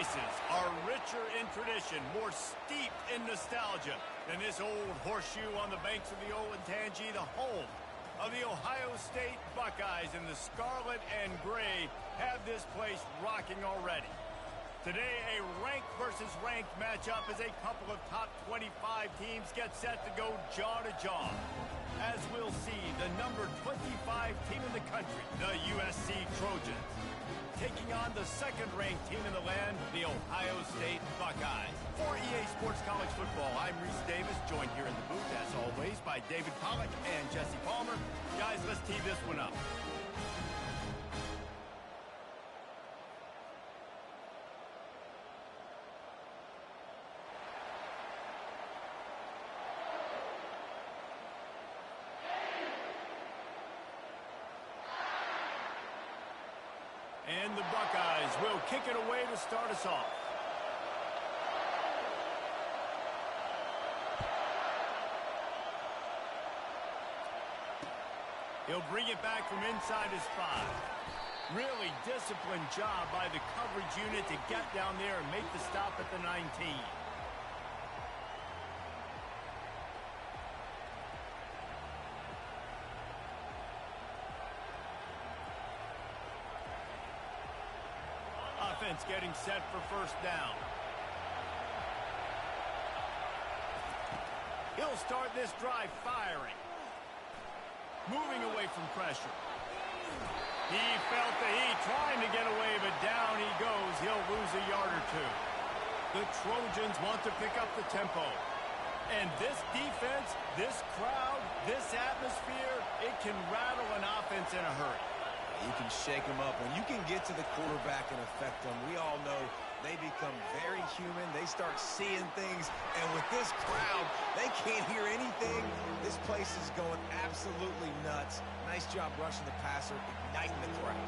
places are richer in tradition, more steeped in nostalgia than this old horseshoe on the banks of the Olentangy, the home of the Ohio State Buckeyes, and the scarlet and gray have this place rocking already. Today, a ranked versus ranked matchup as a couple of top 25 teams get set to go jaw to jaw. As we'll see, the number 25 team in the country, the USC Trojans, taking on the second-ranked team in the land, the Ohio State Buckeyes. For EA Sports College Football, I'm Reese Davis, joined here in the booth, as always, by David Pollack and Jesse Palmer. Guys, let's tee this one up. And the Buckeyes will kick it away to start us off. He'll bring it back from inside his 5. Really disciplined job by the coverage unit to get down there and make the stop at the 19. Offense getting set for first down. He'll start this drive firing. Moving away from pressure. He felt the heat trying to get away, but down he goes. He'll lose a yard or two. The Trojans want to pick up the tempo. And this defense, this crowd, this atmosphere, it can rattle an offense in a hurry. You can shake them up. When you can get to the quarterback and affect them, we all know they become very human. They start seeing things. And with this crowd, they can't hear anything. This place is going absolutely nuts. Nice job rushing the passer, igniting the crowd.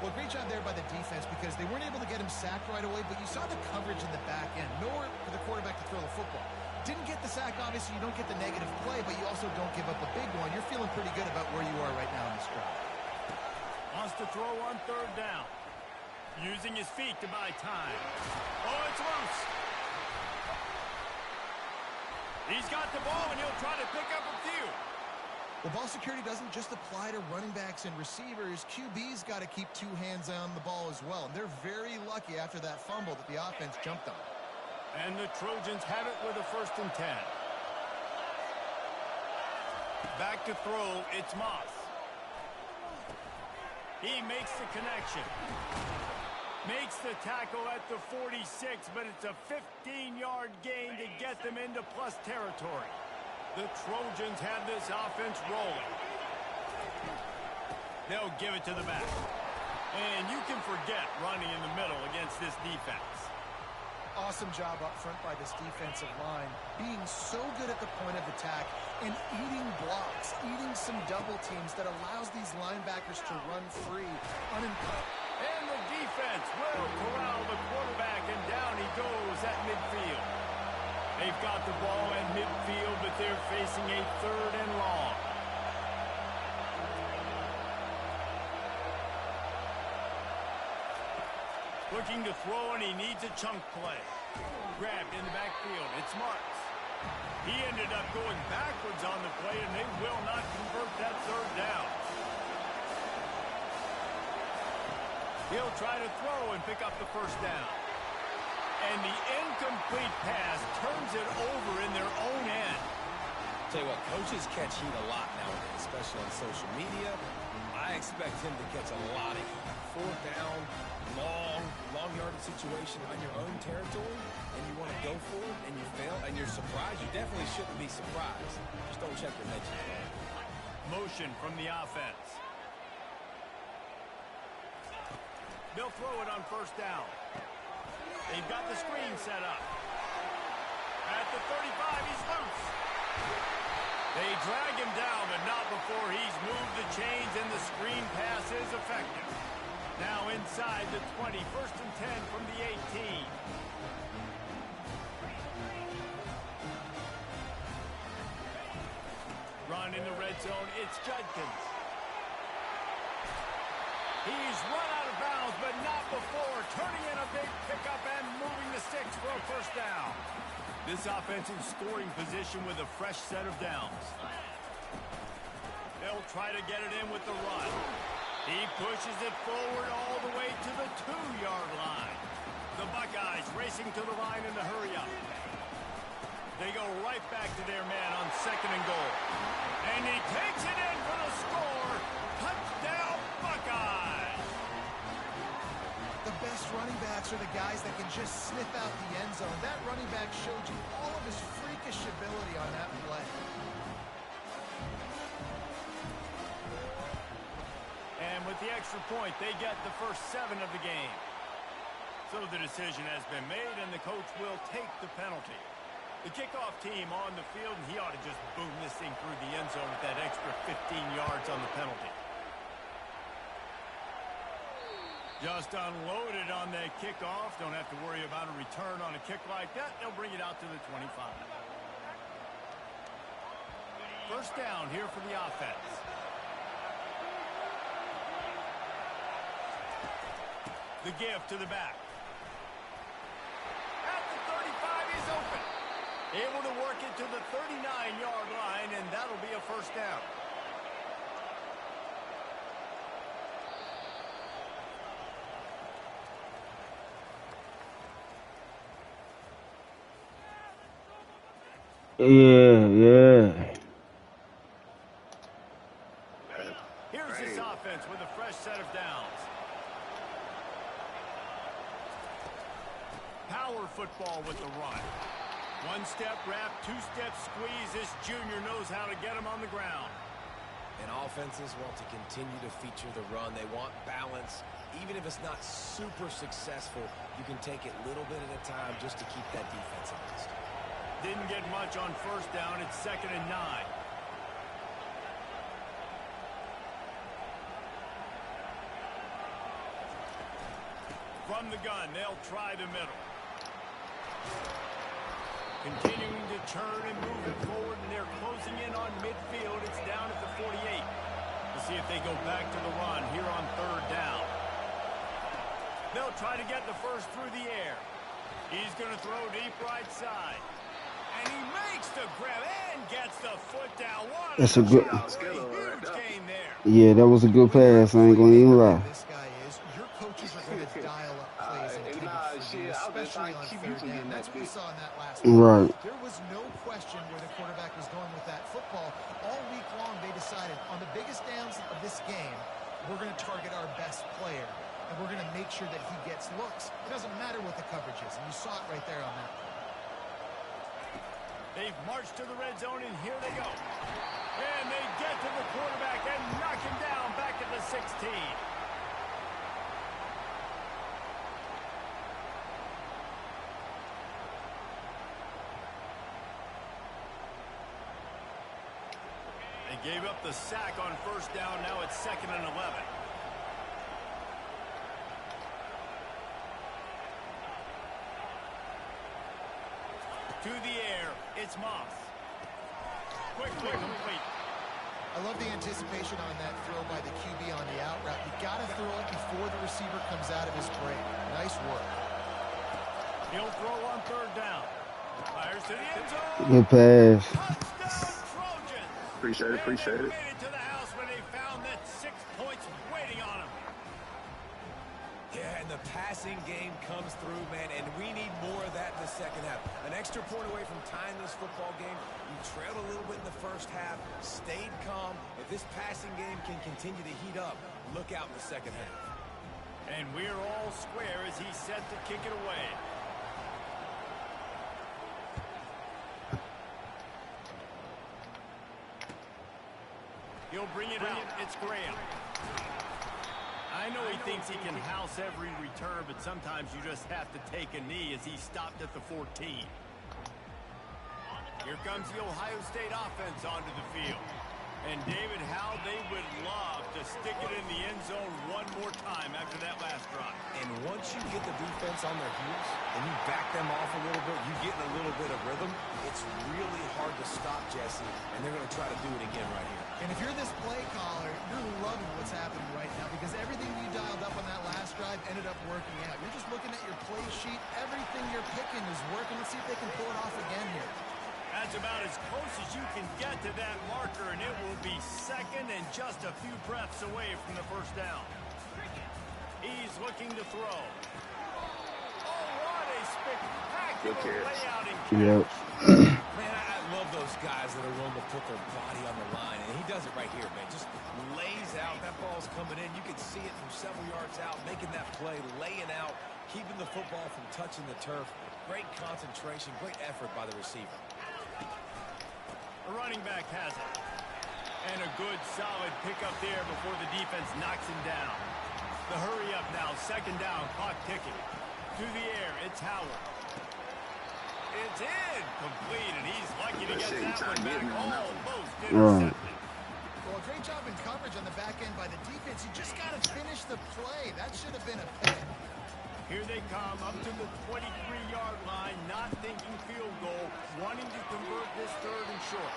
Well, great job there by the defense because they weren't able to get him sacked right away, but you saw the coverage in the back end. Nowhere for the quarterback to throw the football. Didn't get the sack, obviously. You don't get the negative play, but you also don't give up a big one. You're feeling pretty good about where you are right now in this drive. Wants to throw on third down. Using his feet to buy time. Oh, it's loose. He's got the ball, and he'll try to pick up a few. Well, ball security doesn't just apply to running backs and receivers. QB's got to keep two hands on the ball as well. And they're very lucky after that fumble that the offense jumped on. And the Trojans have it with a 1st and 10. Back to throw, it's Moss. He makes the connection. Makes the tackle at the 46, but it's a 15-yard gain to get them into plus territory. The Trojans have this offense rolling. They'll give it to the back. And you can forget running in the middle against this defense. Awesome job up front by this defensive line, being so good at the point of attack and eating blocks, eating some double teams that allows these linebackers to run free, unimpeded. And the defense will corral the quarterback, and down he goes at midfield. They've got the ball at midfield, but they're facing a 3rd and long. Looking to throw, and he needs a chunk play. Grabbed in the backfield. It's Marks. He ended up going backwards on the play, and they will not convert that 3rd down. He'll try to throw and pick up the 1st down. And the incomplete pass turns it over in their own end. Tell you what, coaches catch heat a lot nowadays, especially on social media. I expect him to catch a lot of heat. 4th down, long yardage situation on your own territory, and you want to go for it, and you fail, and you're surprised. You definitely shouldn't be surprised. Just don't check your mentions. Motion from the offense. They'll throw it on 1st down. They've got the screen set up. At the 35, he's loose. They drag him down, but not before he's moved the chains, and the screen pass is effective. Now inside the 20, 1st and 10 from the 18. Run in the red zone, it's Judkins. He's run out of bounds, but not before. Turning in a big pickup and moving the sticks for a first down. This offensive scoring position with a fresh set of downs. They'll try to get it in with the run. He pushes it forward all the way to the 2-yard line. The Buckeyes racing to the line in the hurry-up. They go right back to their man on 2nd and goal. And he takes it in for the score. Touchdown, Buckeyes! The best running backs are the guys that can just sniff out the end zone. That running back showed you all of his freakish ability on that play. And with the extra point, they get the first 7 of the game. So the decision has been made, and the coach will take the penalty. The kickoff team on the field, and he ought to just boom this thing through the end zone with that extra 15 yards on the penalty. Just unloaded on that kickoff. Don't have to worry about a return on a kick like that. They'll bring it out to the 25. First down here for the offense. The give to the back. At the 35, he's open. Able to work it to the 39-yard line, and that'll be a first down. Yeah. Here's this offense with a fresh set of downs. Power football with the run. One-step wrap, two-step squeeze. This junior knows how to get him on the ground. And offenses want to continue to feature the run. They want balance. Even if it's not super successful, you can take it little bit at a time just to keep that defense honest. Didn't get much on first down. It's 2nd and 9. From the gun, they'll try the middle. Continuing to turn and move it forward, and they're closing in on midfield. It's down at the 48. We'll see if they go back to the run here on 3rd down. They'll try to get the first through the air. He's going to throw deep right side. And he makes the grab and gets the foot down. What That's a good. huge gain there. Yeah, that was a good pass. I ain't gonna even lie. This guy is, your coaches are going to dial up plays intended for you, especially on 3rd down. That's what we saw in that last one. Right. There was no question where the quarterback was going with that football. All week long, they decided on the biggest downs of this game, we're going to target our best player, and we're going to make sure that he gets looks. It doesn't matter what the coverage is, and you saw it right there on that play. They've marched to the red zone, and here they go. And they get to the quarterback and knock him down back at the 16. They gave up the sack on first down. Now it's 2nd and 11. To the air, it's Moss. Quickly complete. I love the anticipation on that throw by the QB on the out route. You got to throw it before the receiver comes out of his break. Nice work. He'll throw on 3rd down. Fires to the end zone. Good pass. Touchdown, Trojans. Appreciate it. They made it to the house when they found that 6 points waiting on them. Yeah, and the passing game comes through, man, and we need more of that in the second half. An extra point away from tying this football game. You trailed a little bit in the first half, stayed calm. If this passing game can continue to heat up, look out in the second half. And we're all square as he's set to kick it away. He'll bring it out. It's Graham. I know he thinks he can house every return, but sometimes you just have to take a knee as he stopped at the 14. Here comes the Ohio State offense onto the field. And David, how they would love to stick it in the end zone one more time after that last drive. And once you get the defense on their heels and you back them off a little bit, you get in a little bit of rhythm, it's really hard to stop, Jesse, and they're going to try to do it again right here. And if you're this play caller, you're loving what's happening right now because everything you dialed up on that last drive ended up working out. You're just looking at your play sheet. Everything you're picking is working. Let's see if they can pull it off again here. That's about as close as you can get to that marker, and it will be second and just a few breaths away from the first down. He's looking to throw. Oh, what a spectacular layout and catch. Yep. Man, I love those guys that are willing to put their body on the line, and he does it right here, man. Just lays out. That ball's coming in. You can see it from several yards out, making that play, laying out, keeping the football from touching the turf. Great concentration, great effort by the receiver. The running back has it. And a good, solid pickup there before the defense knocks him down. The hurry up now, second down, clock ticking. Through the air, it's Howard. It's in, complete, and he's lucky to get that one back. Almost intercepted. Well, great job in coverage on the back end by the defense. You just got to finish the play. That should have been a pick. Here they come up to the 23-yard line, not thinking field goal, wanting to convert this third and short.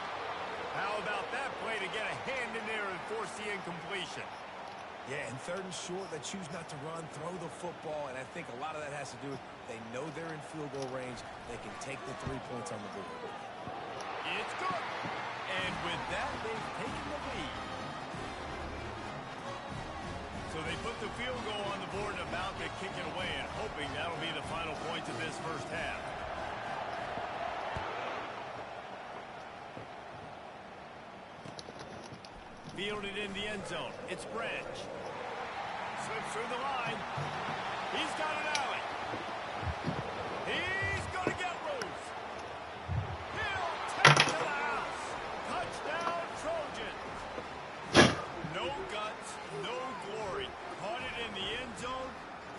How about that play to get a hand in there and force the incompletion? Yeah, and third and short, they choose not to run, throw the football, and I think a lot of that has to do with they know they're in field goal range. They can take the 3 points on the board. It's good. And with that, they've taken the lead. So they put the field goal on the board and about to kick it away and hoping that'll be the final points of this first half. Fielded in the end zone. It's Branch. Slips through the line. He's got an alley. He's going to get loose. He'll take it to the house. Touchdown, Trojans. No guts, no glory. Caught it in the end zone.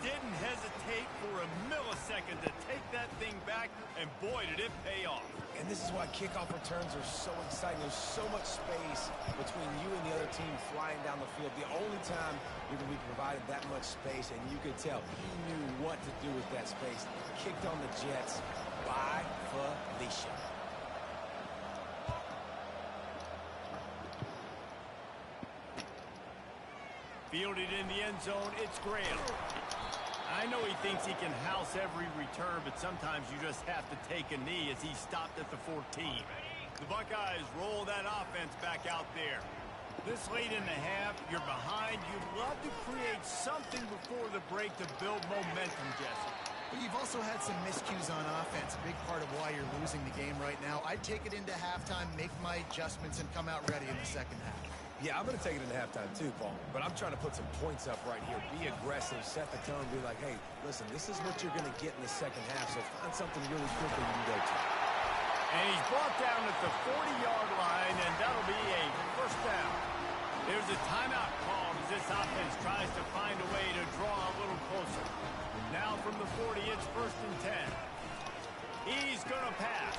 Didn't hesitate for a millisecond to take that thing back, and boy, did it pay off. And this is why kickoff returns are so exciting. There's so much space between you and the other team flying down the field. The only time you're going to be provided that much space, and you could tell he knew what to do with that space. Kicked on the Jets by Felicia. Fielded in the end zone, it's Graham. I know he thinks he can house every return, but sometimes you just have to take a knee as he stopped at the 14. The Buckeyes roll that offense back out there. This late in the half, you're behind. You'd love to create something before the break to build momentum, Jesse. But you've also had some miscues on offense, a big part of why you're losing the game right now. I'd take it into halftime, make my adjustments, and come out ready in the second half. Yeah, I'm going to take it into halftime too, Paul. But I'm trying to put some points up right here. Be aggressive, set the tone, be like, hey, listen, this is what you're going to get in the second half, so find something really quick that you can go to. And he's brought down at the 40-yard line, and that'll be a first down. There's a timeout called as this offense tries to find a way to draw a little closer. Now from the 40, it's first and 10. He's going to pass.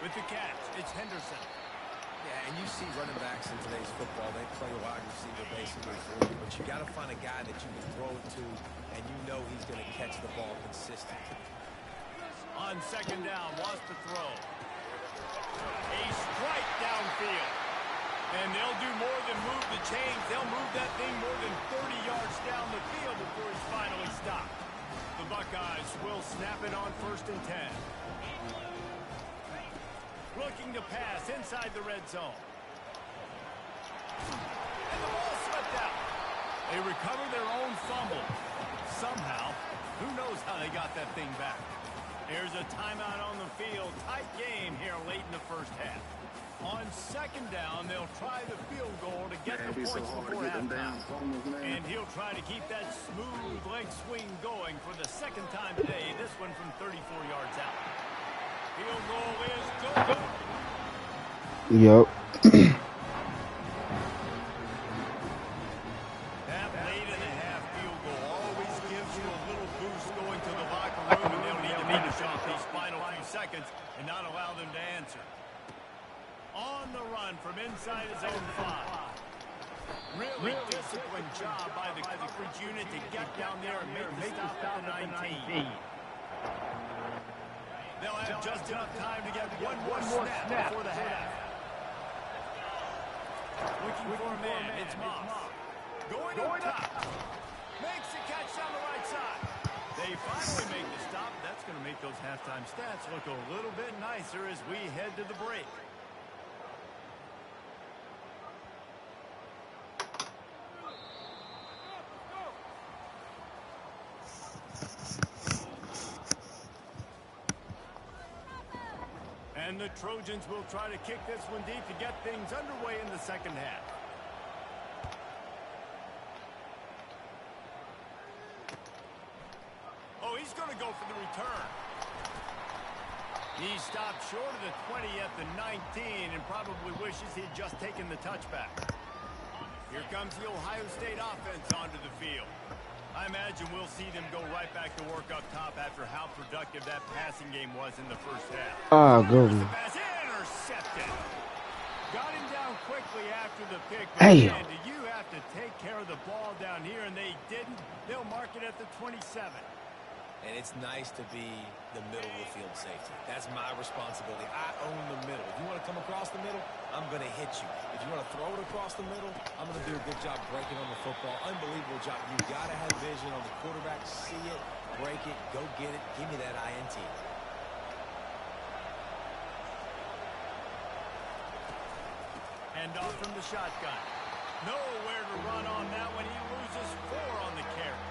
With the catch, it's Henderson. Yeah, and you see running backs in today's football, they play wide receiver basically for you, but you got to find a guy that you can throw it to, and you know he's going to catch the ball consistently. On second down, wants to throw. A strike downfield. And they'll do more than move the chains. They'll move that thing more than 30 yards down the field before he's finally stopped. The Buckeyes will snap it on first and 10. Looking to pass inside the red zone. And the ball slipped out. They recover their own fumble. Somehow, who knows how they got that thing back. There's a timeout on the field. Tight game here late in the first half. On second down, they'll try the field goal to get the points before halftime. And he'll try to keep that smooth leg swing going for the second time today. This one from 34 yards out. Field goal is good. Yep. That late in the half field goal always gives you a little boost going to the locker room, and they'll need to finish off these final few seconds and not allow them to answer. On the run from inside his own 5. Really disciplined job by the coverage unit to get down there and make the stop at the 19. They'll have just enough time to get one more snap before the half. Looking for a man, it's Moss. Going up top. Makes the catch down the right side. They finally make the stop. That's going to make those halftime stats look a little bit nicer as we head to the break. And the Trojans will try to kick this one deep to get things underway in the second half. Oh, he's going to go for the return. He stopped short of the 20 at the 19 and probably wishes he'd just taken the touchback. Here comes the Ohio State offense onto the field. I imagine we'll see them go right back to work up top after how productive that passing game was in the first half. Good one. Pass intercepted. Got him down quickly after the pick. Hey. Man, do you have to take care of the ball down here, and they didn't. They'll mark it at the 27. And it's nice to be the middle of the field safety. That's my responsibility. I own the middle. If you want to come across the middle, I'm going to hit you. If you want to throw it across the middle, I'm going to do a good job breaking on the football. Unbelievable job. You got to have vision on the quarterback. See it, break it, go get it. Give me that INT. Hand off from the shotgun. Nowhere to run on that one. He loses 4 on the carry.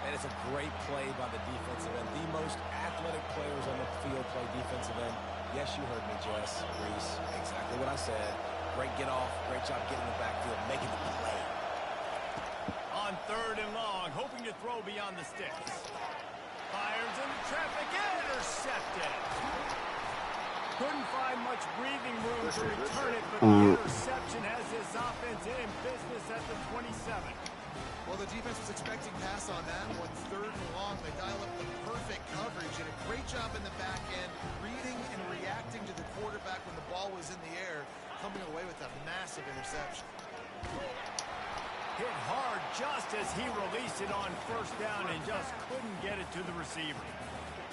And it's a great play by the defensive end. The most athletic players on the field play defensive end. Yes, you heard me, Jess, Reese. Exactly what I said. Great get off. Great job getting the backfield, making the play. On 3rd and long, hoping to throw beyond the sticks. Fires into traffic. Intercepted. Couldn't find much breathing room to return it, but the interception has this offense in business at the 27. Well, the defense was expecting pass on that one. 3rd and long, they dial up the perfect coverage. Did a great job in the back end, reading and reacting to the quarterback when the ball was in the air, coming away with a massive interception. Hit hard just as he released it on 1st down and just couldn't get it to the receiver.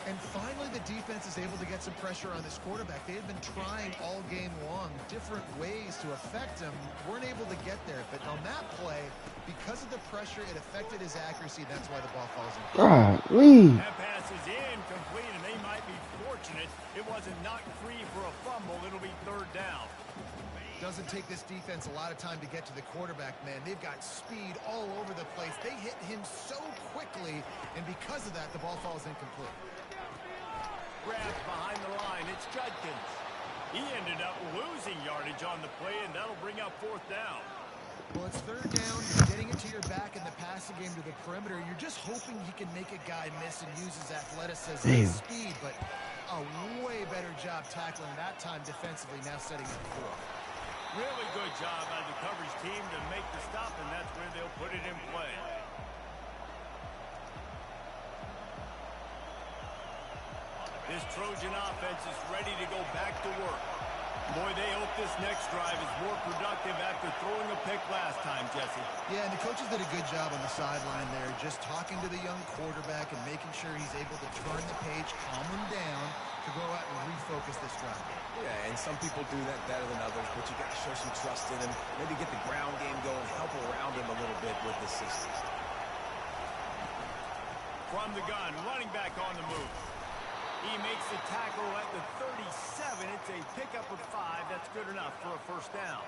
And finally, the defense is able to get some pressure on this quarterback. They had been trying all game long different ways to affect him. Weren't able to get there. But on that play, because of the pressure, it affected his accuracy. That's why the ball falls in. That pass is incomplete, and they might be fortunate it wasn't knocked free for a fumble. It'll be 3rd down. Doesn't take this defense a lot of time to get to the quarterback, man. They've got speed all over the place. They hit him so quickly, and because of that, the ball falls incomplete. Grabs behind the line. It's Judkins. He ended up losing yardage on the play, and that'll bring up 4th down. Well, it's 3rd down. You're getting it to your back in the passing game to the perimeter. You're just hoping he can make a guy miss and use his athleticism and speed, but a way better job tackling that time defensively, now setting up 4. Really good job by the coverage team to make the stop, and that's where they'll put it in play. This Trojan offense is ready to go back to work. Boy, they hope this next drive is more productive after throwing a pick last time, Jesse. Yeah, and the coaches did a good job on the sideline there, just talking to the young quarterback and making sure he's able to turn the page, calm him down, to go out and refocus this drive. Yeah, and some people do that better than others, but you got to show some trust in him. Maybe get the ground game going, help around him a little bit with the system. From the gun, running back on the move. He makes the tackle at the 37. It's a pickup of 5. That's good enough for a 1st down.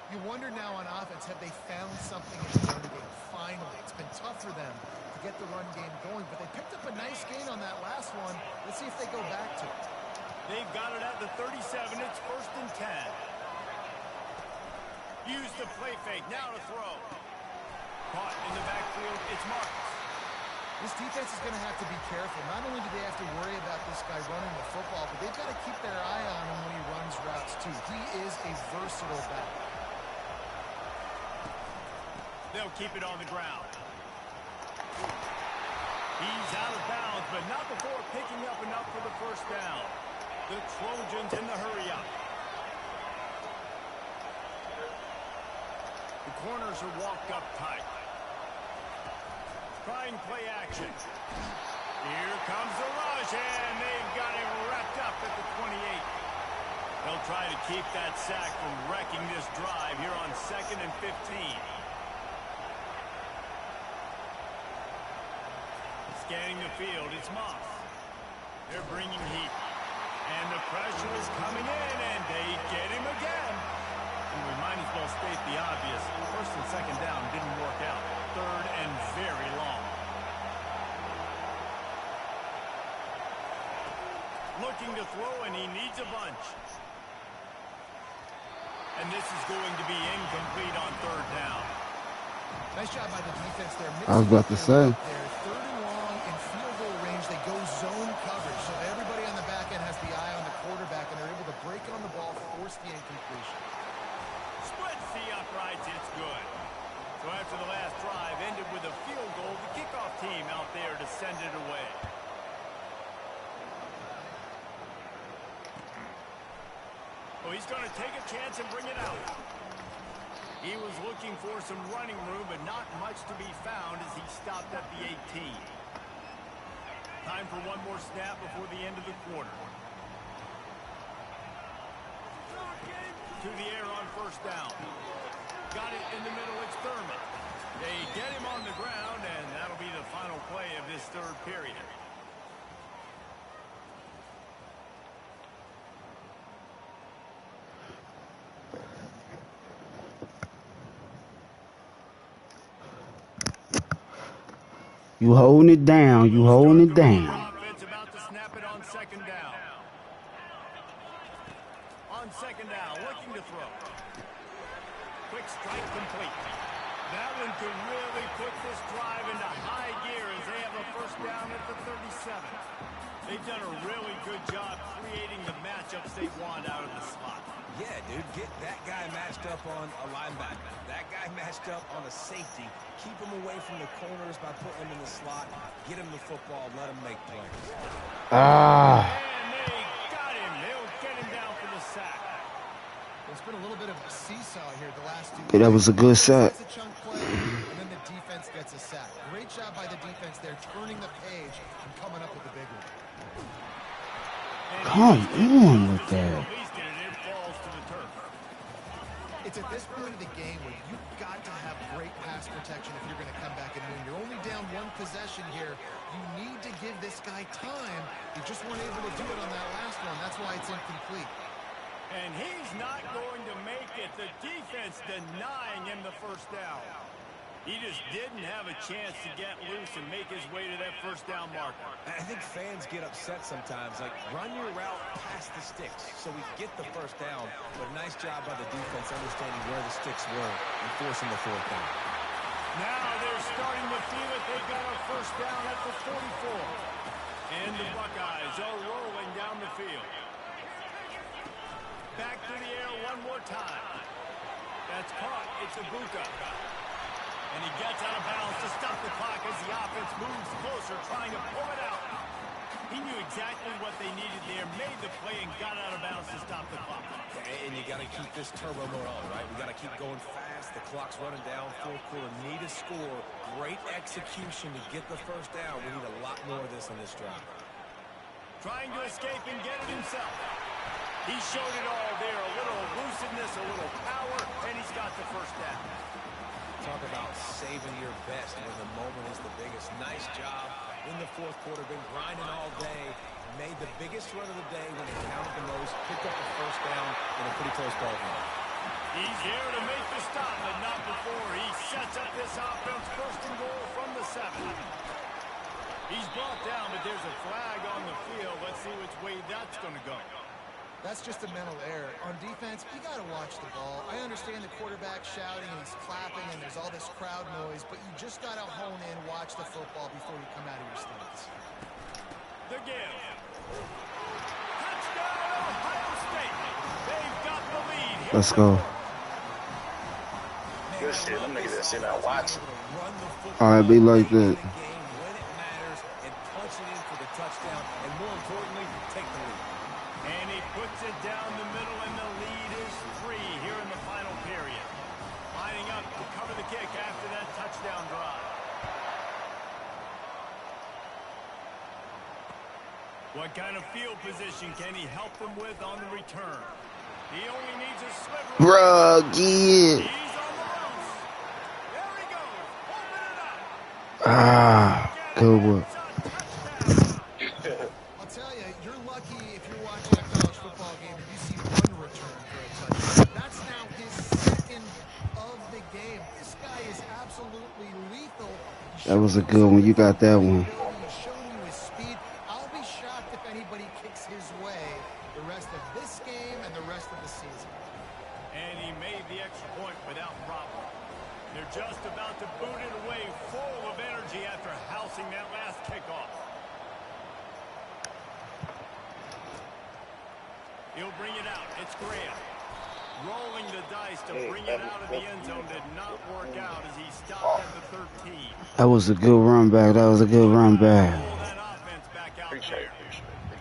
You wonder now on offense, have they found something in the run game? Finally, it's been tough for them to get the run game going, but they picked up a nice gain on that last one. Let's see if they go back to it. They've got it at the 37. It's 1st and 10. Use the play fake. Now to throw. Caught in the backfield. It's Marcus. This defense is going to have to be careful. Not only do they have to worry about this guy running the football, but they've got to keep their eye on him when he runs routes, too. He is a versatile back. They'll keep it on the ground. He's out of bounds, but not before picking up enough for the 1st down. The Trojans in the hurry-up. The corners are walked up tight. Trying play action. Here comes the rush, and they've got him wrapped up at the 28. They'll try to keep that sack from wrecking this drive here on 2nd and 15. scanning the field. It's Moss. They're bringing heat. And the pressure is coming in, and they get him again. And we might as well state the obvious. First and second down didn't work out. Third and very long. Looking to throw, and he needs a bunch. And this is going to be incomplete on third down. Nice job by the defense there. I was about to say. Third and long in field goal range. They go zone coverage. So everybody on the back end has the eye on the quarterback, and they're able to break on the ball, force the incompletion. Splits the uprights. It's good. So after the last drive ended with a field goal, the kickoff team out there to send it away. Oh, he's going to take a chance and bring it out. He was looking for some running room, but not much to be found as he stopped at the 18. Time for one more snap before the end of the quarter. To the air on first down. Got it in the middle, it's Thurman. They get him on the ground, and that'll be the final play of this third period. You holding it down. You holding it down. Offense about to snap it on second down. On second down, looking to throw. Quick strike complete. That one could really put this drive into high gear as they have a first down at the 37. They've done a really good job creating the matchups they want out of the slot. Yeah, dude, get that guy matched up on a linebacker. That guy matched up on a safety. Keep him away from the corners by putting him in the slot. Get him the football. Let him make plays. Ah. And they got him. They'll get him down for the sack. It's been a little bit of a seesaw here the last two Yeah, that was a good sack. It's a chunk play, and then the defense gets a sack. Great job by the defense there, turning the page and coming up with the big one. Come on with that. It's at this point of the game where you've got to have great pass protection if you're going to come back and win. You're only down one possession here. You need to give this guy time. You just weren't able to do it on that last one. That's why it's incomplete. And he's not going to make it. The defense denying him the first down. He just didn't have a chance to get loose and make his way to that first down marker. I think fans get upset sometimes. Like, run your route past the sticks so we get the first down. But nice job by the defense understanding where the sticks were and forcing the fourth down. Now they're starting to feel it. They've got a first down at the 44. And the Buckeyes are rolling down the field. Back to the air one more time. That's caught. It's Ibuka. And he gets out of bounds to stop the clock as the offense moves closer, trying to pull it out. He knew exactly what they needed there, made the play, and got out of bounds to stop the clock. And you got to keep this turbo mode on, right? We got to keep going fast. The clock's running down. Fourth quarter, need a score. Great execution to get the first down. We need a lot more of this on this drive. Trying to escape and get it himself. He showed it all there. A little elusiveness, a little power, and he's got the first down. Talk about saving your best when the moment is the biggest. Nice job in the fourth quarter. Been grinding all day. Made the biggest run of the day when it counted the most. Picked up the first down in a pretty close ball game. He's here to make the stop, but not before. He sets up this offense first and goal from the 7. He's brought down, but there's a flag on the field. Let's see which way that's going to go. That's just a mental error. On defense, you got to watch the ball. I understand the quarterback shouting and he's clapping and there's all this crowd noise, but you just got to hone in, watch the football before you come out of your stance. The give. Touchdown, Ohio State. They've got the lead. Let's go. Good shit. Them niggas that sit out watching. All right, be like that. When it matters and punch it in for the touchdown, and more importantly, take the lead. And he puts it down the middle, and the lead is 3 here in the final period. Lining up to cover the kick after that touchdown drive. What kind of field position can he help them with on the return? He only needs a sliver. Bruh, yeah. He's on the loose. There he goes. Open it up. Ah, good work. game. This guy is absolutely lethal. That was a good one. You got that one. He's showing you his speed. I'll be shocked if anybody kicks his way the rest of this game and the rest of the season. And he made the extra point without problem. They're just about to boot it away full of energy after housing that last kickoff. He'll bring it out. It's Graham. Rolling the dice to bring it out of the end zone did not work out as he stopped at the 13. That was a good run back. That was a good run back. Pull that offense back out there.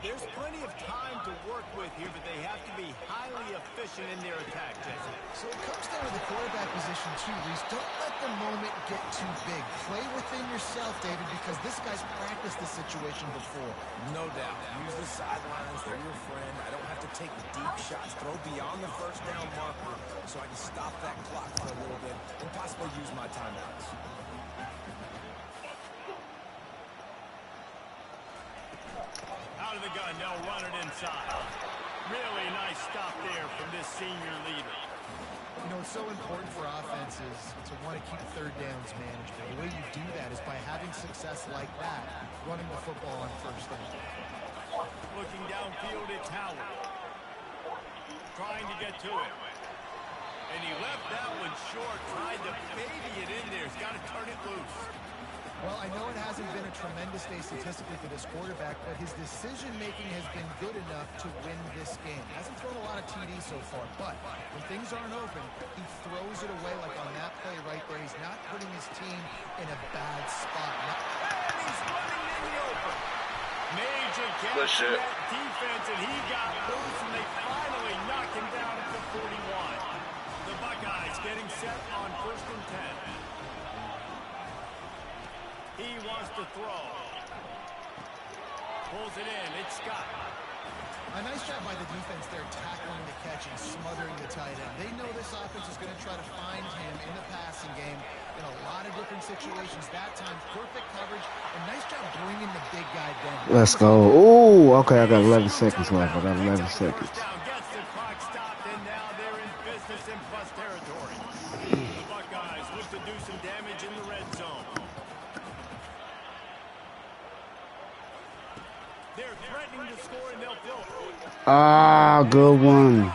There's plenty of time to work with here, but they have to be highly efficient in their attack, Jesse. So it comes down to the quarterback position too, Reese. Don't let the moment get too big. Play within yourself, David, because this guy's practiced this situation before. No doubt. Use the sidelines. They're your friend. I don't have to take deep shots. Throw beyond the first down marker so I can stop that clock for a little bit and possibly use my timeouts. Out of the gun, they'll run it inside. Really nice stop there from this senior leader. You know, it's so important for offenses to want to keep third downs manageable. The way you do that is by having success like that, running the football on first down. Looking downfield, it's Howard. Trying to get to it. And he left that one short, tried to baby it in there. He's got to turn it loose. Well, I know it hasn't been a tremendous day statistically for this quarterback, but his decision-making has been good enough to win this game. Hasn't thrown a lot of TDs so far, but when things aren't open, he throws it away like on that play right there. He's not putting his team in a bad spot. And he's running in the open. Major gap in that defense, and he got loose, and they finally knock him down at the 41. The Buckeyes getting set on 1st and 10. He wants to throw. Pulls it in. It's Scott. A nice job by the defense there, tackling the catch and smothering the tight end. They know this offense is going to try to find him in the passing game in a lot of different situations. That time, perfect coverage, and nice job bringing the big guy down. Let's go. Oh, okay. I got 11 seconds left. I got 11 seconds. Gets the clock stopped, and now they're in business in plus territory. The Buckeyes look to do some damage in the red zone. They're threatening to score, and they'll fill it. Ah, good one.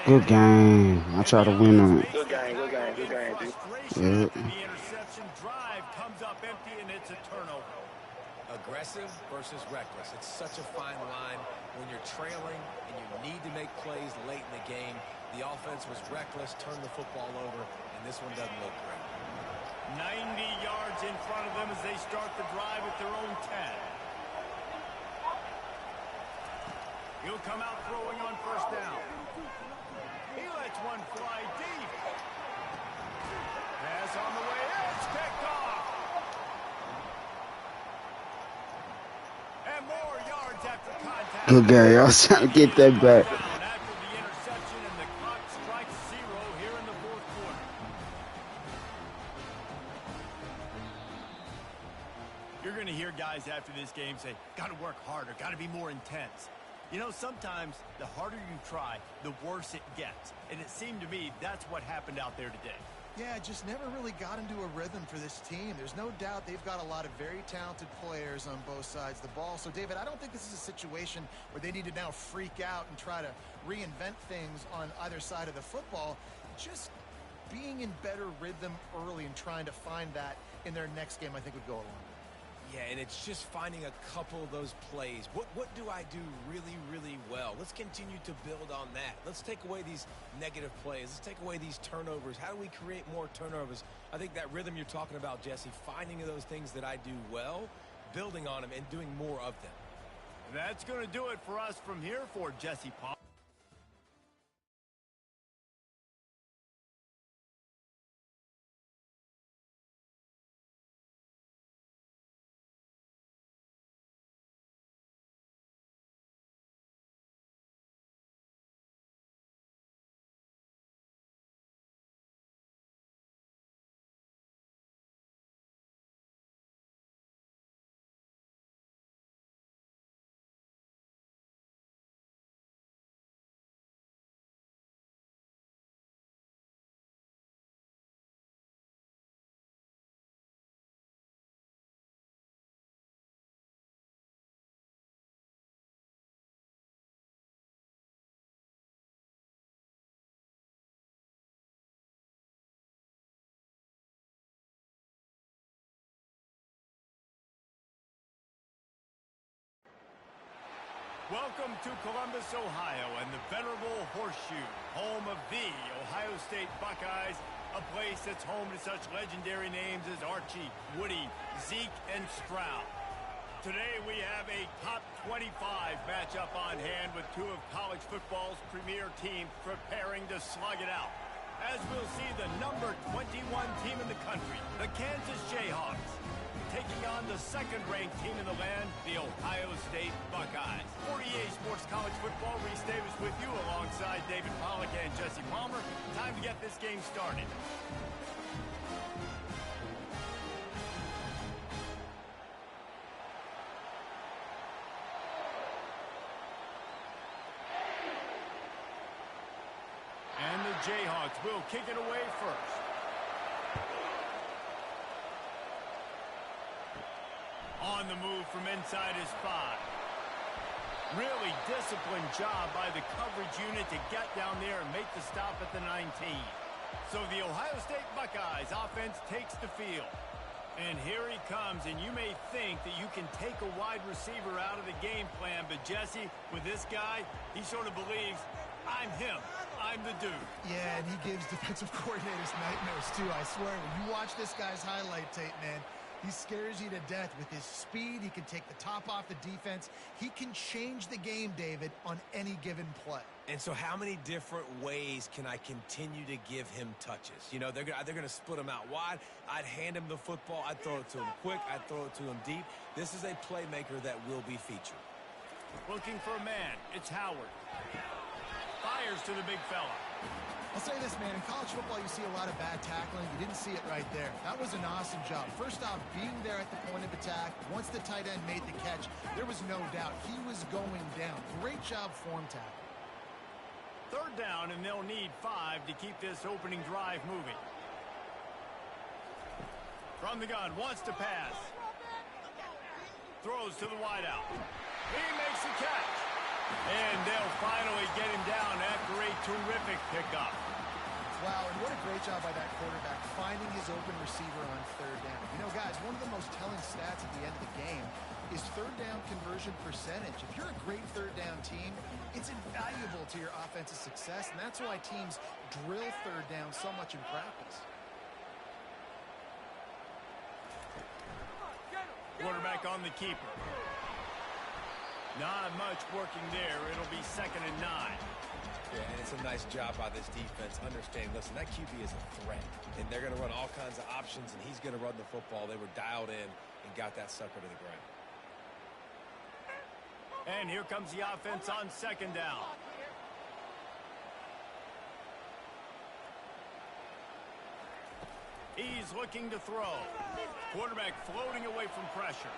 Good game. I try to win on it. Good game, dude. Yeah. The interception drive comes up empty, and it's a turnover. Aggressive versus reckless. It's such a fine line when you're trailing and you need to make plays late in the game. The offense was reckless, turned the football over, and this one doesn't look great. 90 yards in front of them as they start the drive at their own 10. He'll come out throwing on 1st down. He lets one fly deep. Pass on the way. It's picked off. And more yards after contact. Good game. I was trying to get that back. After the interception, and the clock strikes 0 here in the 4th quarter. You're going to hear guys after this game say, got to work harder, got to be more intense. You know, sometimes the harder you try, the worse it gets. And it seemed to me that's what happened out there today. Yeah, just never really got into a rhythm for this team. There's no doubt they've got a lot of very talented players on both sides of the ball. So, David, I don't think this is a situation where they need to now freak out and try to reinvent things on either side of the football. Just being in better rhythm early and trying to find that in their next game, I think, would go a long way. Yeah, and it's just finding a couple of those plays. What do I do really, really well? Let's continue to build on that. Let's take away these negative plays. Let's take away these turnovers. How do we create more turnovers? I think that rhythm you're talking about, Jesse, finding those things that I do well, building on them, and doing more of them. That's going to do it for us from here for Jesse Paul. Welcome to Columbus, Ohio, and the venerable Horseshoe, home of the Ohio State Buckeyes, a place that's home to such legendary names as Archie, Woody, Zeke, and Stroud. Today we have a top 25 matchup on hand with two of college football's premier teams preparing to slug it out. As we'll see the number 21 team in the country, the Kansas Jayhawks, taking on the second-ranked team in the land, the Ohio State Buckeyes. For EA Sports College Football, Reese Davis with you alongside David Pollack and Jesse Palmer. Time to get this game started. And the Jayhawks will kick it away first. On the move from inside his 5. Really disciplined job by the coverage unit to get down there and make the stop at the 19. So the Ohio State Buckeyes offense takes the field. And here he comes, and you may think that you can take a wide receiver out of the game plan, but Jesse, with this guy, he sort of believes, I'm him. I'm the dude. Yeah, and he gives defensive coordinators nightmares, too, I swear. When you watch this guy's highlight tape, man, he scares you to death with his speed. He can take the top off the defense. He can change the game, David, on any given play. And so how many different ways can I continue to give him touches? You know, they're going to split him out wide. I'd hand him the football. I'd throw it to him quick. I'd throw it to him deep. This is a playmaker that will be featured. Looking for a man. It's Howard. Fires to the big fella. I'll say this, man, in college football you see a lot of bad tackling. You didn't see it right there. That was an awesome job. First off, being there at the point of attack, once the tight end made the catch, there was no doubt he was going down. Great job form tackle. Third down, and they'll need 5 to keep this opening drive moving. From the gun, wants to pass. Throws to the wideout. He makes the catch. And they'll finally get him down after a terrific pickup. Wow, and what a great job by that quarterback finding his open receiver on third down. You know, guys, one of the most telling stats at the end of the game is third down conversion percentage. If you're a great third down team, it's invaluable to your offensive success, and that's why teams drill third down so much in practice. Quarterback on the keeper. Not much working there. It'll be 2nd and 9. Yeah, and it's a nice job by this defense. Understanding, listen, that QB is a threat, and they're going to run all kinds of options, and he's going to run the football. They were dialed in and got that sucker to the ground. And here comes the offense on 2nd down. He's looking to throw. Quarterback floating away from pressure.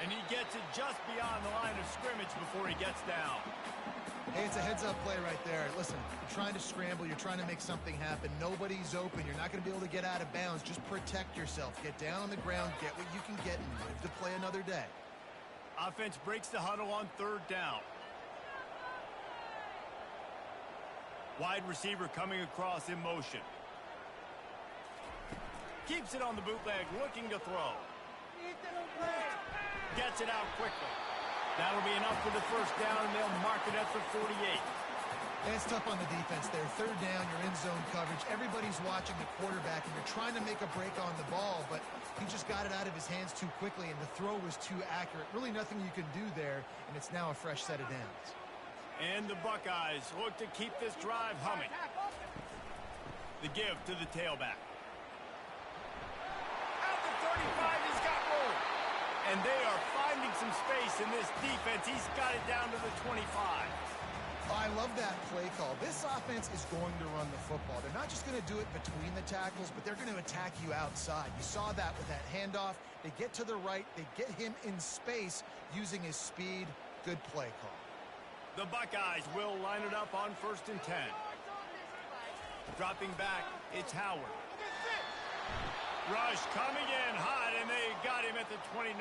And he gets it just beyond the line of scrimmage before he gets down. Hey, it's a heads-up play right there. Listen, you're trying to scramble. You're trying to make something happen. Nobody's open. You're not going to be able to get out of bounds. Just protect yourself. Get down on the ground. Get what you can get and live to play another day. Offense breaks the huddle on 3rd down. Wide receiver coming across in motion. Keeps it on the bootleg, looking to throw. Gets it out quickly. That'll be enough for the first down, and they'll mark it at the 48. And it's tough on the defense there. 3rd down, you're in zone coverage. Everybody's watching the quarterback, and you're trying to make a break on the ball, but he just got it out of his hands too quickly, and the throw was too accurate. Really nothing you can do there, and it's now a fresh set of downs. And the Buckeyes look to keep this drive humming. The give to the tailback. At the 35, he's got room. And they are finding some space in this defense. He's got it down to the 25. Oh, I love that play call. This offense is going to run the football. They're not just going to do it between the tackles, but they're going to attack you outside. You saw that with that handoff. They get to the right. They get him in space using his speed. Good play call. The Buckeyes will line it up on 1st and 10. Dropping back, it's Howard. Rush coming in hot, and they got him at the 29.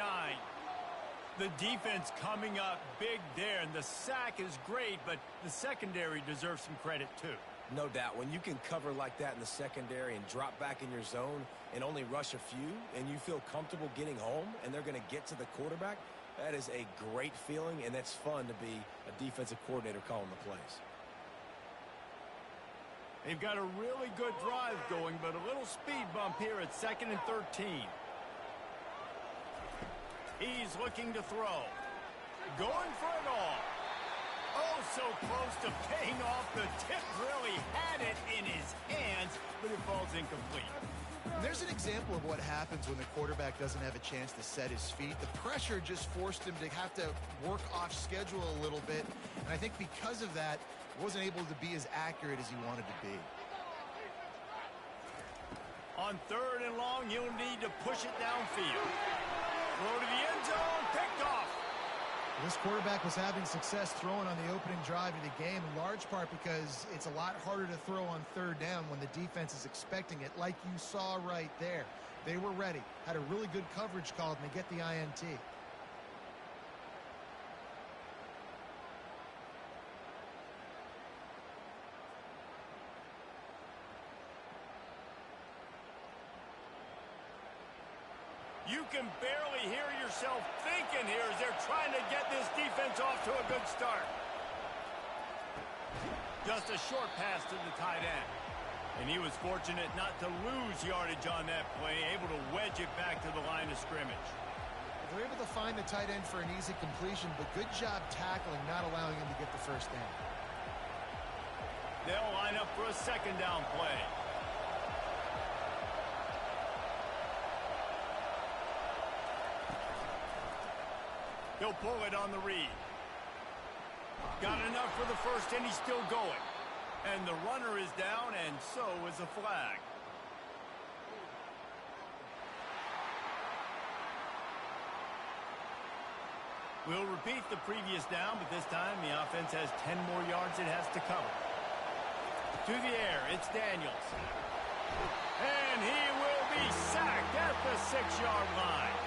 The defense coming up big there, and the sack is great, but the secondary deserves some credit too. No doubt. When you can cover like that in the secondary and drop back in your zone and only rush a few, and you feel comfortable getting home, and they're going to get to the quarterback, That is a great feeling, and that's fun to be a defensive coordinator calling the plays. They've got a really good drive going, but a little speed bump here at 2nd and 13. He's looking to throw. Going for it all. Oh, so close to paying off. The tip really had it in his hands, but it falls incomplete. There's an example of what happens when the quarterback doesn't have a chance to set his feet. The pressure just forced him to have to work off schedule a little bit, and I think because of that, wasn't able to be as accurate as he wanted to be. On 3rd and long, you'll need to push it downfield. Throw to the end zone, picked off. This quarterback was having success throwing on the opening drive of the game, in large part because it's a lot harder to throw on 3rd down when the defense is expecting it, like you saw right there. They were ready, had a really good coverage called, and they get the INT. You can barely hear yourself thinking here as they're trying to get this defense off to a good start. Just a short pass to the tight end. And he was fortunate not to lose yardage on that play, able to wedge it back to the line of scrimmage. They're able to find the tight end for an easy completion, but good job tackling, not allowing him to get the first down. They'll line up for a 2nd down play. He'll pull it on the read. Got enough for the first, and he's still going. And the runner is down, and so is a flag. We'll repeat the previous down, but this time the offense has 10 more yards it has to cover. To the air, it's Daniels. And he will be sacked at the 6-yard line.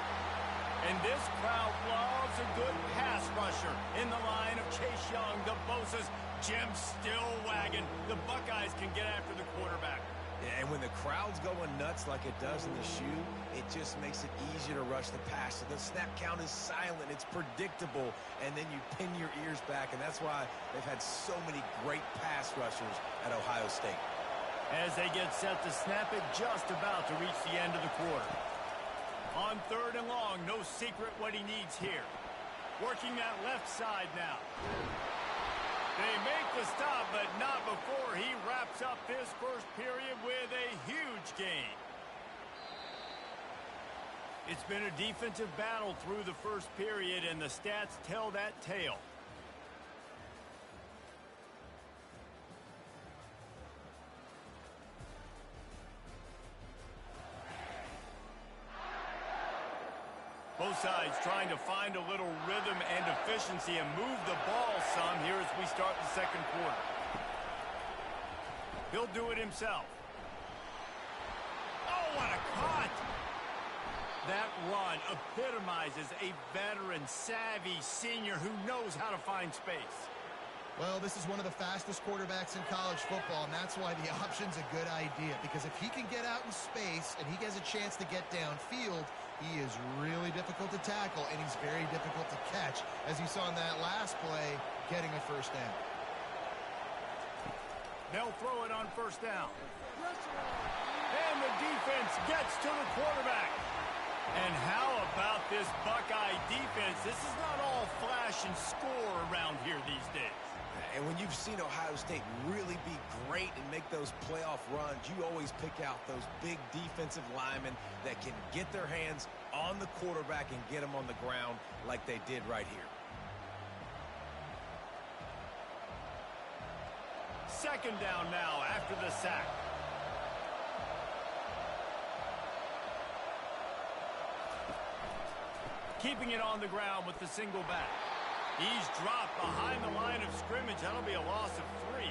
And this crowd loves a good pass rusher in the line of Chase Young. The Bosa's Jim's still wagging. The Buckeyes can get after the quarterback. Yeah, and when the crowd's going nuts like it does in the shoe, it just makes it easier to rush the pass. So the snap count is silent. It's predictable. And then you pin your ears back. And that's why they've had so many great pass rushers at Ohio State. As they get set to snap it, just about to reach the end of the quarter. On 3rd and long, no secret what he needs here. Working that left side now. They make the stop, but not before he wraps up this first period with a huge gain. It's been a defensive battle through the first period, and the stats tell that tale. Both sides trying to find a little rhythm and efficiency and move the ball some here as we start the 2nd quarter. He'll do it himself. Oh, what a cut! That run epitomizes a veteran, savvy senior who knows how to find space. Well, this is one of the fastest quarterbacks in college football, and that's why the option's a good idea, because if he can get out in space and he has a chance to get downfield, he is really difficult to tackle, and he's very difficult to catch, as you saw in that last play, getting a first down. They'll throw it on 1st down. And the defense gets to the quarterback. And how about this Buckeye defense? This is not all flash and score around here these days. And when you've seen Ohio State really be great and make those playoff runs, you always pick out those big defensive linemen that can get their hands on the quarterback and get him on the ground like they did right here. 2nd down now after the sack. Keeping it on the ground with the single back. He's dropped behind the line of scrimmage. That'll be a loss of 3.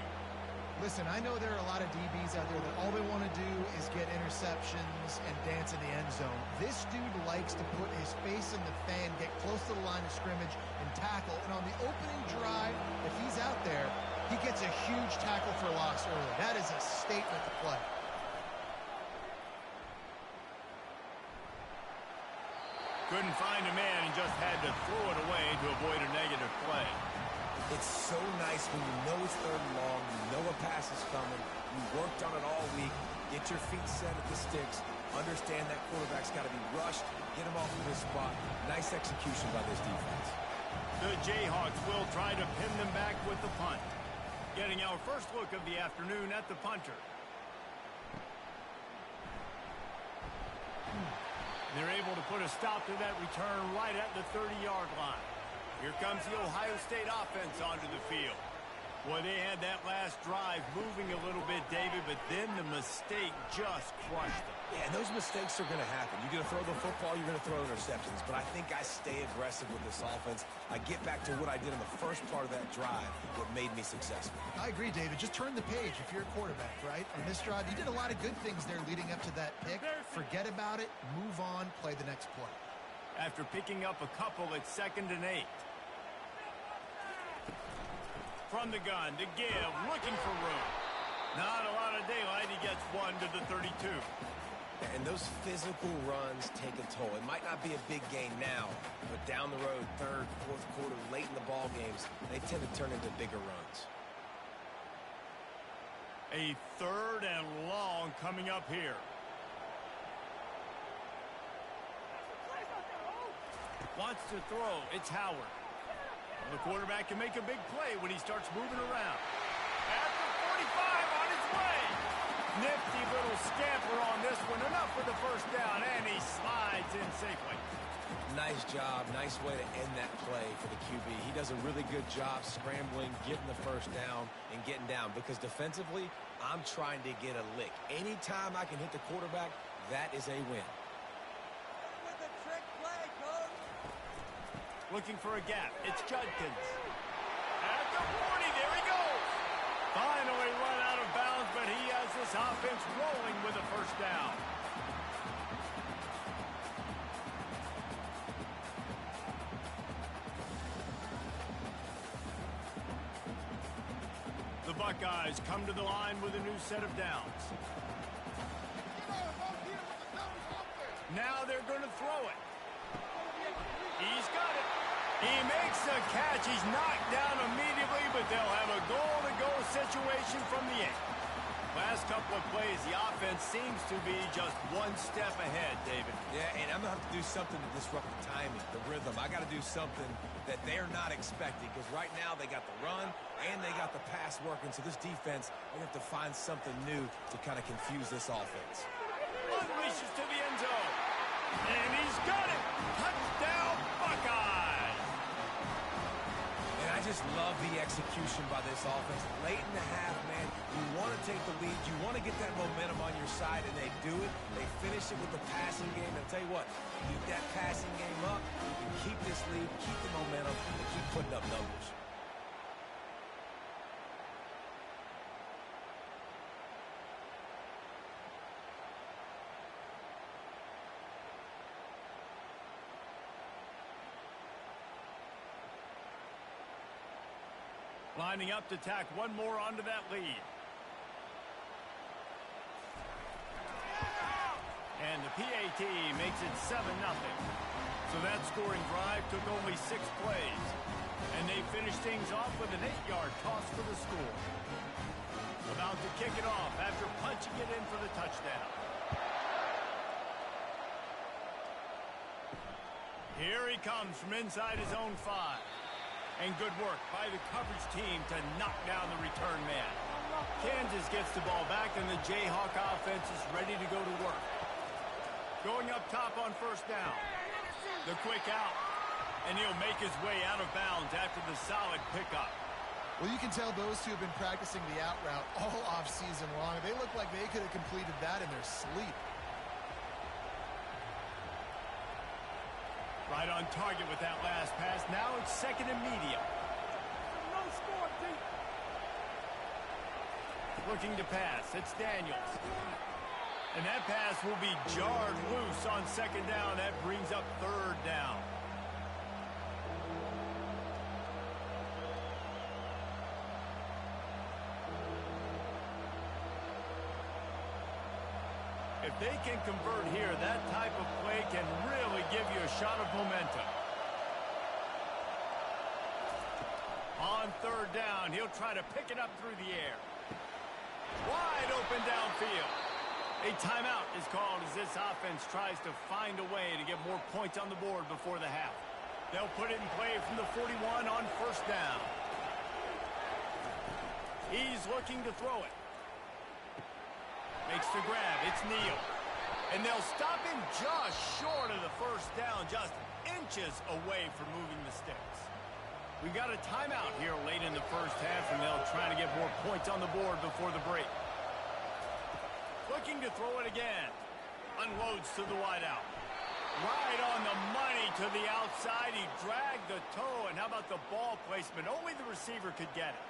Listen, I know there are a lot of DBs out there that all they want to do is get interceptions and dance in the end zone. This dude likes to put his face in the fan, get close to the line of scrimmage, and tackle. And on the opening drive, if he's out there, he gets a huge tackle for loss early. That is a statement to play. Couldn't find a man, and just had to throw it away to avoid a negative play. It's so nice when you know it's third and long, you know a pass is coming, you worked on it all week, get your feet set at the sticks, understand that quarterback's got to be rushed, get him off to his spot. Nice execution by this defense. The Jayhawks will try to pin them back with the punt. Getting our first look of the afternoon at the punter. They're able to put a stop to that return right at the 30-yard line. Here comes the Ohio State offense onto the field. Boy, they had that last drive moving a little bit, David, but then the mistake just crushed them. Yeah, and those mistakes are going to happen. You're going to throw the football, you're going to throw interceptions. But I think I stay aggressive with this offense. I get back to what I did in the first part of that drive, what made me successful. I agree, David. Just turn the page if you're a quarterback, right? On this drive, you did a lot of good things there leading up to that pick. Forget about it, move on, play the next play. After picking up a couple, it's 2nd and 8. From the gun to give, looking for room. Not a lot of daylight. He gets one to the 32. And those physical runs take a toll. It might not be a big gain now, but down the road, third, fourth quarter, late in the ball games, they tend to turn into bigger runs. A 3rd and long coming up here. Wants to throw. It's Howard. The quarterback can make a big play when he starts moving around. After 45 on his way. Nifty little scamper on this one. Enough for the first down, and he slides in safely. Nice job. Nice way to end that play for the QB. He does a really good job scrambling, getting the first down, and getting down. Because defensively, I'm trying to get a lick. Anytime I can hit the quarterback, that is a win. Looking for a gap. It's Judkins. At the 40, there he goes. Finally run out of bounds, but he has this offense rolling with a first down. The Buckeyes come to the line with a new set of downs. Now they're going to throw it. He's got it. He makes the catch. He's knocked down immediately, but they'll have a goal-to-go situation from the 8. Last couple of plays, the offense seems to be just one step ahead, David. Yeah, and I'm going to have to do something to disrupt the timing, the rhythm. I got to do something that they're not expecting, because right now they got the run and they got the pass working. So this defense, they have to find something new to kind of confuse this offense. Unleashes to the end zone. And he's got it. Touchdown, Buckeyes. And I just love the execution by this offense. Late in the half, man, you want to take the lead. You want to get that momentum on your side, and they do it. They finish it with the passing game. And I'll tell you what, keep that passing game up. You can keep this lead, keep the momentum, and keep putting up numbers. Lining up to tack one more onto that lead. And the PAT makes it 7-0. So that scoring drive took only 6 plays. And they finished things off with an 8-yard toss for the score. About to kick it off after punching it in for the touchdown. Here he comes from inside his own 5. And good work by the coverage team to knock down the return man. Kansas gets the ball back, and the Jayhawk offense is ready to go to work. Going up top on first down. The quick out. And he'll make his way out of bounds after the solid pickup. Well, you can tell those two have been practicing the out route all off-season long. They look like they could have completed that in their sleep. Right on target with that last pass. Now it's 2nd and medium. No score, deep. Looking to pass. It's Daniels. And that pass will be jarred loose on 2nd down. That brings up 3rd down. If they can convert here, that type of play can really give you a shot of momentum. On third down, he'll try to pick it up through the air. Wide open downfield. A timeout is called as this offense tries to find a way to get more points on the board before the half. They'll put it in play from the 41 on first down. He's looking to throw it. Makes the grab. It's Neal. And they'll stop him just short of the first down, just inches away from moving the sticks. We've got a timeout here late in the first half, and they'll try to get more points on the board before the break. Looking to throw it again. Unloads to the wideout. Right on the money to the outside. He dragged the toe, and how about the ball placement? Only the receiver could get it.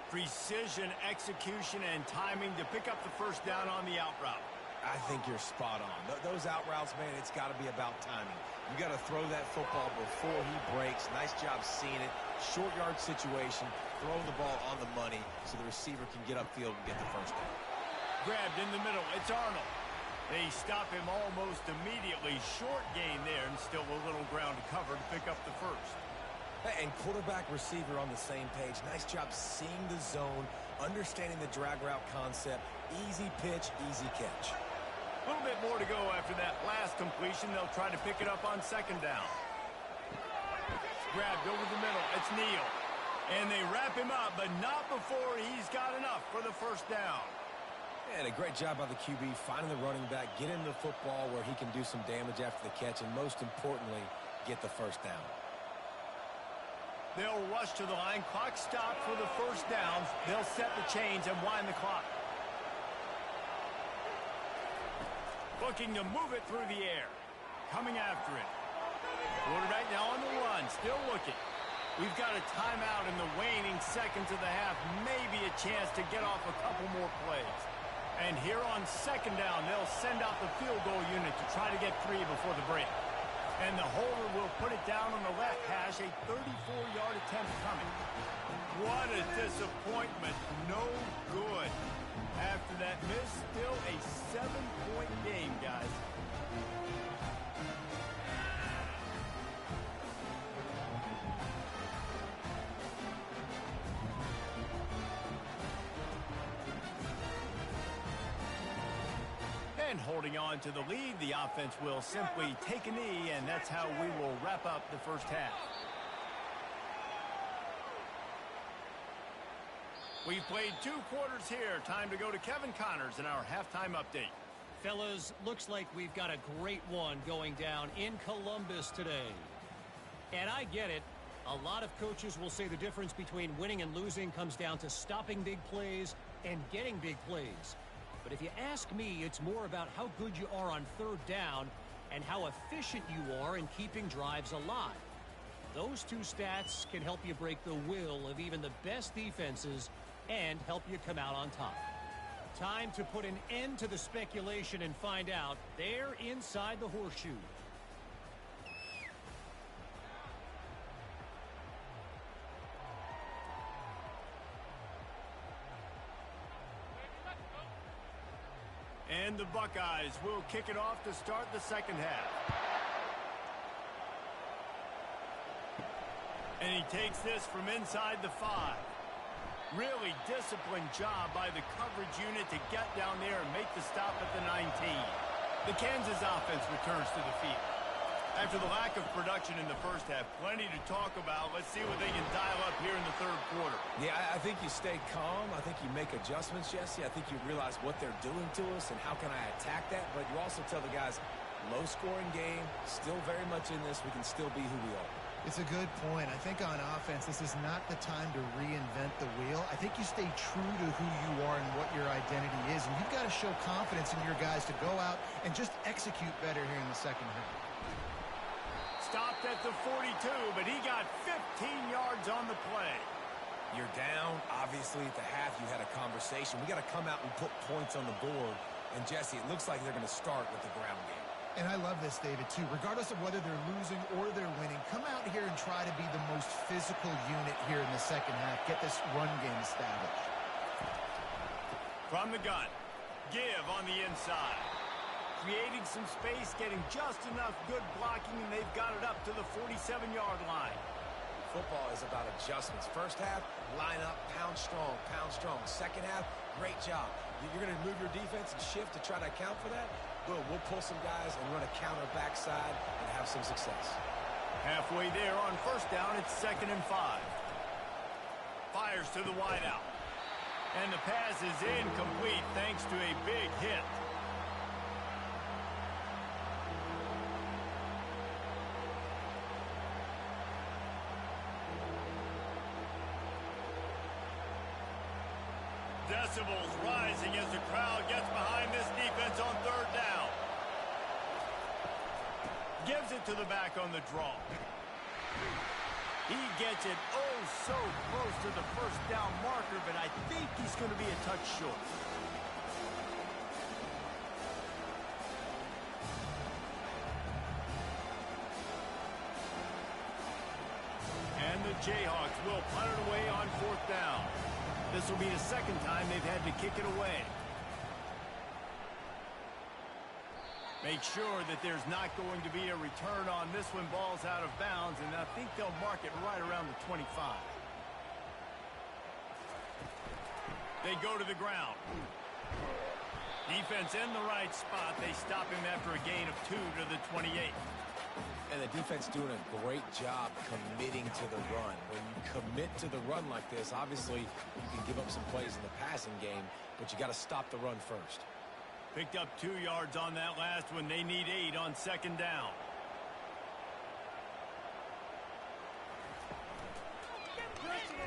Precision, execution, and timing to pick up the first down on the out route. I think you're spot on. Those out routes, man, it's got to be about timing. You got to throw that football before he breaks. Nice job seeing it. Short yard situation. Throw the ball on the money so the receiver can get upfield and get the first down. Grabbed in the middle. It's Arnold. They stop him almost immediately. Short gain there, and still a little ground to cover to pick up the first. And quarterback receiver on the same page. Nice job seeing the zone, understanding the drag route concept. Easy pitch, easy catch. A little bit more to go after that last completion. They'll try to pick it up on second down. Grabbed over the middle. It's Neal. And they wrap him up, but not before he's got enough for the first down. And a great job by the QB finding the running back, get him the football where he can do some damage after the catch, and most importantly, get the first down. They'll rush to the line. Clock stopped for the first down. They'll set the chains and wind the clock. Looking to move it through the air. Coming after it. Quarterback now on the run. Still looking. We've got a timeout in the waning seconds of the half. Maybe a chance to get off a couple more plays. And here on second down, they'll send out the field goal unit to try to get 3 before the break. And the holder will put it down on the left hash. A 34-yard attempt coming. What a disappointment. No good. After that miss, still a 7-point game, guys. And holding on to the lead, the offense will simply take a knee, and that's how we will wrap up the first half. We've played 2 quarters here. Time to go to Kevin Connors in our halftime update. Fellas, looks like we've got a great one going down in Columbus today. And I get it. A lot of coaches will say the difference between winning and losing comes down to stopping big plays and getting big plays. But if you ask me, it's more about how good you are on third down and how efficient you are in keeping drives alive. Those 2 stats can help you break the will of even the best defenses and help you come out on top. Time to put an end to the speculation and find out. They're inside the horseshoe. And the Buckeyes will kick it off to start the second half. And he takes this from inside the 5. Really disciplined job by the coverage unit to get down there and make the stop at the 19. The Kansas offense returns to the field. After the lack of production in the first half, plenty to talk about. Let's see what they can dial up here in the third quarter. Yeah, I think you stay calm. I think you make adjustments, Jesse. I think you realize what they're doing to us and how can I attack that. But you also tell the guys, low-scoring game, still very much in this. We can still be who we are. It's a good point. I think on offense, this is not the time to reinvent the wheel. I think you stay true to who you are and what your identity is. And you've got to show confidence in your guys to go out and just execute better here in the second half. Stopped at the 42, but he got 15 yards on the play. You're down. Obviously, at the half, you had a conversation. We got to come out and put points on the board. And, Jesse, it looks like they're going to start with the ground game. And I love this, David, too. Regardless of whether they're losing or they're winning, come out here and try to be the most physical unit here in the second half. Get this run game established. From the gun, give on the inside. Creating some space, getting just enough good blocking, and they've got it up to the 47-yard line. Football is about adjustments. First half, line up, pound strong, pound strong. Second half, great job. You're going to move your defense and shift to try to account for that? Boom, we'll pull some guys and run a counter backside and have some success. Halfway there on first down, it's 2nd and 5. Fires to the wideout. And the pass is incomplete thanks to a big hit. Decibels rising as the crowd gets behind this defense on 3rd down. Gives it to the back on the draw. He gets it oh so close to the first down marker, but I think he's going to be a touch short. And the Jayhawks will punt it away on 4th down. This will be the 2nd time they've had to kick it away. Make sure that there's not going to be a return on this when ball's out of bounds, and I think they'll mark it right around the 25. They go to the ground. Defense in the right spot. They stop him after a gain of 2 to the 28. And the defense doing a great job committing to the run. When you commit to the run like this, obviously you can give up some plays in the passing game, but you got to stop the run first. Picked up 2 yards on that last one. They need 8 on 2nd down.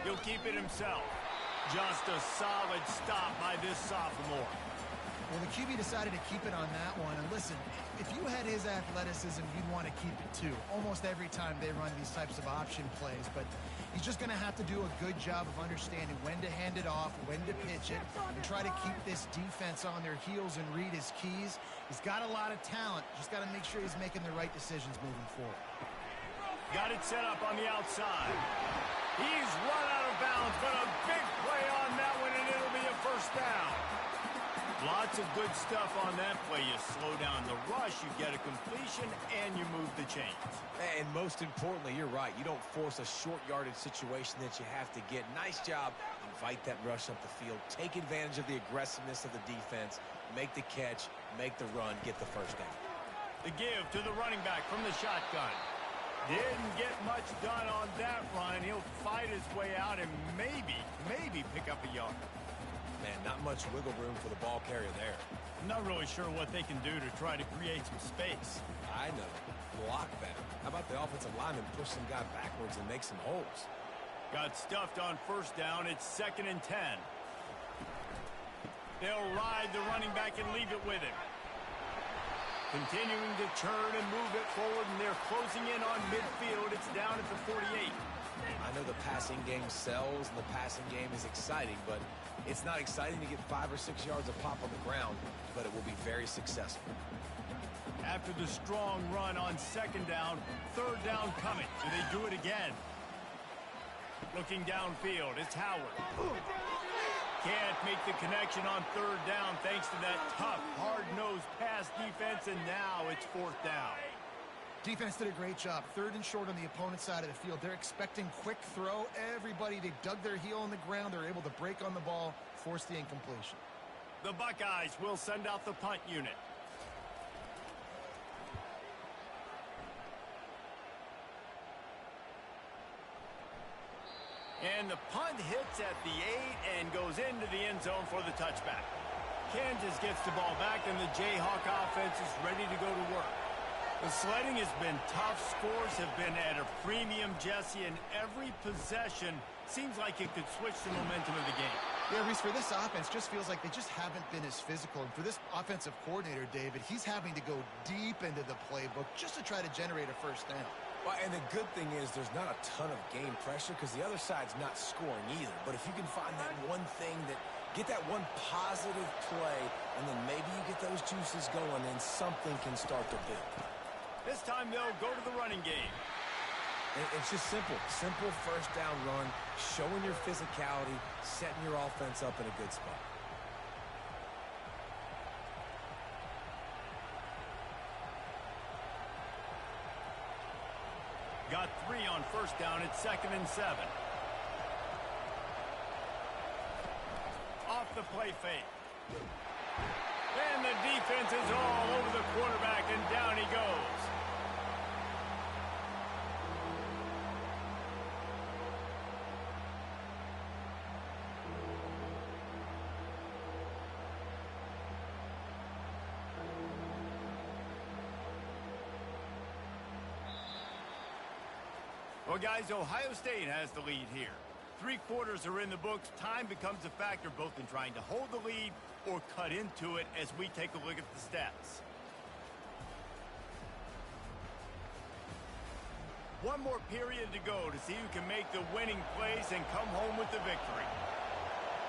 He'll keep it himself. Just a solid stop by this sophomore. Well, the QB decided to keep it on that one. And listen, if you had his athleticism, you'd want to keep it too. Almost every time they run these types of option plays. But he's just going to have to do a good job of understanding when to hand it off, when to pitch it, and try to keep this defense on their heels and read his keys. He's got a lot of talent. Just got to make sure he's making the right decisions moving forward. Got it set up on the outside. He's run out of bounds, but a big play on that one, and it'll be a 1st down. Lots of good stuff on that play. You slow down the rush, you get a completion, and you move the chains. And most importantly, you're right. You don't force a short yardage situation that you have to get. Nice job. Invite that rush up the field. Take advantage of the aggressiveness of the defense. Make the catch. Make the run. Get the 1st down. The give to the running back from the shotgun. Didn't get much done on that run. He'll fight his way out and maybe pick up a yard. Man, not much wiggle room for the ball carrier there. I'm not really sure what they can do to try to create some space. I know. Block better. How about the offensive lineman push some guy backwards and make some holes? Got stuffed on 1st down. It's 2nd and 10. They'll ride the running back and leave it with him. Continuing to churn and move it forward, and they're closing in on midfield. It's down at the 48. I know the passing game sells and the passing game is exciting, but it's not exciting to get 5 or 6 yards of pop on the ground, but it will be very successful. After the strong run on 2nd down, 3rd down coming. Do they do it again? Looking downfield, it's Howard. Can't make the connection on 3rd down thanks to that tough, hard-nosed pass defense, and now it's 4th down. Defense did a great job. 3rd and short on the opponent's side of the field. They're expecting quick throw. Everybody, they dug their heel on the ground. They're able to break on the ball, force the incompletion. The Buckeyes will send out the punt unit. And the punt hits at the 8 and goes into the end zone for the touchback. Kansas gets the ball back, and the Jayhawk offense is ready to go to work. The sledding has been tough. Scores have been at a premium, Jesse, and every possession seems like it could switch the momentum of the game. Yeah, Reese, for this offense, just feels like they just haven't been as physical. And for this offensive coordinator, David, he's having to go deep into the playbook just to try to generate a 1st down. Well, and the good thing is there's not a ton of game pressure because the other side's not scoring either. But if you can find that one thing get that one positive play, and then maybe you get those juices going, and something can start to build. This time they'll go to the running game. It's just simple. Simple 1st down run, showing your physicality, setting your offense up in a good spot. got 3 on first down at 2nd and 7. Off the play fake. And the defense is all over the quarterback, and down he goes. Well, guys, Ohio State has the lead here. 3 quarters are in the books. Time becomes a factor both in trying to hold the lead or cut into it as we take a look at the stats. One more period to go to see who can make the winning plays and come home with the victory.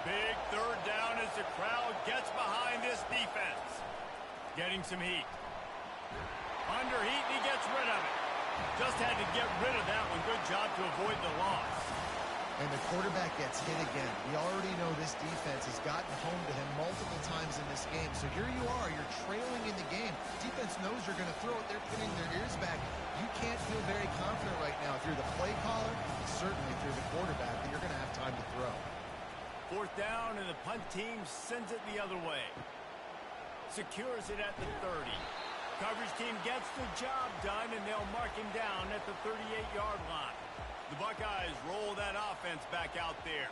Big 3rd down as the crowd gets behind this defense. Getting some heat. Under heat, and he gets rid of it. Just had to get rid of that one. Good job to avoid the loss. And the quarterback gets hit again. We already know this defense has gotten home to him multiple times in this game. So here you are. You're trailing in the game. Defense knows you're going to throw it. They're pinning their ears back. You can't feel very confident right now. If you're the play caller, certainly if you're the quarterback, that you're going to have time to throw. 4th down, and the punt team sends it the other way. Secures it at the 30. Coverage team gets the job done, and they'll mark him down at the 38-yard line. The Buckeyes roll that offense back out there.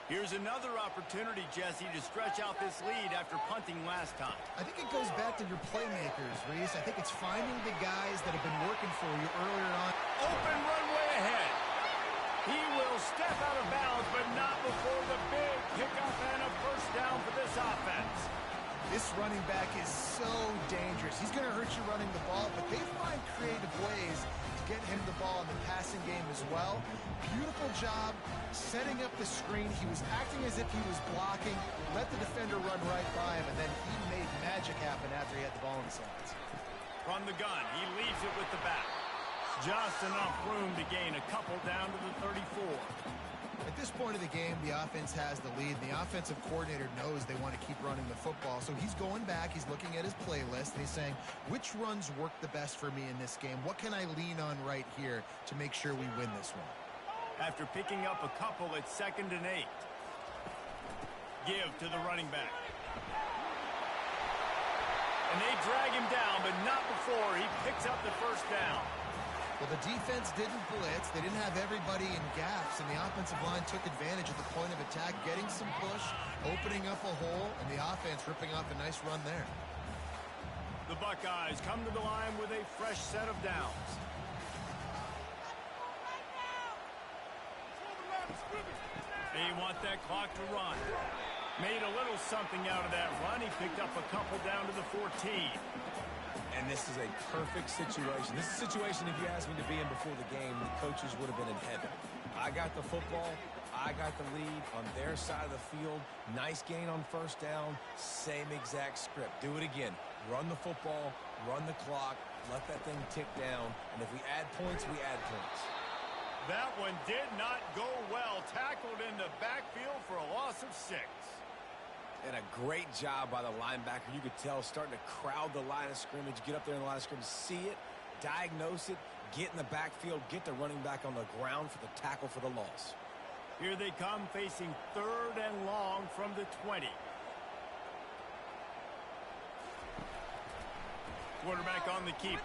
Here's another opportunity, Jesse, to stretch out this lead after punting last time. I think it goes back to your playmakers, Reese. I think it's finding the guys that have been working for you earlier on. Open runway ahead. He will step out of bounds, but not before the big pickup and a 1st down for this offense. This running back is so dangerous. He's going to hurt you running the ball, but they find creative ways to get him the ball in the passing game as well. Beautiful job setting up the screen. He was acting as if he was blocking, let the defender run right by him, and then he made magic happen after he had the ball in his hands. From the gun, he leaves it with the back. Just enough room to gain a couple down to the 34. At this point of the game, the offense has the lead. The offensive coordinator knows they want to keep running the football. So he's going back, he's looking at his playlist, and he's saying, which runs work the best for me in this game? What can I lean on right here to make sure we win this one? After picking up a couple at 2nd and 8. Give to the running back. And they drag him down, but not before he picks up the 1st down. Well, the defense didn't blitz. They didn't have everybody in gaps, and the offensive line took advantage at the point of attack, getting some push, opening up a hole, and the offense ripping off a nice run there. The Buckeyes come to the line with a fresh set of downs. They want that clock to run. Made a little something out of that run. He picked up a couple down to the 14. And this is a perfect situation. This is a situation, if you asked me to be in before the game, the coaches would have been in heaven. I got the football. I got the lead on their side of the field. Nice gain on 1st down. Same exact script. Do it again. Run the football. Run the clock. Let that thing tick down. And if we add points, we add points. That one did not go well. Tackled in the backfield for a loss of 6. And a great job by the linebacker. You could tell starting to crowd the line of scrimmage, get up there in the line of scrimmage, see it, diagnose it, get in the backfield, get the running back on the ground for the tackle for the loss. Here they come facing 3rd and long from the 20. Quarterback on the keeper.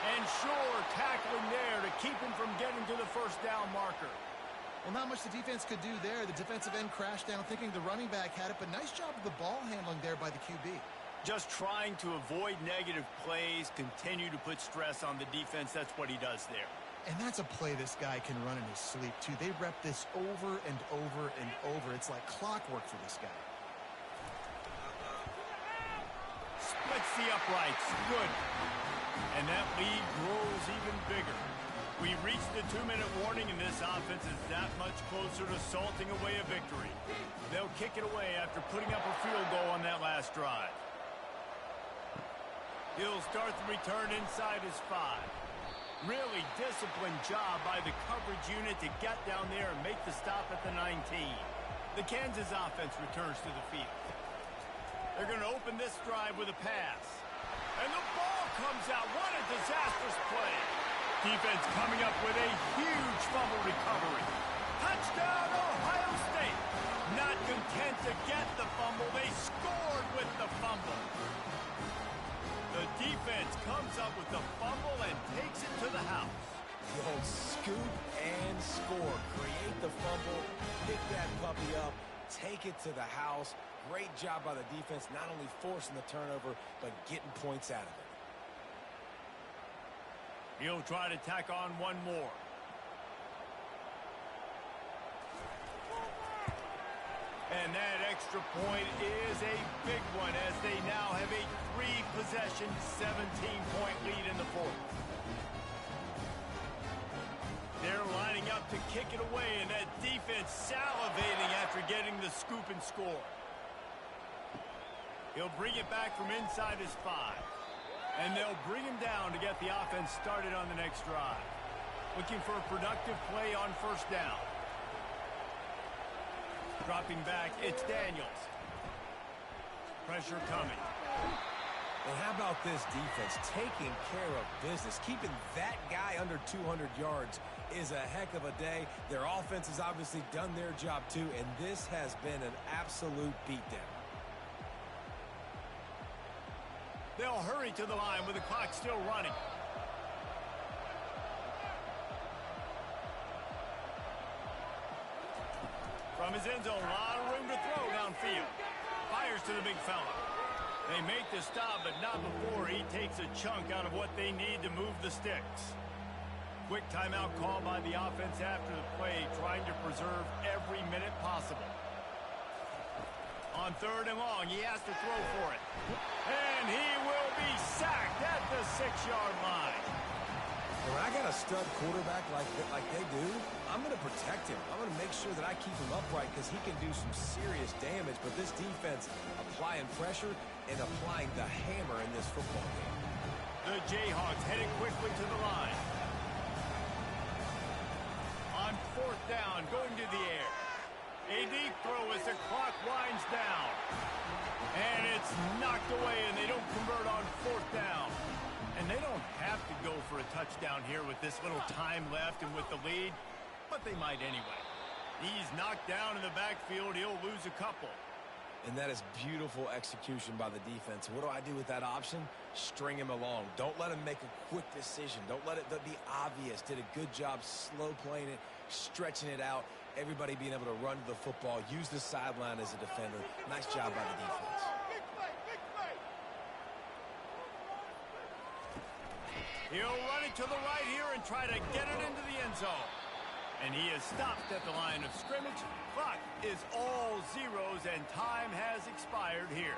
And sure, tackling there to keep him from getting to the 1st down marker. Well, not much the defense could do there. The defensive end crashed down thinking the running back had it, but nice job of the ball handling there by the QB. Just trying to avoid negative plays, continue to put stress on the defense. That's what he does there. And that's a play this guy can run in his sleep, too. They rep this over and over and over. It's like clockwork for this guy. Splits the uprights. Good. And that lead grows even bigger. We reached the 2-minute warning, and this offense is that much closer to salting away a victory. They'll kick it away after putting up a field goal on that last drive. He'll start the return inside his 5. Really disciplined job by the coverage unit to get down there and make the stop at the 19. The Kansas offense returns to the field. They're going to open this drive with a pass. And the ball comes out. What a disastrous play. Defense coming up with a huge fumble recovery. Touchdown, Ohio State. Not content to get the fumble, they scored with the fumble. The defense comes up with the fumble and takes it to the house. The old scoop and score. Create the fumble, pick that puppy up, take it to the house. Great job by the defense, not only forcing the turnover, but getting points out of it. He'll try to tack on one more. And that extra point is a big one as they now have a 3-possession, 17-point lead in the fourth. They're lining up to kick it away, and that defense salivating after getting the scoop and score. He'll bring it back from inside his 5. And they'll bring him down to get the offense started on the next drive. Looking for a productive play on first down. Dropping back, it's Daniels. Pressure coming. And how about this defense taking care of business? Keeping that guy under 200 yards is a heck of a day. Their offense has obviously done their job too, and this has been an absolute beatdown. They'll hurry to the line with the clock still running. From his end zone, a lot of room to throw downfield. Fires to the big fella. They make the stop, but not before he takes a chunk out of what they need to move the sticks. Quick timeout call by the offense after the play, trying to preserve every minute possible. On 3rd and long, he has to throw for it. And he will be sacked at the 6-yard line. When I got a stud quarterback like they do, I'm going to protect him. I'm going to make sure that I keep him upright because he can do some serious damage. But this defense applying pressure and applying the hammer in this football game. The Jayhawks heading quickly to the line. On 4th down, going to the air. A deep throw as the clock winds down. And it's knocked away, and they don't convert on 4th down. And they don't have to go for a touchdown here with this little time left and with the lead, but they might anyway. He's knocked down in the backfield. He'll lose a couple. And that is beautiful execution by the defense. What do I do with that option? String him along. Don't let him make a quick decision. Don't let it be obvious. Did a good job slow playing it, stretching it out. Everybody being able to run to the football, use the sideline as a defender. Nice job by the defense. He'll run it to the right here and try to get it into the end zone. And he is stopped at the line of scrimmage. Clock is all zeros and time has expired here.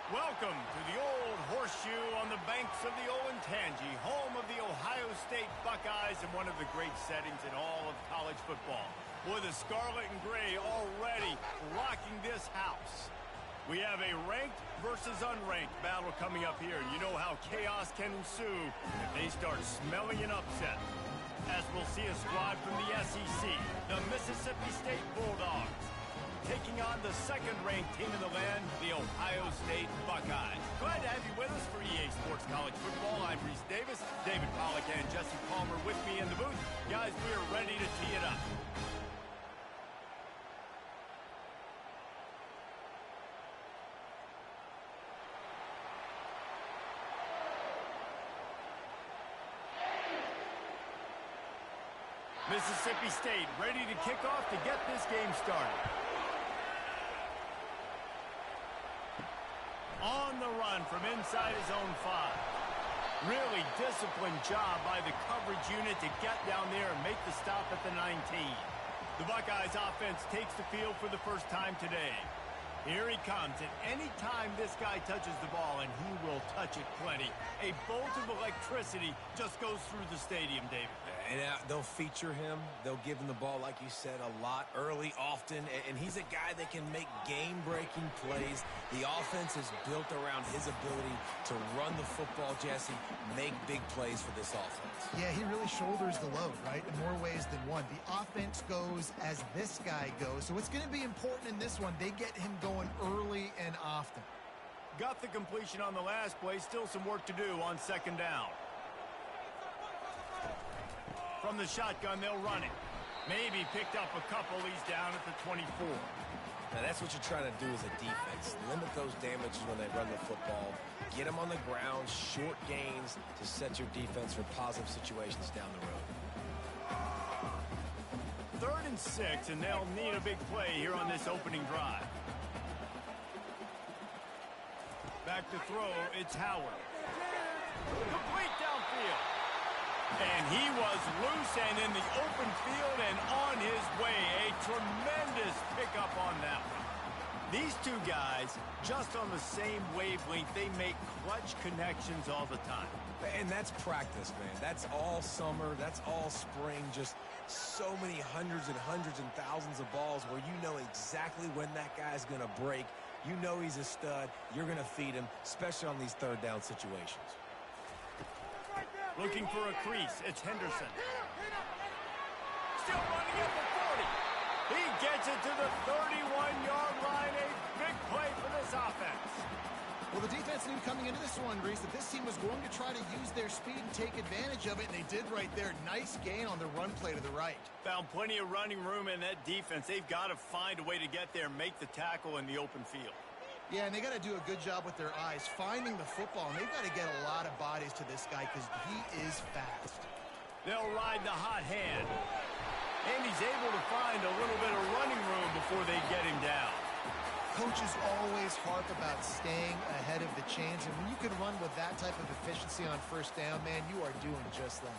Welcome to the old horseshoe on the banks of the Olentangy, home of the Ohio State Buckeyes and one of the great settings in all of college football. Boy, the scarlet and gray already rocking this house. We have a ranked versus unranked battle coming up here, and you know how chaos can ensue if they start smelling an upset. As we'll see a squad from the SEC, the Mississippi State Bulldogs, taking on the second-ranked team in the land, the Ohio State Buckeyes. Glad to have you with us for EA Sports College Football. I'm Reese Davis, David Pollack, and Jesse Palmer with me in the booth. Guys, we are ready to tee it up. Mississippi State ready to kick off to get this game started. On the run from inside his own 5. Really disciplined job by the coverage unit to get down there and make the stop at the 19. The Buckeyes offense takes the field for the first time today. Here he comes, and any time this guy touches the ball, and he will touch it plenty, a bolt of electricity just goes through the stadium, David. And they'll feature him. They'll give him the ball, like you said, a lot, early, often. And he's a guy that can make game-breaking plays. The offense is built around his ability to run the football, Jesse, make big plays for this offense. Yeah, he really shoulders the load, right, in more ways than one. The offense goes as this guy goes. So it's going to be important in this one. They get him going early and often. Got the completion on the last play. Still some work to do on second down. From the shotgun, they'll run it. Maybe picked up a couple. He's down at the 24. Now, that's what you're trying to do as a defense. Limit those damages when they run the football. Get them on the ground, short gains to set your defense for positive situations down the road. 3rd and 6, and they'll need a big play here on this opening drive. Back to throw, it's Howard. Complete downfield. And he was loose and in the open field and on his way. A tremendous pickup on that one. These two guys, just on the same wavelength, they make clutch connections all the time. And that's practice, man. That's all summer. That's all spring. Just so many hundreds and thousands of balls where you know exactly when that guy's going to break. You know he's a stud. You're going to feed him, especially on these third down situations. Looking for a crease. It's Henderson. Still running at the 40. He gets it to the 31-yard line. A big play for this offense. Well, the defense knew coming into this one, Reese, that this team was going to try to use their speed and take advantage of it, and they did right there. Nice gain on the run play to the right. Found plenty of running room in that defense. They've got to find a way to get there and make the tackle in the open field. Yeah, and they got to do a good job with their eyes, finding the football, and they've got to get a lot of bodies to this guy because he is fast. They'll ride the hot hand. And he's able to find a little bit of running room before they get him down. Coaches always harp about staying ahead of the chains, and when you can run with that type of efficiency on first down, man, you are doing just that.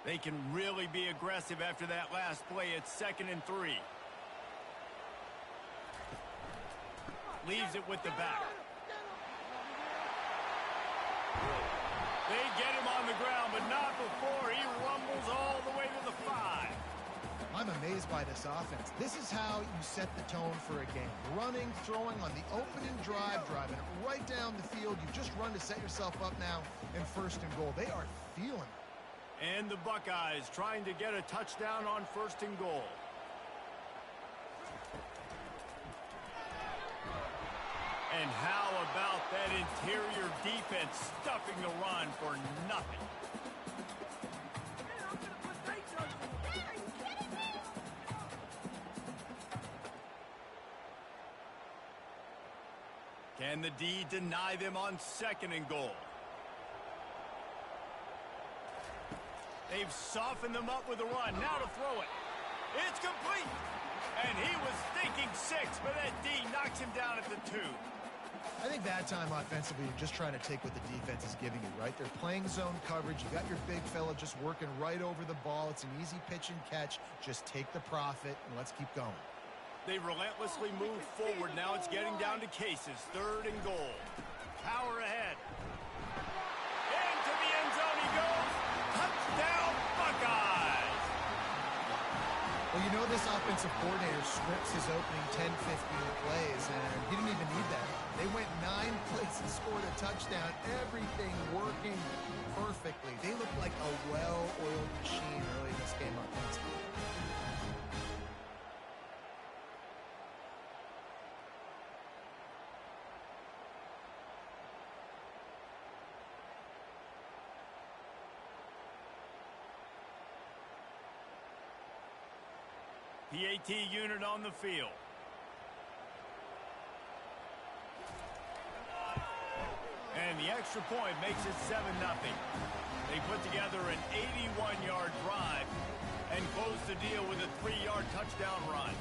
They can really be aggressive after that last play. It's 2nd and 3. Leaves it with the back. They get him on the ground, but not before he rumbles all the way to the 5. I'm amazed by this offense. This is how you set the tone for a game. Running, throwing on the opening drive, driving it right down the field. You just run to set yourself up now in 1st and goal. They are feeling it. And the Buckeyes trying to get a touchdown on 1st and goal. And how about that interior defense stuffing the run for nothing? Can the D deny them on 2nd and goal? They've softened them up with a run. Now to throw it. It's complete. And he was thinking 6, but that D knocks him down at the 2. I think that time offensively, you're just trying to take what the defense is giving you, right? They're playing zone coverage. You got your big fella just working right over the ball. It's an easy pitch and catch. Just take the profit and let's keep going. They relentlessly move forward. Now it's getting down to cases. 3rd and goal. Power ahead. Into the end zone he goes. Touchdown, Buckeyes! Well, you know this offensive coordinator scripts his opening 10, 15 plays, and he didn't even need that. They went 9 plays and scored a touchdown. Everything working perfectly. They looked like a well-oiled machine early in this game offensively. PAT unit on the field. And the extra point makes it 7-0. They put together an 81-yard drive and close the deal with a 3-yard touchdown run.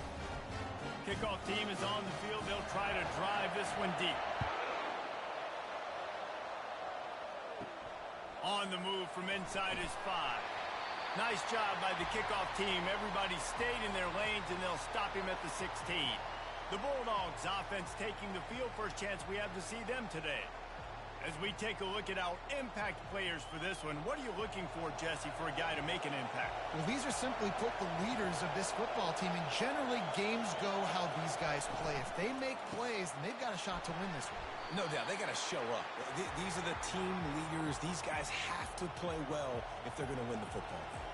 Kickoff team is on the field. They'll try to drive this one deep. On the move from inside his 5. Nice job by the kickoff team. Everybody stayed in their lanes, and they'll stop him at the 16. The Bulldogs offense taking the field. First chance we have to see them today. As we take a look at our impact players for this one, what are you looking for, Jesse, for a guy to make an impact? Well, these are simply put the leaders of this football team, and generally games go how these guys play. If they make plays, then they've got a shot to win this one. No doubt, they got to show up. These are the team leaders. These guys have to play well if they're going to win the football game.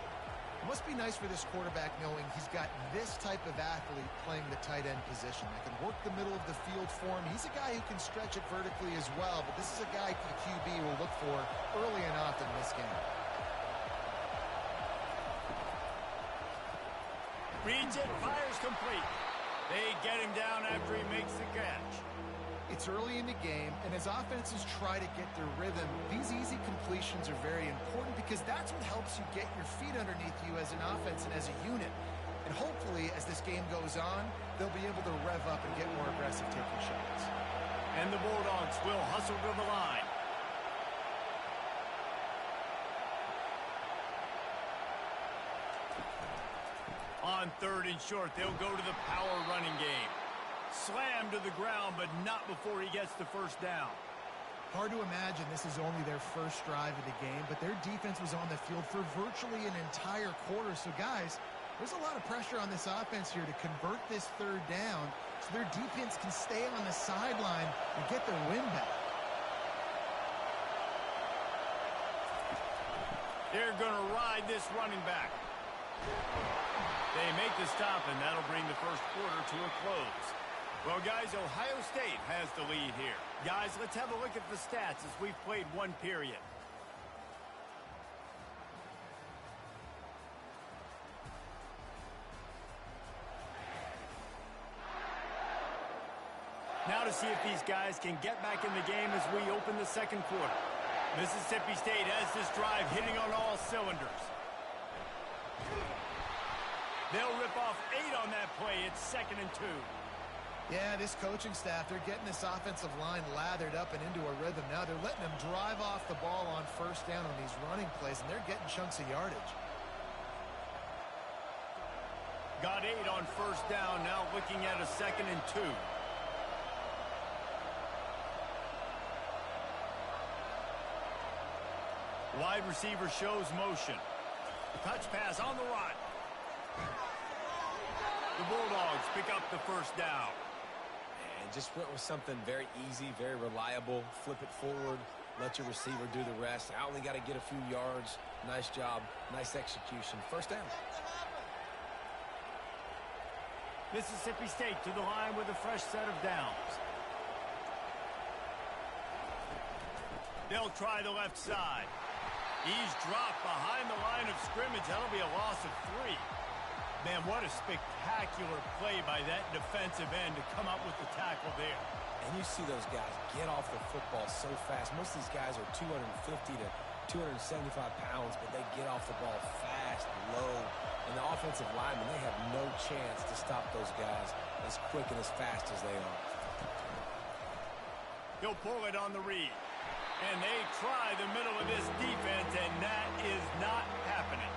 It must be nice for this quarterback knowing he's got this type of athlete playing the tight end position that can work the middle of the field for him. He's a guy who can stretch it vertically as well, but this is a guy the QB will look for early and often in this game. Reads it, fires complete. They get him down after he makes the catch. It's early in the game, and as offenses try to get their rhythm, these easy completions are very important because that's what helps you get your feet underneath you as an offense and as a unit. And hopefully, as this game goes on, they'll be able to rev up and get more aggressive taking shots. And the Bulldogs will hustle to the line. On 3rd and short, they'll go to the power running game. Slammed to the ground, but not before he gets the first down. Hard to imagine this is only their first drive of the game, but their defense was on the field for virtually an entire quarter. So, guys, there's a lot of pressure on this offense here to convert this 3rd down so their defense can stay on the sideline and get their win back. They're going to ride this running back. They make the stop, and that'll bring the first quarter to a close. Well, guys, Ohio State has the lead here. Guys, let's have a look at the stats as we've played one period. Now to see if these guys can get back in the game as we open the second quarter. Mississippi State has this drive hitting on all cylinders. They'll rip off 8 on that play. It's 2nd and 2. Yeah, this coaching staff, they're getting this offensive line lathered up and into a rhythm now. They're letting them drive off the ball on 1st down on these running plays, and they're getting chunks of yardage. Got 8 on 1st down, now looking at a 2nd and 2. Wide receiver shows motion. Touch pass on the run. The Bulldogs pick up the 1st down. And just went with something very easy, very reliable. Flip it forward, let your receiver do the rest. I only got to get a few yards. Nice job, nice execution. 1st down. Mississippi State to the line with a fresh set of downs. They'll try the left side. He's dropped behind the line of scrimmage. That'll be a loss of 3. Man, what a spectacular play by that defensive end to come up with the tackle there. And you see those guys get off the football so fast. Most of these guys are 250 to 275 pounds, but they get off the ball fast, low. And the offensive linemen, they have no chance to stop those guys as quick and as fast as they are. He'll pull it on the read. And they try the middle of this defense, and that is not happening.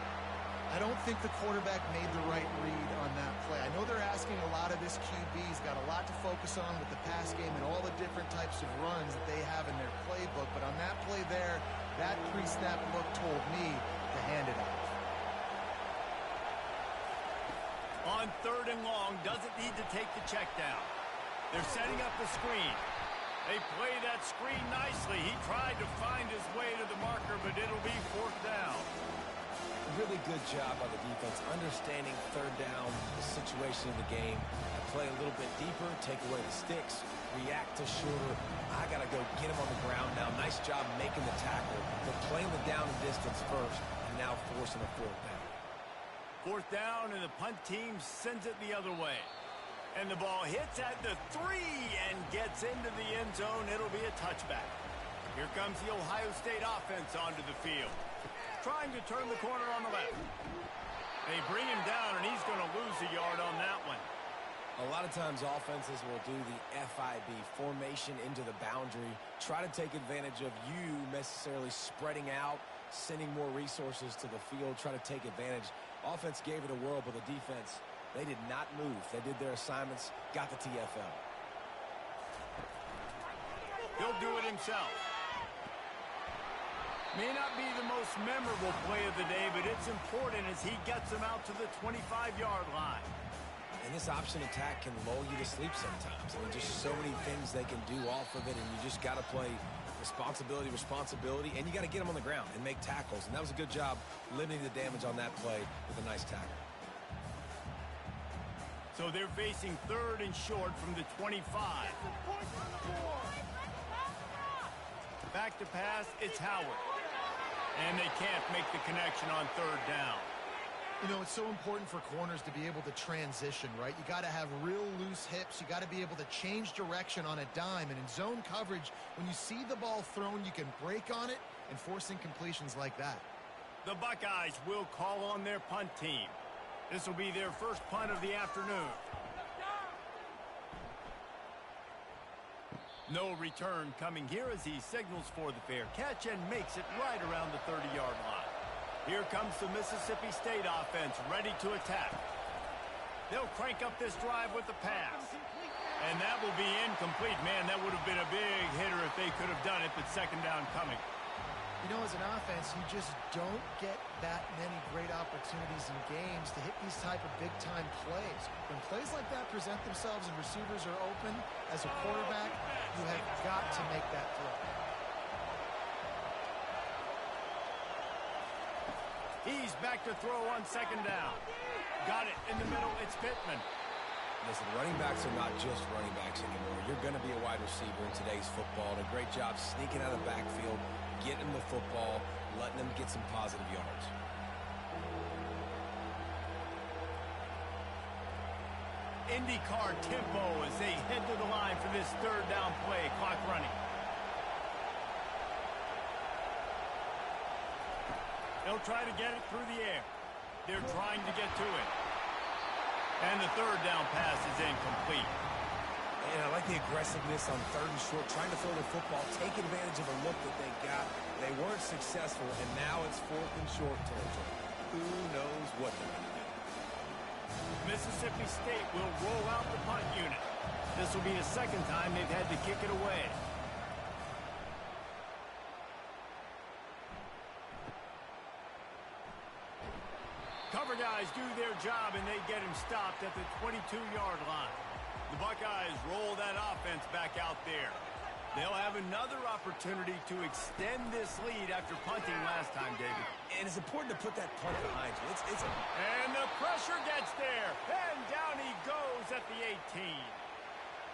I don't think the quarterback made the right read on that play. I know they're asking asking a lot of this QB. He's got a lot to focus on with the pass game and all the different types of runs that they have in their playbook. But on that play there, that pre-snap look told me to hand it off. On 3rd and long, doesn't need to take the check down. They're setting up the screen. They play that screen nicely. He tried to find his way to the marker, but it'll be 4th down. Really good job by the defense, understanding 3rd down, the situation of the game, and play a little bit deeper, take away the sticks, react to shorter. I got to go get him on the ground now. Nice job making the tackle, but playing the down and distance first, and now forcing a 4th down. 4th down, and the punt team sends it the other way. And the ball hits at the 3 and gets into the end zone. It'll be a touchback. Here comes the Ohio State offense onto the field, trying to turn the corner on the left. They bring him down, and he's going to lose a yard on that one. A lot of times offenses will do the FIB, formation into the boundary, try to take advantage of you necessarily spreading out, sending more resources to the field, try to take advantage. Offense gave it a whirl, but the defense, they did not move. They did their assignments, got the TFL. He'll do it himself. May not be the most memorable play of the day, but it's important as he gets them out to the 25-yard line. And this option attack can lull you to sleep sometimes. I mean, just so many things they can do off of it, and you just got to play responsibility, and you got to get them on the ground and make tackles. And that was a good job limiting the damage on that play with a nice tackle. So they're facing 3rd and short from the 25. Back to pass, it's Howard. And they can't make the connection on 3rd down. You know, it's so important for corners to be able to transition, right? You got to have real loose hips. You got to be able to change direction on a dime. And in zone coverage, when you see the ball thrown, you can break on it and force incompletions like that. The Buckeyes will call on their punt team. This will be their first punt of the afternoon. No return coming here as he signals for the fair catch and makes it right around the 30-yard line. Here comes the Mississippi State offense ready to attack. They'll crank up this drive with the pass. And that will be incomplete. Man, that would have been a big hitter if they could have done it, but 2nd down coming. You know, as an offense, you just don't get that many great opportunities in games to hit these type of big-time plays. When plays like that present themselves and receivers are open, as a quarterback, you have got to make that throw. He's back to throw on 2nd down. Got it in the middle. It's Pittman. Listen, running backs are not just running backs anymore. You're going to be a wide receiver in today's football. And a great job sneaking out of the backfield, getting them the football, letting them get some positive yards. IndyCar tempo as they head to the line for this 3rd down play. Clock running. They'll try to get it through the air. They're trying to get to it. And the 3rd down pass is incomplete. And I like the aggressiveness on 3rd and short, trying to throw the football, take advantage of a look that they got. They weren't successful, and now it's 4th and short territory. Who knows what they're going to do? Mississippi State will roll out the punt unit. This will be the 2nd time they've had to kick it away. Cover guys do their job, and they get him stopped at the 22-yard line. The Buckeyes roll that offense back out there. They'll have another opportunity to extend this lead after punting last time, David. And it's important to put that punt behind you. And the pressure gets there. And down he goes at the 18.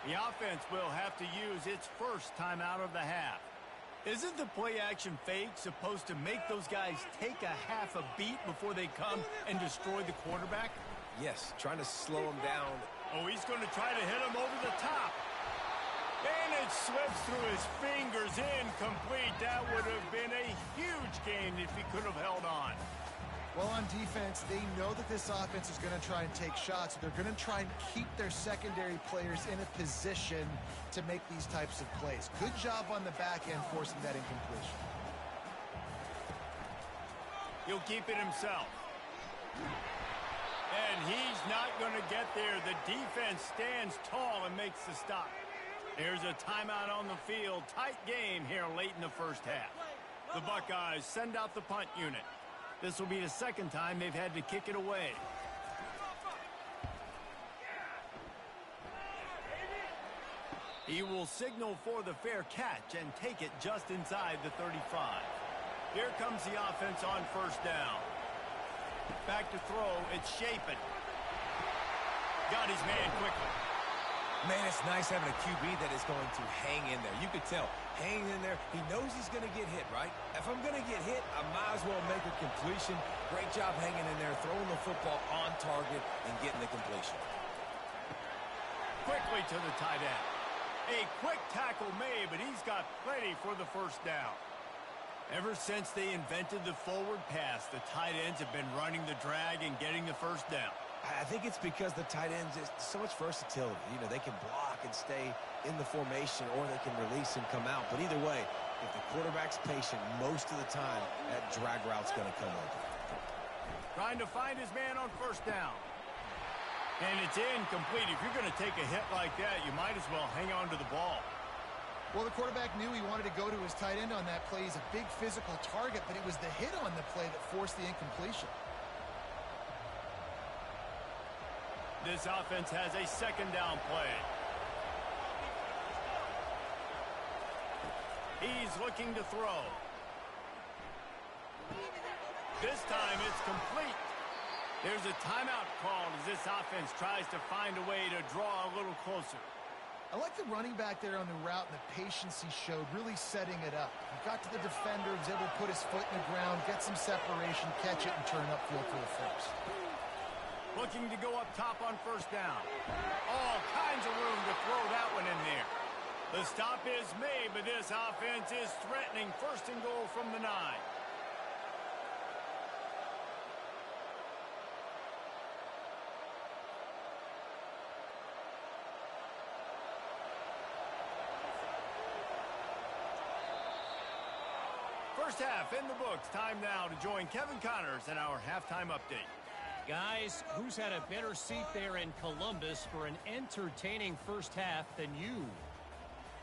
The offense will have to use its first timeout of the half. Isn't the play-action fake supposed to make those guys take a half a beat before they come and destroy the quarterback? Yes, trying to slow him down. Oh, he's going to try to hit him over the top. And it slips through his fingers, incomplete. That would have been a huge gain if he could have held on. Well, on defense, they know that this offense is going to try and take shots. They're going to try and keep their secondary players in a position to make these types of plays. Good job on the back end forcing that incompletion. He'll keep it himself. And he's not going to get there. The defense stands tall and makes the stop. There's a timeout on the field. Tight game here late in the first half. The Buckeyes send out the punt unit. This will be the second time they've had to kick it away. He will signal for the fair catch and take it just inside the 35. Here comes the offense on first down. Back to throw. It's Shapen. Got his man quickly. Man, it's nice having a QB that is going to hang in there. You could tell, hanging in there, he knows he's going to get hit, right? If I'm going to get hit, I might as well make a completion. Great job hanging in there, throwing the football on target and getting the completion. Quickly to the tight end. A quick tackle made, but he's got plenty for the first down. Ever since they invented the forward pass, the tight ends have been running the drag and getting the first down. I think it's because the tight ends is so much versatility. You know, they can block and stay in the formation, or they can release and come out. But either way, if the quarterback's patient, most of the time, that drag route's going to come open. Trying to find his man on first down. And it's incomplete. If you're going to take a hit like that, you might as well hang on to the ball. Well, the quarterback knew he wanted to go to his tight end on that play. He's a big physical target, but it was the hit on the play that forced the incompletion. This offense has a second down play. He's looking to throw. This time it's complete. There's a timeout called as this offense tries to find a way to draw a little closer. I like the running back there on the route and the patience he showed, really setting it up. He got to the defender, was able to put his foot in the ground, get some separation, catch it, and turn upfield for the first. Looking to go up top on first down. All kinds of room to throw that one in there. The stop is made, but this offense is threatening first and goal from the 9. First half in the books. Time now to join Kevin Connors in our halftime update. Guys, who's had a better seat there in Columbus for an entertaining first half than you?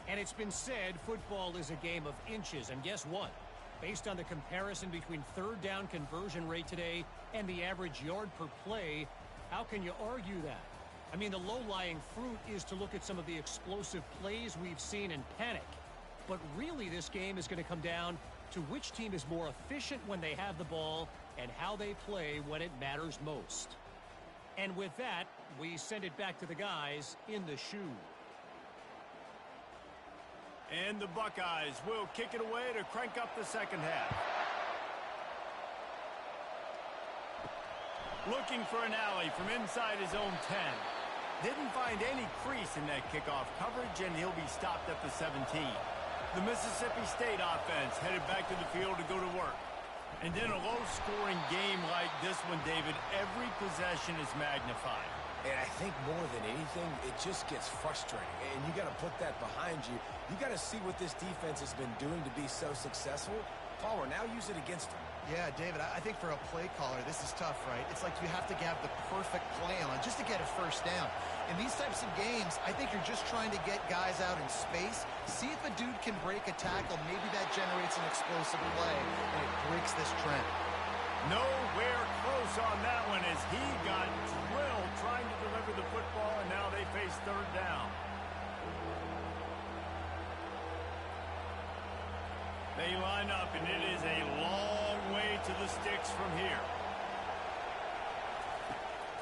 And it's been said football is a game of inches. And guess what? Based on the comparison between third down conversion rate today and the average yard per play, how can you argue that? I mean, the low-lying fruit is to look at some of the explosive plays we've seen and panic. But really, this game is going to come down to which team is more efficient when they have the ball and how they play when it matters most. And with that, we send it back to the guys in the shoe. And the Buckeyes will kick it away to crank up the second half. Looking for an alley from inside his own 10. Didn't find any crease in that kickoff coverage, and he'll be stopped at the 17. The Mississippi State offense headed back to the field to go to work. And in a low-scoring game like this one, David, every possession is magnified. And I think more than anything, it just gets frustrating. And you got to put that behind you. You got to see what this defense has been doing to be so successful. Palmer, now use it against them. Yeah, David, I think for a play caller, this is tough, right? It's like you have to have the perfect play on just to get a first down. In these types of games, I think you're just trying to get guys out in space, see if a dude can break a tackle. Maybe that generates an explosive play, and it breaks this trend. Nowhere close on that one as he got drilled trying to deliver the football, and now they face third down. They line up, and it is a long way to the sticks from here.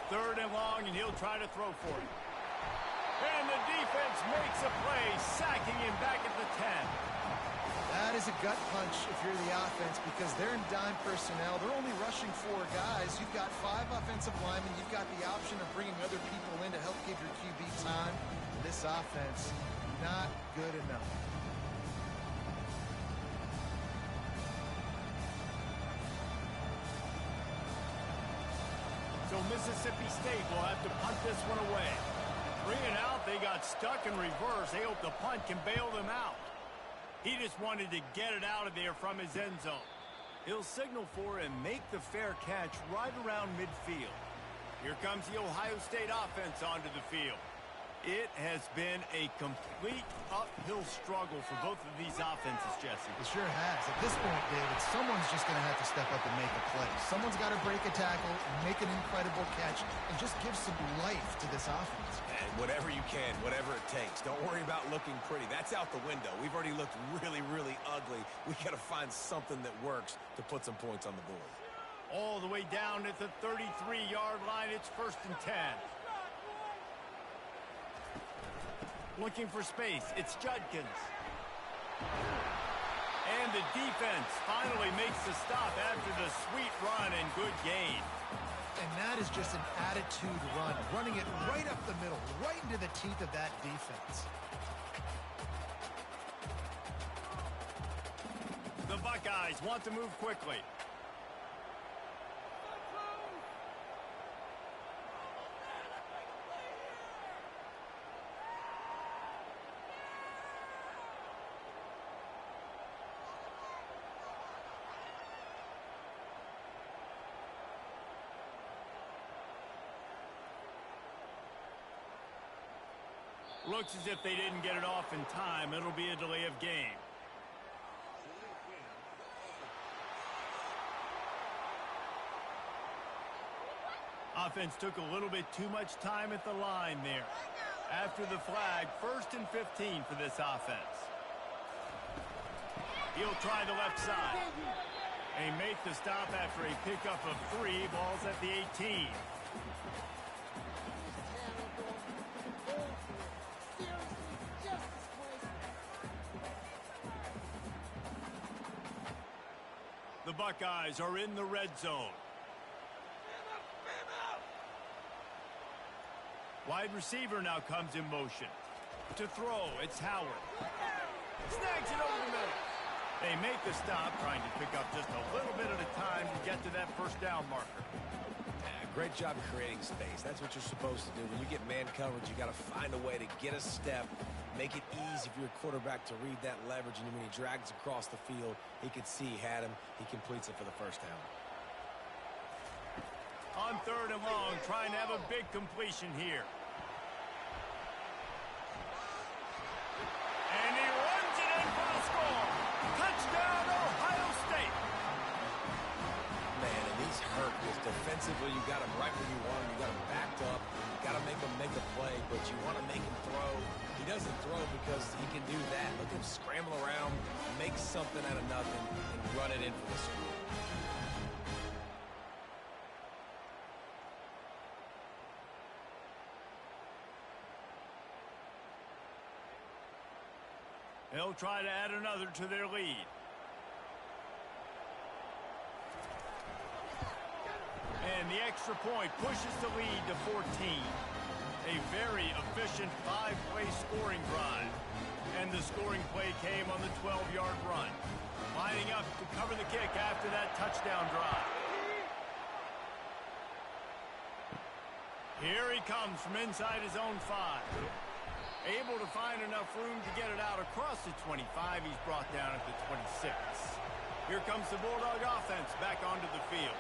Third and long, and he'll try to throw for it. And the defense makes a play, sacking him back at the 10. That is a gut punch if you're the offense because they're in dime personnel. They're only rushing 4 guys. You've got 5 offensive linemen. You've got the option of bringing other people in to help give your QB time. This offense, not good enough. So Mississippi State will have to punt this one away. 3 and out, they got stuck in reverse. They hope the punt can bail them out. He just wanted to get it out of there from his end zone. He'll signal for and make the fair catch right around midfield. Here comes the Ohio State offense onto the field. It has been a complete uphill struggle for both of these offenses, Jesse. It sure has. At this point, David, someone's just going to have to step up and make a play. Someone's got to break a tackle, make an incredible catch, and just give some life to this offense. And whatever you can, whatever it takes. Don't worry about looking pretty. That's out the window. We've already looked really, really ugly. We got to find something that works to put some points on the board. All the way down at the 33-yard line, it's 1st and 10. Looking for space, it's Judkins. And the defense finally makes the stop after the sweet run and good gain. And that is just an attitude run, running it right up the middle, right into the teeth of that defense. The Buckeyes want to move quickly. Looks as if they didn't get it off in time. It'll be a delay of game. Offense took a little bit too much time at the line there. After the flag, 1st and 15 for this offense. He'll try the left side. They make the stop after a pickup of 3. Ball's at the 18. The Buckeyes are in the red zone. Wide receiver now comes in motion. To throw, it's Howard. Snags it over the middle. They make the stop, trying to pick up just a little bit at a time to get to that 1st down marker. Great job of creating space. That's what you're supposed to do. When you get man coverage, you got to find a way to get a step, make it easy for your quarterback to read that leverage, and when he drags across the field, he could see he had him. He completes it for the 1st down. On 3rd and long, trying to have a big completion here. And he runs it in for the score. Touchdown, Ohio State. Man, and he's hurt because defensively you got him right where you want him. You got him backed up. You got to make him make a play, but you want to make him throw. He doesn't throw because he can do that. Look at him scramble around, make something out of nothing, and run it in for the score. They'll try to add another to their lead. And the extra point pushes the lead to 14. A very efficient 5-play scoring drive. And the scoring play came on the 12-yard run. Lining up to cover the kick after that touchdown drive. Here he comes from inside his own 5. Able to find enough room to get it out across the 25. He's brought down at the 26. Here comes the Bulldog offense back onto the field.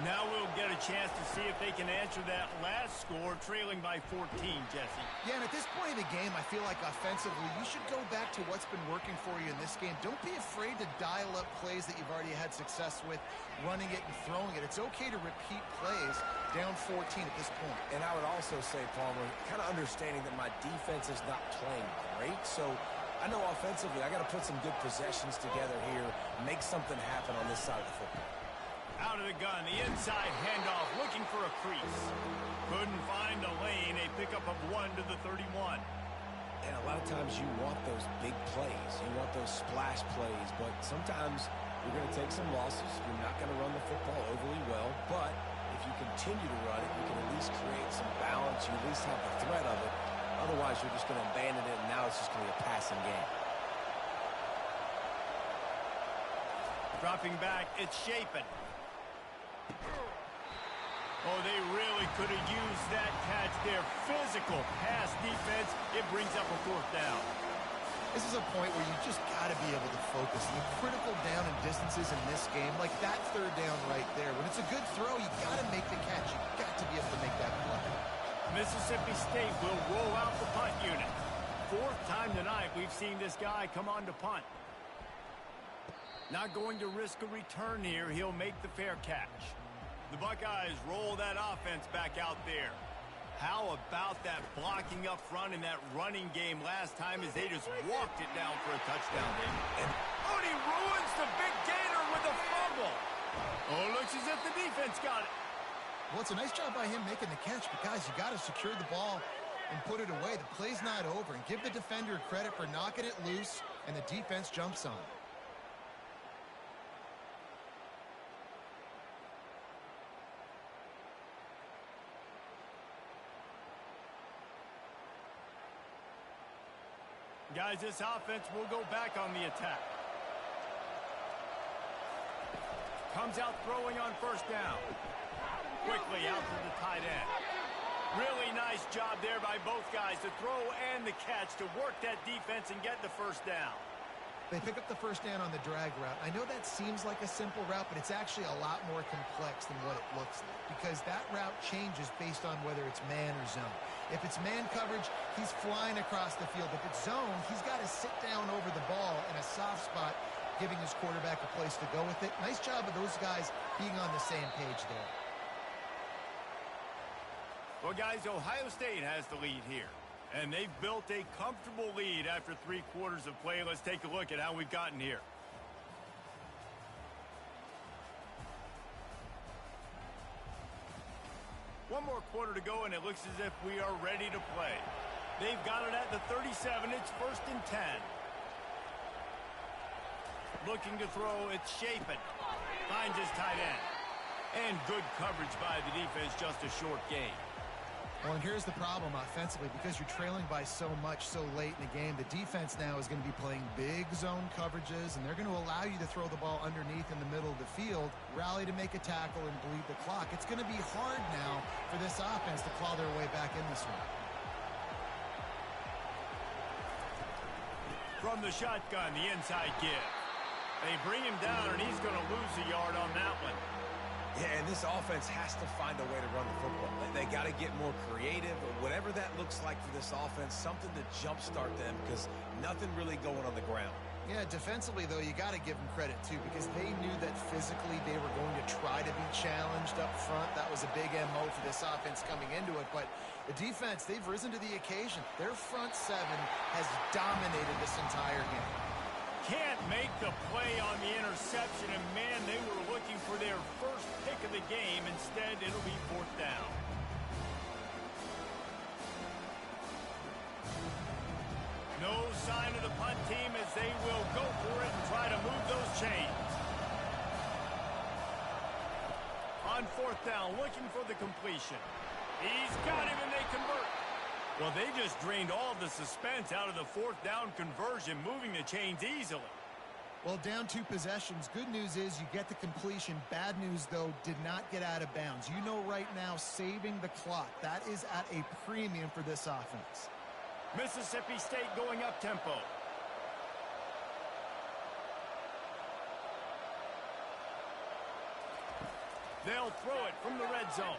Now we'll get a chance to see if they can answer that last score, trailing by 14, Jesse. Yeah, and at this point in the game, I feel like offensively, you should go back to what's been working for you in this game. Don't be afraid to dial up plays that you've already had success with, running it and throwing it. It's okay to repeat plays down 14 at this point. And I would also say, Palmer, kind of understanding that my defense is not playing great, so I know offensively I got to put some good possessions together here, make something happen on this side of the football. Out of the gun, the inside handoff, looking for a crease. Couldn't find a lane, a pickup of 1 to the 31. And a lot of times you want those big plays. You want those splash plays, but sometimes you're going to take some losses. You're not going to run the football overly well, but if you continue to run it, you can at least create some balance. You at least have the threat of it. Otherwise, you're just going to abandon it, and now it's just going to be a passing game. Dropping back, it's Shapen. Oh, they really could have used that catch there. Physical pass defense. It brings up a 4th down. This is a point where you just got to be able to focus. The critical down and distances in this game, like that third down right there. When it's a good throw, you got to make the catch. You got to be able to make that play. Mississippi State will roll out the punt unit. Fourth time tonight we've seen this guy come on to punt. Not going to risk a return here. He'll make the fair catch. The Buckeyes roll that offense back out there. How about that blocking up front in that running game last time as they just walked it down for a touchdown, David? And he ruins the big gainer with a fumble. Oh, looks as if the defense got it. Well, it's a nice job by him making the catch, but guys, you got to secure the ball and put it away. The play's not over, and give the defender credit for knocking it loose, and the defense jumps on it. Guys, this offense will go back on the attack. Comes out throwing on first down. Quickly out to the tight end. Really nice job there by both guys to throw and the catch to work that defense and get the first down. They pick up the first down on the drag route. I know that seems like a simple route, but it's actually a lot more complex than what it looks like because that route changes based on whether it's man or zone. If it's man coverage, he's flying across the field. If it's zone, he's got to sit down over the ball in a soft spot, giving his quarterback a place to go with it. Nice job of those guys being on the same page there. Well, guys, Ohio State has the lead here. And they've built a comfortable lead after 3 quarters of play. Let's take a look at how we've gotten here. One more quarter to go, and it looks as if we are ready to play. They've got it at the 37. It's 1st and 10. Looking to throw, it's Chapin. Finds his tight end. And good coverage by the defense, just a short gain. Well, and here's the problem offensively. Because you're trailing by so much so late in the game, the defense now is going to be playing big zone coverages, and they're going to allow you to throw the ball underneath in the middle of the field, rally to make a tackle, and bleed the clock. It's going to be hard now for this offense to claw their way back in this one. From the shotgun, the inside give. They bring him down, and he's going to lose a yard on that one. Yeah, and this offense has to find a way to run the football. They got to get more creative, or whatever that looks like for this offense, something to jumpstart them because nothing really going on the ground. Yeah, defensively, though, you got to give them credit, too, because they knew that physically they were going to try to be challenged up front. That was a big MO for this offense coming into it. But the defense, they've risen to the occasion. Their front seven has dominated this entire game. Can't make the play on the interception, and man, they were looking for their first pick of the game. Instead, it'll be 4th down. No sign of the punt team as they will go for it and try to move those chains. On 4th down, looking for the completion. He's got him, and they convert. Well, they just drained all the suspense out of the 4th down conversion, moving the chains easily. Well, down 2 possessions. Good news is you get the completion. Bad news, though, did not get out of bounds. You know right now, saving the clock. That is at a premium for this offense. Mississippi State going up tempo. They'll throw it from the red zone.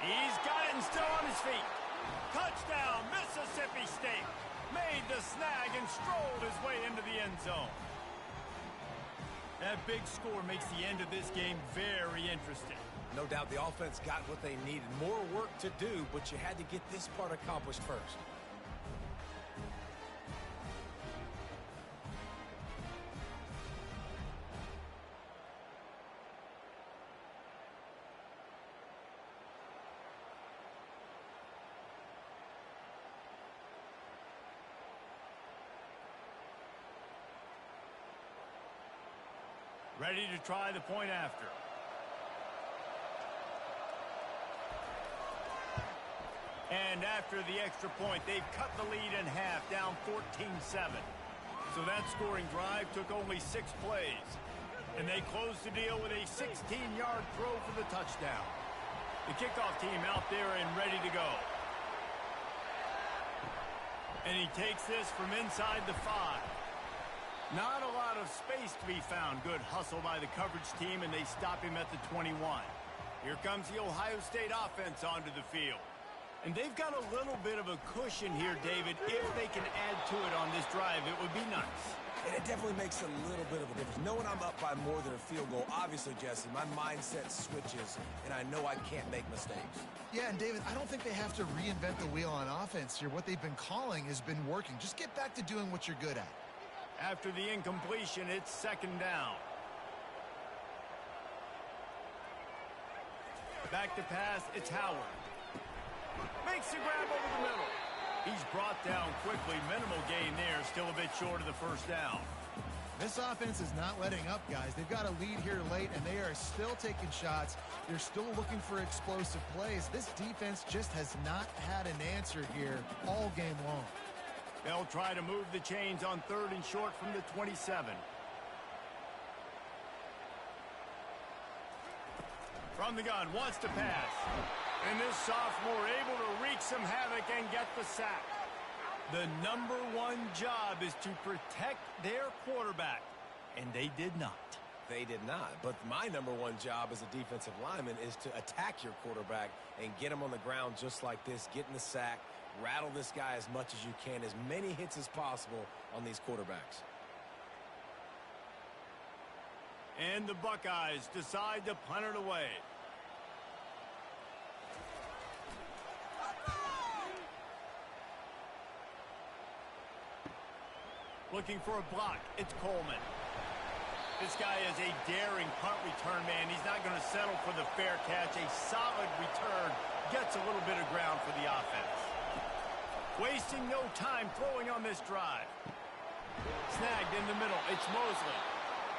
He's got it and still on his feet. Touchdown, Mississippi State. Made the snag and strolled his way into the end zone. That big score makes the end of this game very interesting. No doubt the offense got what they needed. More work to do, but you had to get this part accomplished first. Ready to try the point after. And after the extra point, they've cut the lead in half, down 14-7. So that scoring drive took only 6 plays. And they closed the deal with a 16-yard throw for the touchdown. The kickoff team out there and ready to go. And he takes this from inside the 5. Not a lot of space to be found. Good hustle by the coverage team, and they stop him at the 21. Here comes the Ohio State offense onto the field. And they've got a little bit of a cushion here, David. If they can add to it on this drive, it would be nice. And it definitely makes a little bit of a difference. Knowing I'm up by more than a field goal, obviously, Jesse, my mindset switches, and I know I can't make mistakes. Yeah, and David, I don't think they have to reinvent the wheel on offense here. What they've been calling has been working. Just get back to doing what you're good at. After the incompletion, it's second down. Back to pass, it's Howard. Makes the grab over the middle. He's brought down quickly. Minimal gain there. Still a bit short of the first down. This offense is not letting up, guys. They've got a lead here late, and they are still taking shots. They're still looking for explosive plays. This defense just has not had an answer here all game long. They'll try to move the chains on 3rd and short from the 27. From the gun, wants to pass. And this sophomore able to wreak some havoc and get the sack. The number one job is to protect their quarterback, and they did not. They did not. But my number one job as a defensive lineman is to attack your quarterback and get him on the ground just like this, get in the sack, rattle this guy as much as you can, as many hits as possible on these quarterbacks. And the Buckeyes decide to punt it away. Looking for a block. It's Coleman. This guy is a daring punt return man. He's not going to settle for the fair catch. A solid return. Gets a little bit of ground for the offense. Wasting no time throwing on this drive. Snagged in the middle. It's Mosley.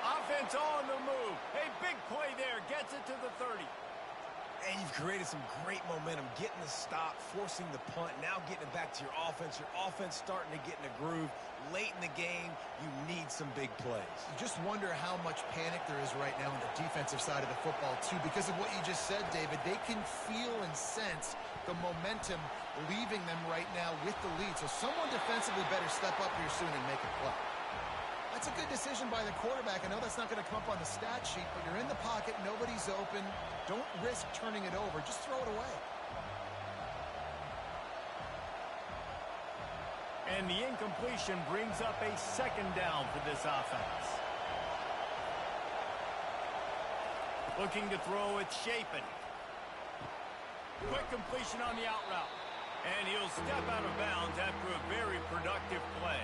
Offense on the move. A big play there. Gets it to the 30. And you've created some great momentum, getting the stop, forcing the punt, now getting it back to your offense. Your offense starting to get in a groove. Late in the game, you need some big plays. You just wonder how much panic there is right now on the defensive side of the football, too, because of what you just said, David. They can feel and sense the momentum leaving them right now with the lead. So someone defensively better step up here soon and make a play. That's a good decision by the quarterback. I know that's not going to come up on the stat sheet, but you're in the pocket, nobody's open. Don't risk turning it over. Just throw it away. And the incompletion brings up a second down for this offense. Looking to throw, it's Shapen. Quick completion on the out route. And he'll step out of bounds after a very productive play.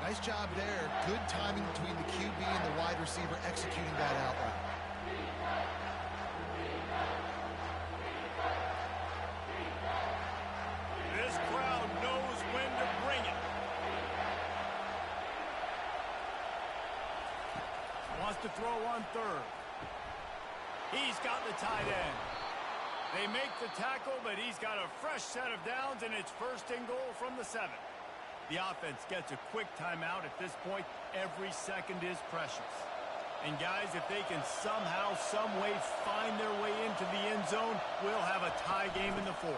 Nice job there. Good timing between the QB and the wide receiver executing that out route. This crowd knows when to bring it. Wants to throw on 3rd. He's got the tight end. They make the tackle, but he's got a fresh set of downs, and it's 1st and goal from the 7. The offense gets a quick timeout. At this point, every second is precious. And guys, if they can somehow, some way find their way into the end zone, we'll have a tie game in the 4th.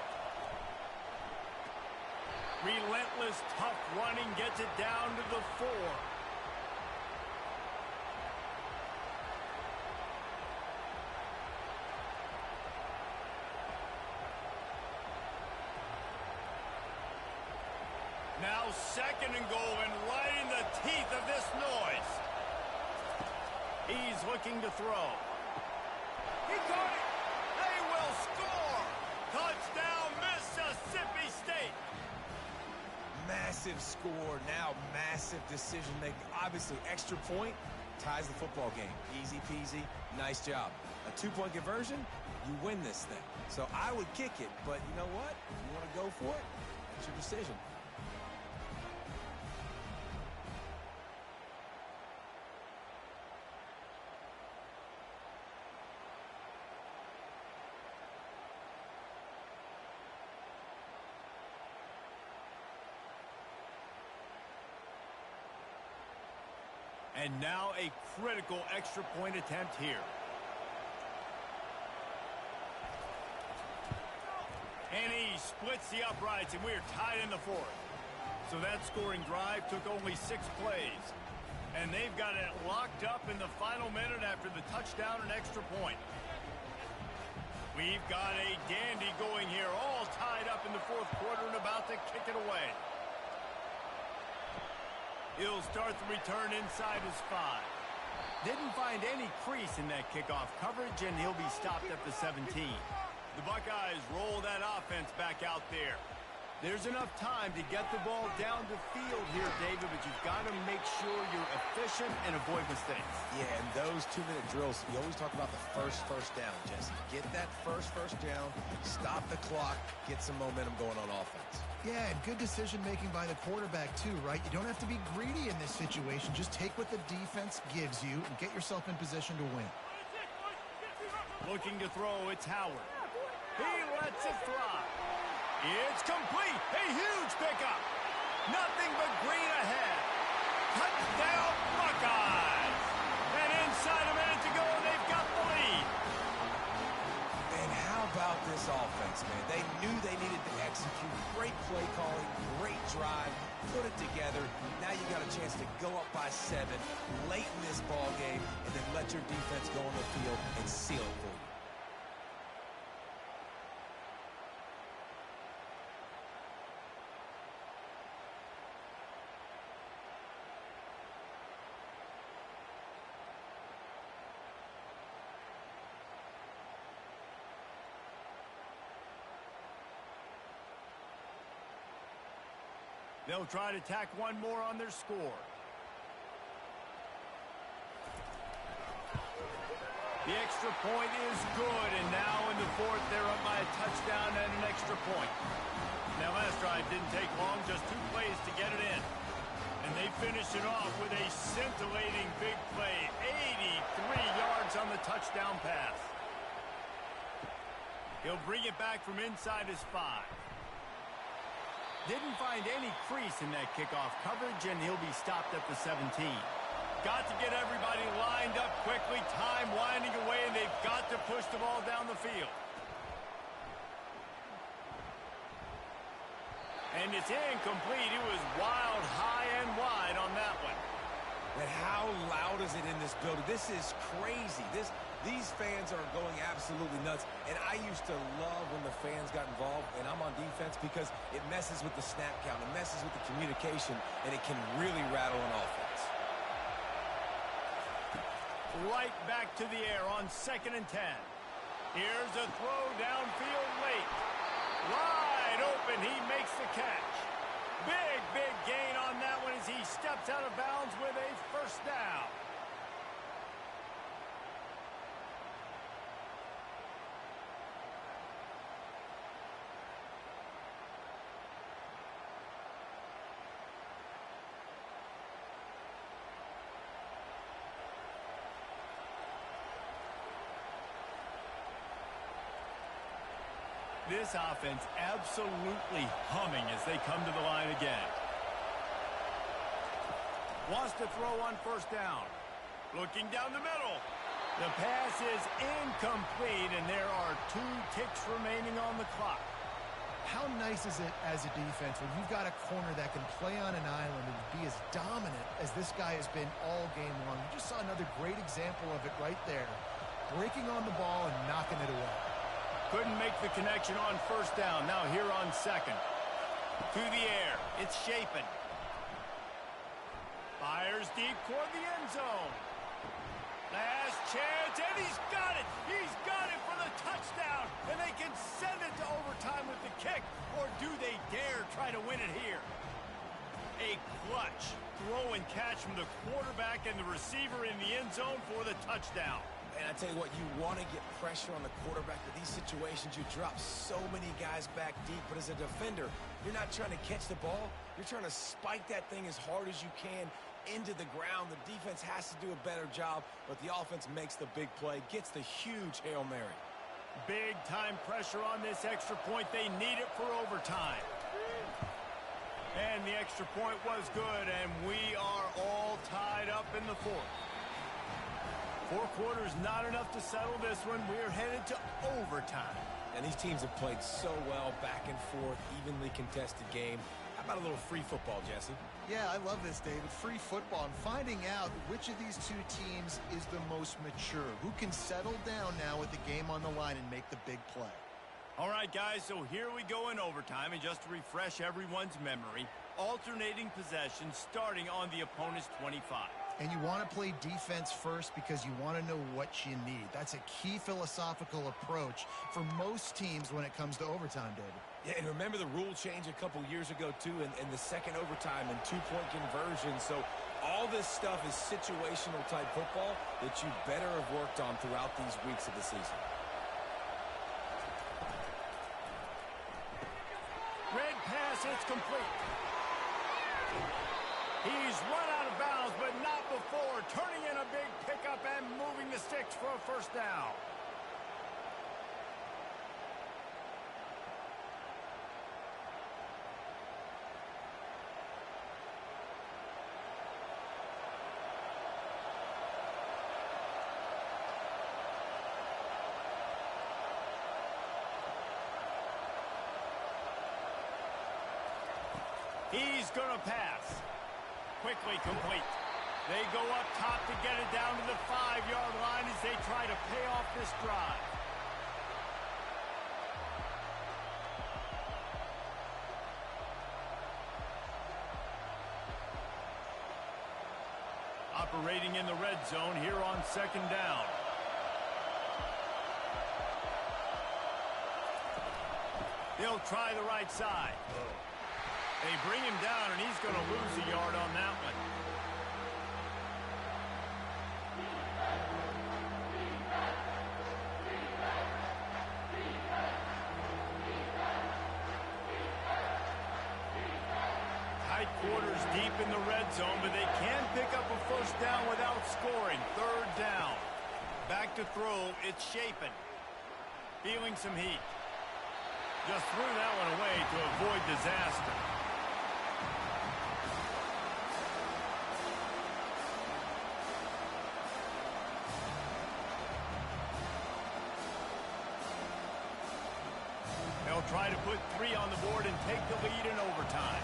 Relentless, tough running gets it down to the 4. Now 2nd and goal, and right in the teeth of this noise. He's looking to throw. He caught it. They will score. Touchdown, Mississippi State. Massive score, now massive decision making. Obviously, extra point ties the football game. Easy peasy, nice job. A 2-point conversion, you win this thing. So I would kick it, but you know what? If you want to go for it, it's your decision. And now a critical extra point attempt here. And he splits the uprights, and we're tied in the 4th. So that scoring drive took only 6 plays. And they've got it locked up in the final minute after the touchdown and extra point. We've got a dandy going here, all tied up in the fourth quarter and about to kick it away. He'll start the return inside his 5. Didn't find any crease in that kickoff coverage, and he'll be stopped at the 17. The Buckeyes roll that offense back out there. There's enough time to get the ball down the field here, David, but you've got to make sure you're efficient and avoid mistakes. Yeah, and those 2-minute drills, you always talk about the first down, Jesse. Get that first down, stop the clock, get some momentum going on offense. Yeah, and good decision-making by the quarterback, too, right? You don't have to be greedy in this situation. Just take what the defense gives you and get yourself in position to win. Looking to throw, it's Howard. He lets it fly. It's complete. A huge pickup. Nothing but green ahead. Touchdown, Buckeyes. And inside a minute to go, they've got the lead. And how about this offense, man? They knew they needed to execute. Great play calling, great drive, put it together. Now you got a chance to go up by 7 late in this ball game and then let your defense go on the field and seal it for you. They'll try to tack one more on their score. The extra point is good, and now in the fourth, they're up by a touchdown and an extra point. Now, last drive didn't take long, just 2 plays to get it in. And they finish it off with a scintillating big play, 83 yards on the touchdown pass. He'll bring it back from inside his 5. Didn't find any crease in that kickoff coverage, and he'll be stopped at the 17. Got to get everybody lined up quickly, time winding away, and they've got to push the ball down the field. And it's incomplete. It was wild, high and wide on that one. And how loud is it in this building? This is crazy. These fans are going absolutely nuts. And I used to love when the fans got involved, and I'm on defense because it messes with the snap count. It messes with the communication, and it can really rattle an offense. Right back to the air on 2nd and 10. Here's a throw downfield late. Wide open, he makes the catch. Big gain on that one as he steps out of bounds with a first down. This offense absolutely humming as they come to the line again. Wants to throw on first down. Looking down the middle. The pass is incomplete, and there are 2 ticks remaining on the clock. How nice is it as a defense when you've got a corner that can play on an island and be as dominant as this guy has been all game long? You just saw another great example of it right there. Breaking on the ball and knocking it away. Couldn't make the connection on first down. Now here on 2nd. To the air. It's Shapen. Fires deep toward the end zone. Last chance, and he's got it. He's got it for the touchdown. And they can send it to overtime with the kick. Or do they dare try to win it here? A clutch throw and catch from the quarterback and the receiver in the end zone for the touchdown. And I tell you what, you want to get pressure on the quarterback. In these situations, you drop so many guys back deep. But as a defender, you're not trying to catch the ball. You're trying to spike that thing as hard as you can into the ground. The defense has to do a better job, but the offense makes the big play, gets the huge Hail Mary. Big time pressure on this extra point. They need it for overtime. And the extra point was good, and we are all tied up in the fourth. 4 quarters, not enough to settle this one. We're headed to overtime. And these teams have played so well, back and forth, evenly contested game. How about a little free football, Jesse? Yeah, I love this, David. Free football and finding out which of these two teams is the most mature. Who can settle down now with the game on the line and make the big play. All right, guys, so here we go in overtime. And just to refresh everyone's memory, alternating possessions starting on the opponent's 25. And you want to play defense first because you want to know what you need. That's a key philosophical approach for most teams when it comes to overtime, David. Yeah, and remember the rule change a couple years ago, too, in the second overtime and two-point conversion. So all this stuff is situational type football that you better have worked on throughout these weeks of the season. Red pass, it's complete. He's run out of bounds, but not before turning in a big pickup and moving the sticks for a first down. He's going to pass. Quickly complete. They go up top to get it down to the 5-yard line as they try to pay off this drive. Operating in the red zone here on second down. They'll try the right side. They bring him down, and he's going to lose a yard on that one. Tight quarters deep in the red zone, but they can pick up a first down without scoring. Third down. Back to throw. It's Shapen. Feeling some heat. Just threw that one away to avoid disaster. They'll try to put 3 on the board and take the lead in overtime.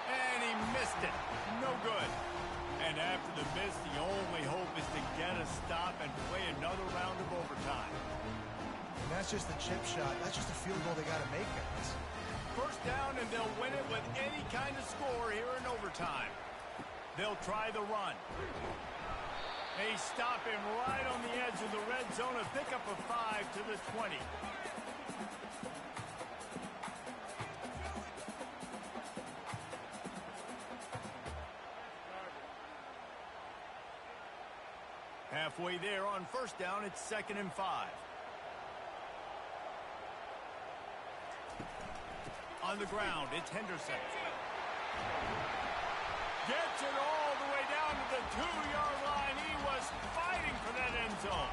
And he missed it. No good. And after the miss, the only hope is to get a stop and play another round of overtime. And that's just the chip shot. That's just a field goal they got to make, guys. First down, and they'll win it with any kind of score here in overtime. They'll try the run. They stop him right on the edge of the red zone and pick up a 5 to the 20. Halfway there on first down, it's 2nd and 5. On the ground, it's Henderson. Gets it all the way down to the 2-yard line. He was fighting for that end zone.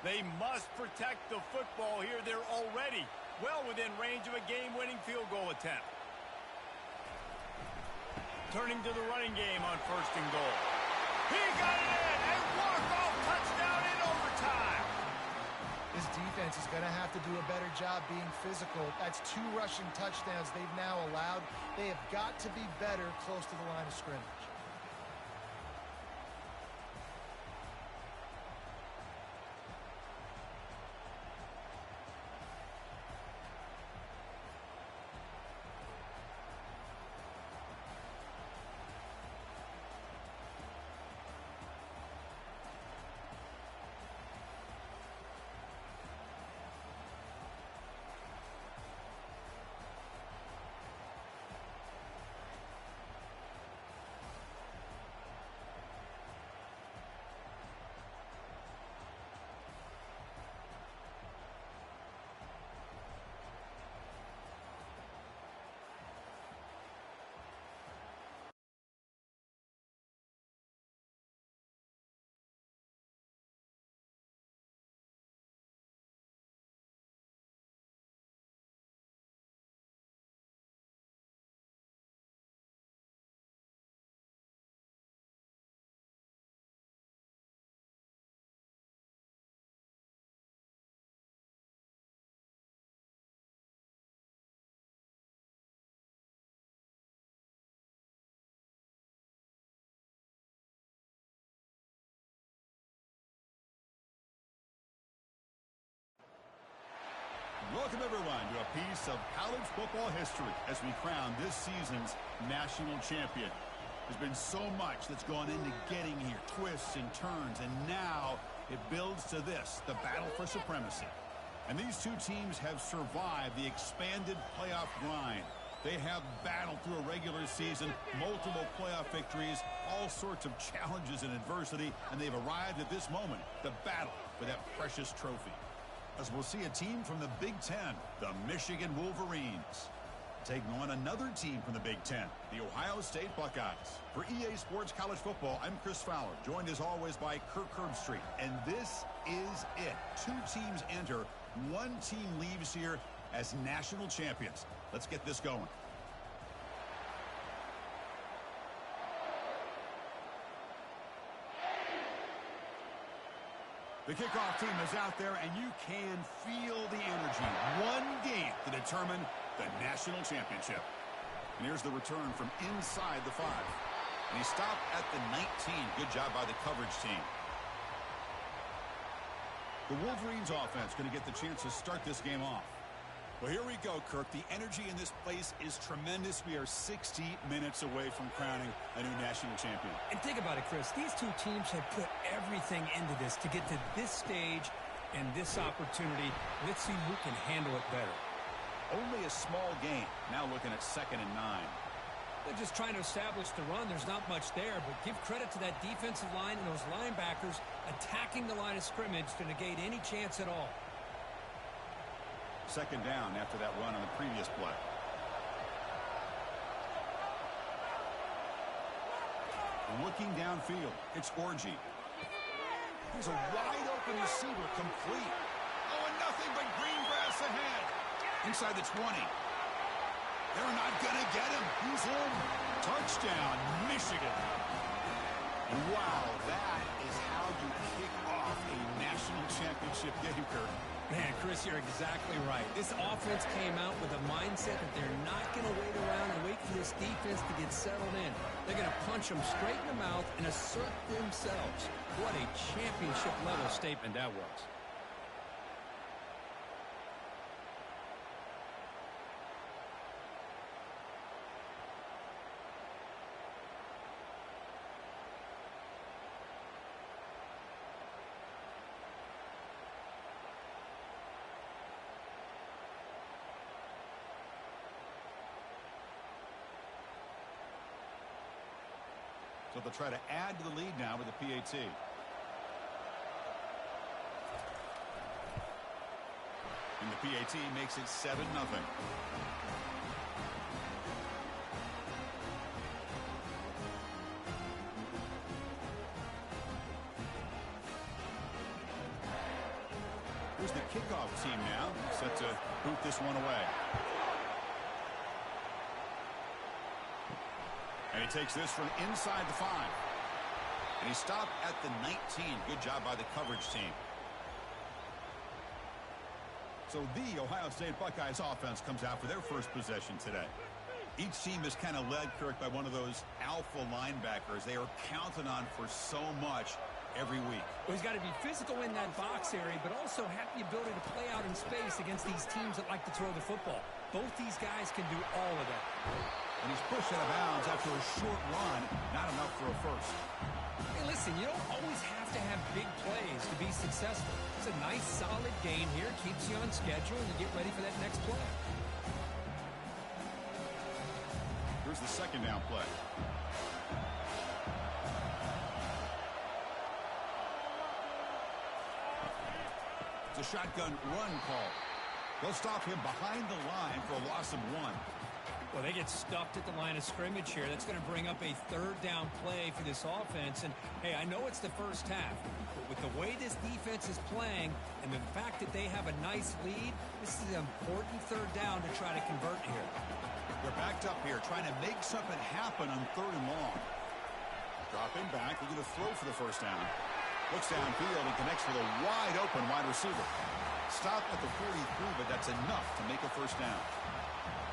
They must protect the football here. They're already well within range of a game-winning field goal attempt. Turning to the running game on 1st and goal. He got it in! A walk-off touchdown in overtime! This defense is going to have to do a better job being physical. That's 2 rushing touchdowns they've now allowed. They have got to be better close to the line of scrimmage. Welcome, everyone, to a piece of college football history as we crown this season's national champion. There's been so much that's gone into getting here, twists and turns, and now it builds to this, the battle for supremacy. And these two teams have survived the expanded playoff grind. They have battled through a regular season, multiple playoff victories, all sorts of challenges and adversity, and they've arrived at this moment, the battle for that precious trophy. As we'll see a team from the Big Ten, the Michigan Wolverines, taking on another team from the Big Ten, the Ohio State Buckeyes. For EA Sports College Football, I'm Chris Fowler, joined as always by Kirk Herbstreit. And this is it. Two teams enter, one team leaves here as national champions. Let's get this going. The kickoff team is out there, and you can feel the energy. One game to determine the national championship. And here's the return from inside the 5. And he stopped at the 19. Good job by the coverage team. The Wolverines offense going to get the chance to start this game off. Well, here we go, Kirk. The energy in this place is tremendous. We are 60 minutes away from crowning a new national champion. And think about it, Chris. These two teams have put everything into this to get to this stage and this opportunity. Let's see who can handle it better. Only a small game. Now looking at 2nd and 9. They're just trying to establish the run. There's not much there, but give credit to that defensive line and those linebackers attacking the line of scrimmage to negate any chance at all. 2nd down after that run on the previous play. Looking downfield, it's Orji. He's a wide-open receiver, complete. Oh, and nothing but green grass ahead. Inside the 20. They're not going to get him. He's in. Touchdown, Michigan. And wow, that is how you kick off a national championship game, Kirk. Man, Chris, you're exactly right. This offense came out with a mindset that they're not going to wait around and wait for this defense to get settled in. They're going to punch them straight in the mouth and assert themselves. What a championship-level statement that was. So they'll try to add to the lead now with the PAT. And the PAT makes it 7-0. Here's the kickoff team now, set to boot this one away. And he takes this from inside the 5. And he stopped at the 19. Good job by the coverage team. So the Ohio State Buckeyes offense comes out for their first possession today. Each team is kind of led, Kirk, by one of those alpha linebackers. They are counted on for so much every week. Well, he's got to be physical in that box area, but also have the ability to play out in space against these teams that like to throw the football. Both these guys can do all of that. And he's pushed out of bounds after a short run. Not enough for a first. Hey, listen, you don't always have to have big plays to be successful. It's a nice, solid gain here. Keeps you on schedule, and you get ready for that next play. Here's the 2nd down play. It's a shotgun run call. They'll stop him behind the line for a loss of 1. Well, they get stuffed at the line of scrimmage here. That's going to bring up a 3rd down play for this offense. And, hey, I know it's the first half, but with the way this defense is playing and the fact that they have a nice lead, this is an important 3rd down to try to convert here. They're backed up here, trying to make something happen on 3rd and long. Dropping back, they're going to throw for the first down. Looks downfield and connects with a wide-open wide receiver. Stop at the 43, but that's enough to make a first down.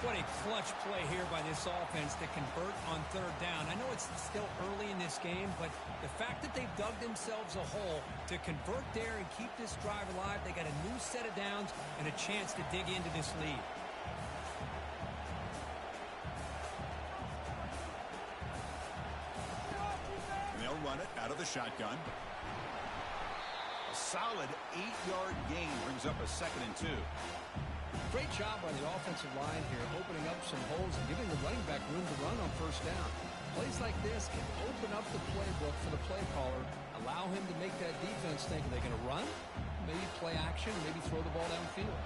What a clutch play here by this offense to convert on third down. I know it's still early in this game, but the fact that they've dug themselves a hole to convert there and keep this drive alive, they got a new set of downs and a chance to dig into this lead. And they'll run it out of the shotgun. A solid 8-yard gain brings up a 2nd and 2. Great job by the offensive line here, opening up some holes and giving the running back room to run on first down. Plays like this can open up the playbook for the play caller, allow him to make that defense think, are they going to run? Maybe play action, maybe throw the ball downfield.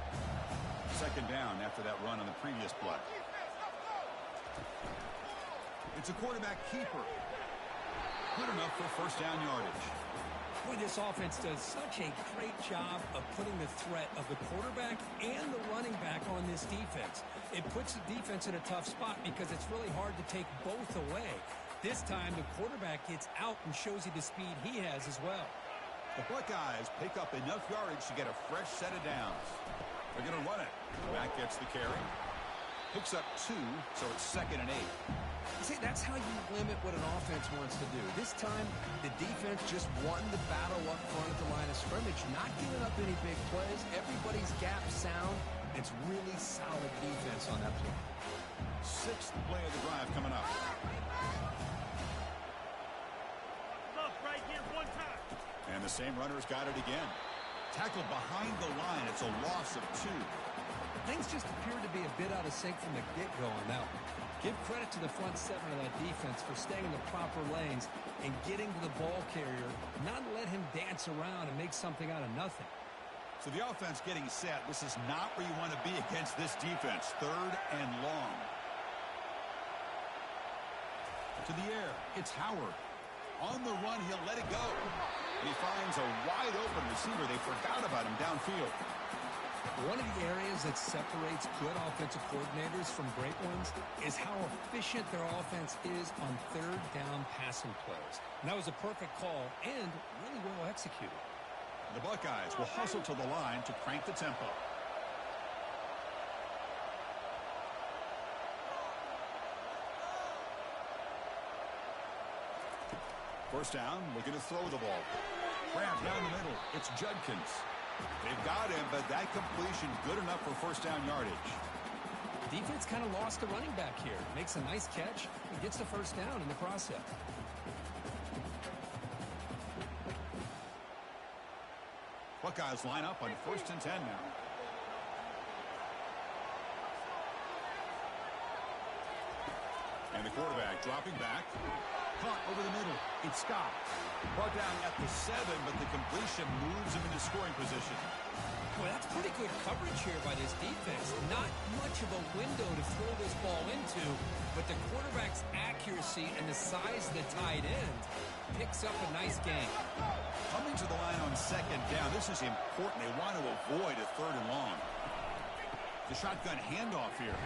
2nd down after that run on the previous play. It's a quarterback keeper. Good enough for first down yardage. Boy, this offense does such a great job of putting the threat of the quarterback and the running back on this defense. It puts the defense in a tough spot because it's really hard to take both away. This time, the quarterback gets out and shows you the speed he has as well. The Buckeyes pick up enough yardage to get a fresh set of downs. They're going to run it. Back gets the carry. Picks up 2, so it's 2nd and 8. See, that's how you limit what an offense wants to do. This time, the defense just won the battle up front at the line of scrimmage, not giving up any big plays. Everybody's gap sound. It's really solid defense on that play. 6th play of the drive coming up. Look right here, one time. And the same runner's got it again. Tackled behind the line. It's a loss of 2. Things just appeared to be a bit out of sync from the get-go on that one. Give credit to the front 7 of that defense for staying in the proper lanes and getting to the ball carrier, not let him dance around and make something out of nothing. So the offense getting set. This is not where you want to be against this defense. 3rd and long. To the air. It's Howard. On the run, he'll let it go. And he finds a wide-open receiver. They forgot about him downfield. One of the areas that separates good offensive coordinators from great ones is how efficient their offense is on third down passing plays. And that was a perfect call and really well executed. The Buckeyes will hustle to the line to crank the tempo. First down, looking to throw the ball. Grab down the middle. It's Judkins. They've got him, but that completion good enough for first down yardage. Defense kind of lost the running back here. Makes a nice catch and gets the first down in the process. Buckeyes line up on 1st and 10 now. And the quarterback dropping back. Caught over the middle. It's Scott. Brought down at the 7, but the completion moves him into scoring position. Boy, that's pretty good coverage here by this defense. Not much of a window to throw this ball into, but the quarterback's accuracy and the size of the tight end picks up a nice gain. Coming to the line on 2nd down. This is important. They want to avoid a 3rd and long. The shotgun handoff here.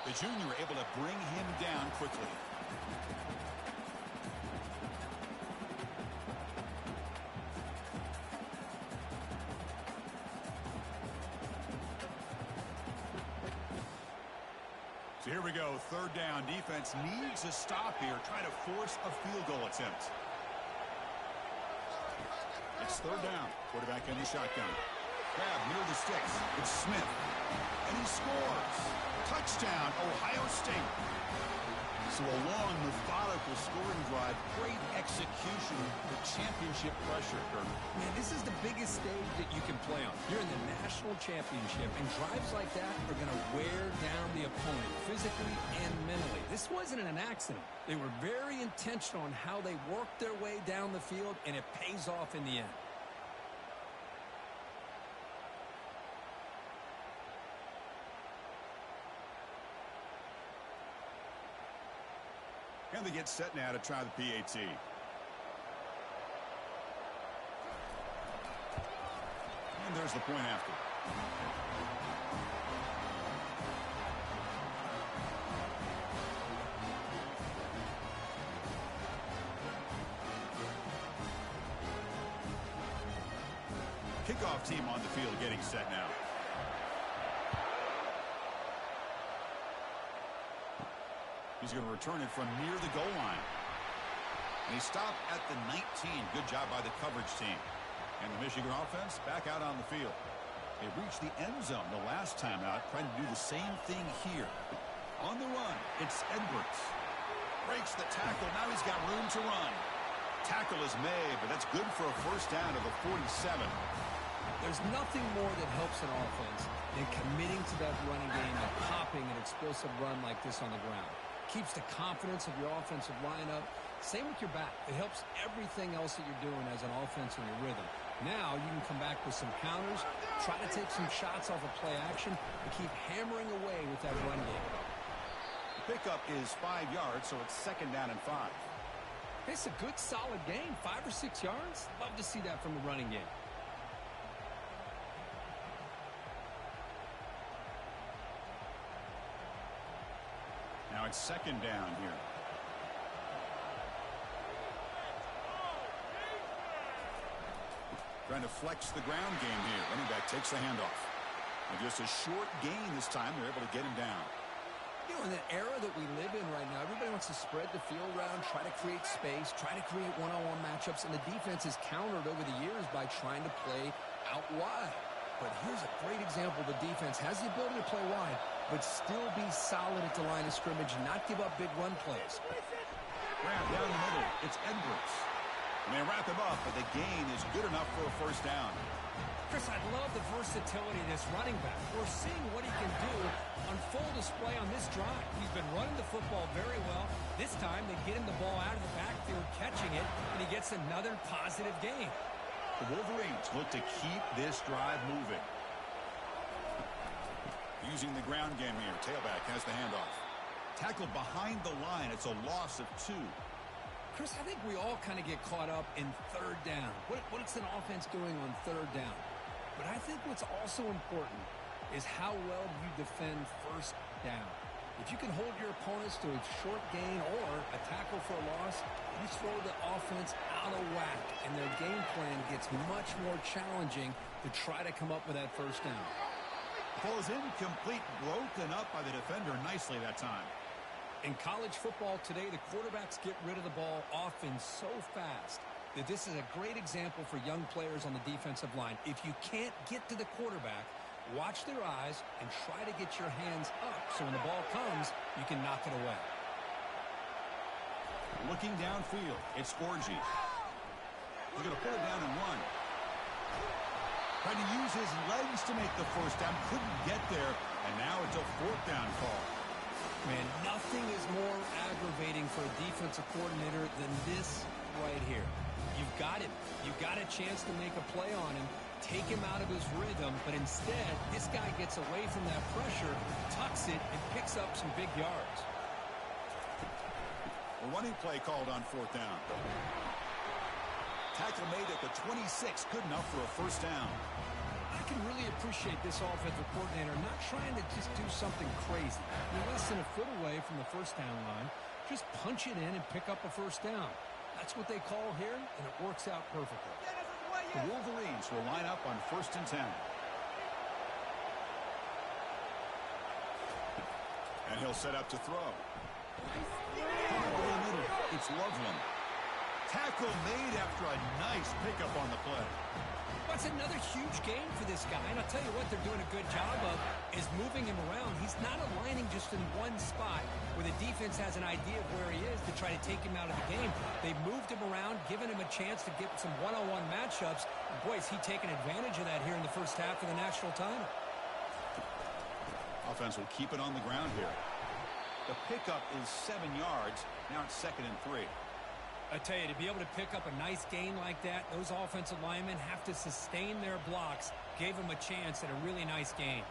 The junior able to bring him down quickly. So here we go, 3rd down. Defense needs a stop here, trying to force a field goal attempt. It's 3rd down. Quarterback in the shotgun. Grab near the sticks. It's Smith. And he scores. Touchdown, Ohio State. So a long, methodical scoring drive. Great execution with championship pressure, Kirk. Man, this is the biggest stage that you can play on. You're in the national championship, and drives like that are going to wear down the opponent physically and mentally. This wasn't an accident. They were very intentional on how they worked their way down the field, and it pays off in the end. And they get set now to try the PAT. And there's the point after. Kickoff team on the field getting set now. He's going to return it from near the goal line. And he stopped at the 19. Good job by the coverage team. And the Michigan offense back out on the field. They reached the end zone the last time out, trying to do the same thing here. On the run, it's Edwards. Breaks the tackle. Now he's got room to run. Tackle is made, but that's good for a first down to the 47. There's nothing more that helps an offense than committing to that running game and popping an explosive run like this on the ground. Keeps the confidence of your offensive lineup. Same with your back. It helps everything else that you're doing as an offense in your rhythm. Now you can come back with some counters, try to take some shots off of play action, and keep hammering away with that run game. The pickup is 5 yards, so it's second down and 5. It's a good, solid game. 5 or 6 yards. Love to see that from the running game. Now it's second down here. Trying to flex the ground game here. Running back takes the handoff. And just a short gain this time. They're able to get him down. You know, in the era that we live in right now, everybody wants to spread the field around, try to create space, try to create one-on-one matchups, and the defense has countered over the years by trying to play out wide. But here's a great example. The defense has the ability to play wide, but still be solid at the line of scrimmage and not give up big run plays. Grab down the middle. It's Edwards. And they wrap him up, but the gain is good enough for a first down. Chris, I love the versatility of this running back. We're seeing what he can do on full display on this drive. He's been running the football very well. This time, they get him the ball out of the backfield, catching it, and he gets another positive gain. The Wolverines look to keep this drive moving. Using the ground game here. Tailback has the handoff. Tackled behind the line. It's a loss of 2. Chris, I think we all kind of get caught up in third down. What's an offense doing on third down? But I think what's also important is how well you defend first down. If you can hold your opponents to a short gain or a tackle for a loss, you throw the offense out of whack, and their game plan gets much more challenging to try to come up with that first down. Ball is incomplete, broken up by the defender nicely that time. In college football today, the quarterbacks get rid of the ball often so fast that this is a great example for young players on the defensive line. If you can't get to the quarterback, watch their eyes and try to get your hands up so when the ball comes, you can knock it away. Looking downfield, it's Orgy. He's going to put it down and run. Trying to use his legs to make the first down. Couldn't get there, and now it's a fourth down call. Man, nothing is more aggravating for a defensive coordinator than this right here. You've got him. You've got a chance to make a play on him, take him out of his rhythm, but instead, this guy gets away from that pressure, tucks it, and picks up some big yards. A running play called on fourth down. Tackle made at the 26, good enough for a first down. I can really appreciate this offensive coordinator not trying to just do something crazy. You're less than a foot away from the first down line. Just punch it in and pick up a first down. That's what they call here, and it works out perfectly. The Wolverines will line up on 1st and 10. And he'll set up to throw. Over the middle, it's Loveland. Tackle made after a nice pickup on the play. That's another huge game for this guy, and I'll tell you what they're doing a good job of is moving him around. He's not aligning just in one spot where the defense has an idea of where he is to try to take him out of the game. They've moved him around, given him a chance to get some one-on-one matchups. And boy, is he taking advantage of that here in the first half of the national title. Offense will keep it on the ground here. The pickup is 7 yards. Now it's 2nd and 3. I tell you, to be able to pick up a nice gain like that, those offensive linemen have to sustain their blocks. Gave them a chance at a really nice gain.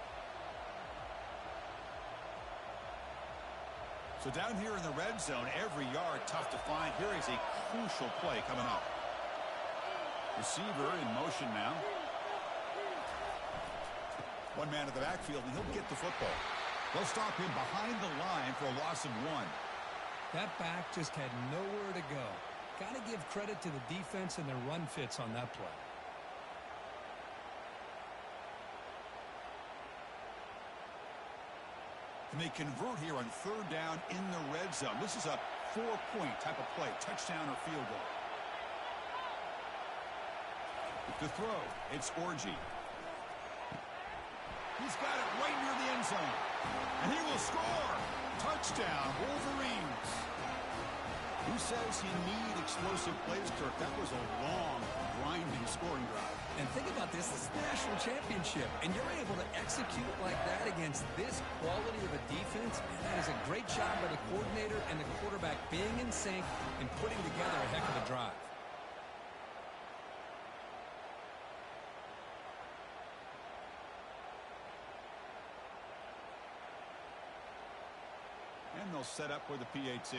So down here in the red zone, every yard tough to find. Here is a crucial play coming up. Receiver in motion now. One man at the backfield, and he'll get the football. They'll stop him behind the line for a loss of 1. That back just had nowhere to go. Got to give credit to the defense and their run fits on that play. Can they convert here on third down in the red zone? This is a 4-point type of play, touchdown or field goal. To throw, it's Orji. He's got it right near the end zone. And he will score. Touchdown, Wolverines. Who says you need explosive plays, Kirk? That was a long, grinding scoring drive. And think about this is the national championship, and you're able to execute like that against this quality of a defense. And that is a great job by the coordinator and the quarterback being in sync and putting together a heck of a drive. And they'll set up for the PAT.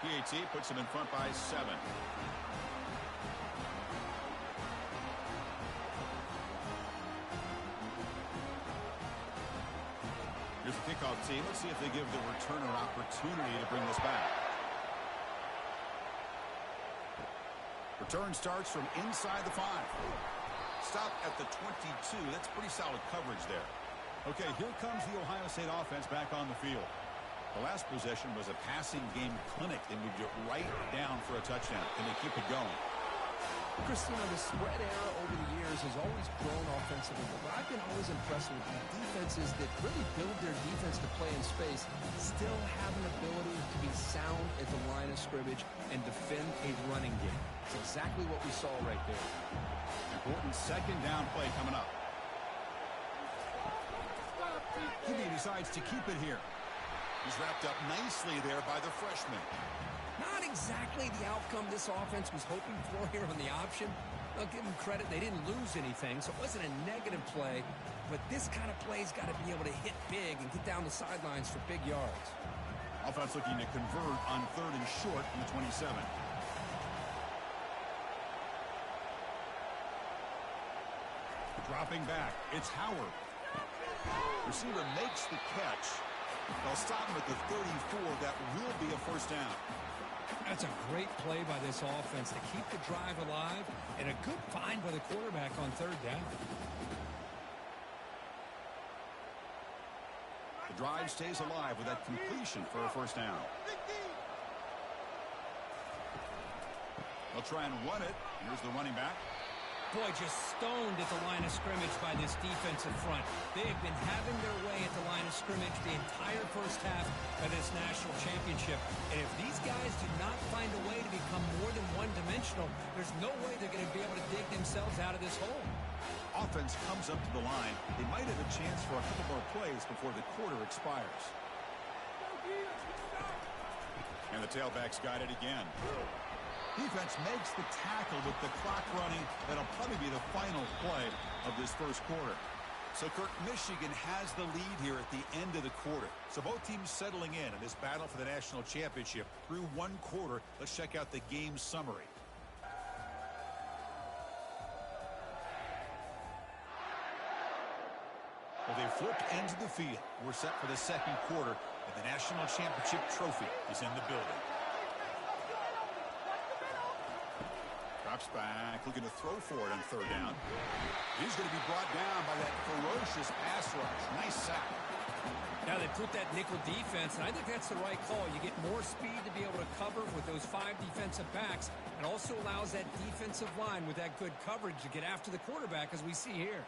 PAT puts them in front by 7. Here's the kickoff team. Let's see if they give the returner an opportunity to bring this back. Return starts from inside the 5. Stop at the 22. That's pretty solid coverage there. Okay, here comes the Ohio State offense back on the field. The last possession was a passing game clinic. They moved it right down for a touchdown. Can they keep it going? Christina, the spread era over the years has always grown offensively, but I've been always impressed with the defenses that really build their defense to play in space, still have an ability to be sound at the line of scrimmage and defend a running game. It's exactly what we saw right there. Important second down play coming up. He decides to keep it here. He's wrapped up nicely there by the freshman. Not exactly the outcome this offense was hoping for here on the option. I'll give them credit. They didn't lose anything, so it wasn't a negative play. But this kind of play's got to be able to hit big and get down the sidelines for big yards. Offense looking to convert on 3rd and short from the 27. Dropping back, it's Howard. Receiver makes the catch. They'll stop him at the 34. That will be a first down. That's a great play by this offense to keep the drive alive, and a good find by the quarterback on 3rd down. The drive stays alive with that completion for a first down. They'll try and run it. Here's the running back. Boy, just stoned at the line of scrimmage by this defensive front. They have been having their way at the line of scrimmage the entire first half of this national championship. And if these guys do not find a way to become more than one-dimensional, there's no way they're going to be able to dig themselves out of this hole. Offense comes up to the line. They might have a chance for a couple more plays before the quarter expires. And the tailback's got it again. Defense makes the tackle with the clock running. That'll probably be the final play of this first quarter. So, Kirk, Michigan has the lead here at the end of the quarter. So both teams settling in this battle for the national championship through one quarter. Let's check out the game summary. Well, they flip into the field. We're set for the second quarter, and the national championship trophy is in the building. Drops back, looking to throw for it on 3rd down. He's going to be brought down by that ferocious pass rush. Nice sack. Now they put that nickel defense, and I think that's the right call. You get more speed to be able to cover with those 5 defensive backs, and also allows that defensive line with that good coverage to get after the quarterback, as we see here.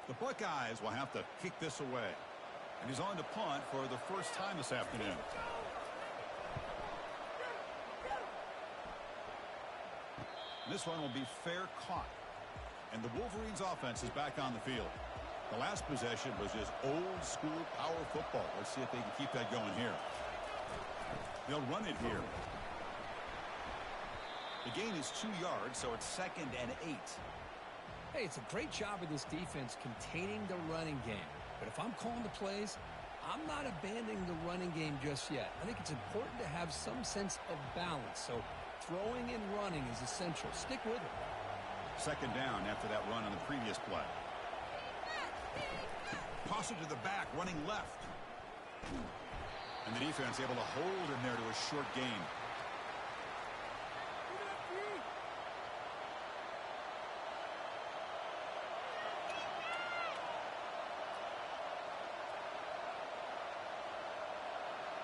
The Buckeyes will have to kick this away. And he's on to punt for the first time this afternoon. This one will be fair caught. And the Wolverines offense is back on the field. The last possession was just old school power football. Let's see if they can keep that going here. They'll run it here. The gain is 2 yards, so it's 2nd and 8. Hey, it's a great job of this defense containing the running game. But if I'm calling the plays, I'm not abandoning the running game just yet. I think it's important to have some sense of balance. So throwing and running is essential. Stick with it. 2nd down after that run on the previous play. Toss it to the back, running left. And the defense able to hold him there to a short gain.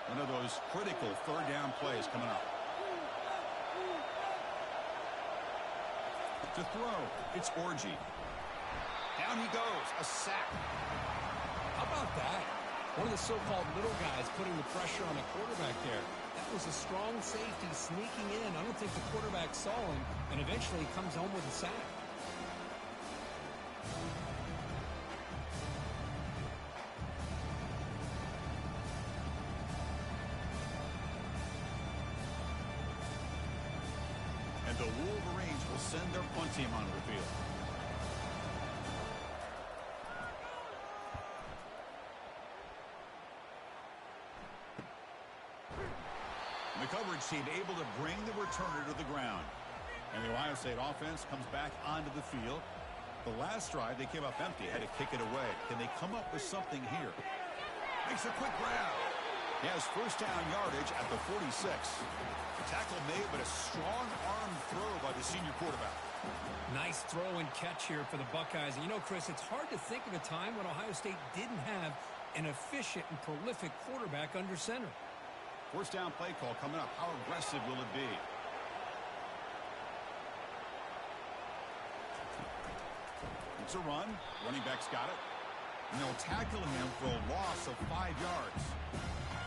One of those critical third down plays coming up. To throw, it's Orgy. Down he goes, a sack. How about that? One of the so-called little guys putting the pressure on the quarterback there. That was a strong safety sneaking in. I don't think the quarterback saw him, and eventually he comes home with a sack. And the Wolverines will send their punt team onto the field. And the coverage team able to bring the returner to the ground. And the Ohio State offense comes back onto the field. The last drive, they came up empty, had to kick it away. Can they come up with something here? Makes a quick grab. He has first down yardage at the 46. Tackle made, but a strong arm throw by the senior quarterback. Nice throw and catch here for the Buckeyes. And you know, Chris, it's hard to think of a time when Ohio State didn't have an efficient and prolific quarterback under center. First down play call coming up. How aggressive will it be? It's a run. Running back's got it. And they'll tackle him for a loss of 5 yards.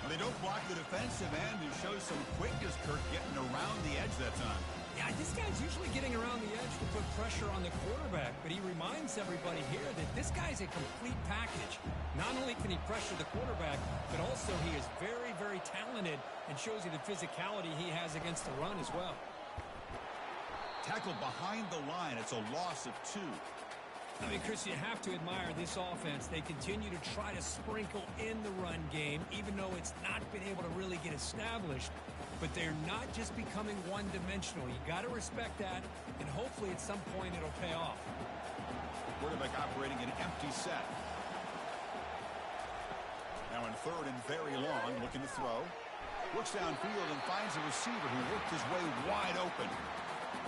Well, they don't block the defensive end and show some quickness, Kirk, getting around the edge that time. Yeah, this guy's usually getting around the edge to put pressure on the quarterback, but he reminds everybody here that this guy's a complete package. Not only can he pressure the quarterback, but also he is very, very talented and shows you the physicality he has against the run as well. Tackled behind the line. It's a loss of 2. I mean, Chris, you have to admire this offense. They continue to try to sprinkle in the run game, even though it's not been able to really get established. But they're not just becoming one-dimensional. You got to respect that, and hopefully at some point it'll pay off. Quarterback operating an empty set. Now in third and very long, looking to throw. Looks downfield and finds a receiver who worked his way wide open.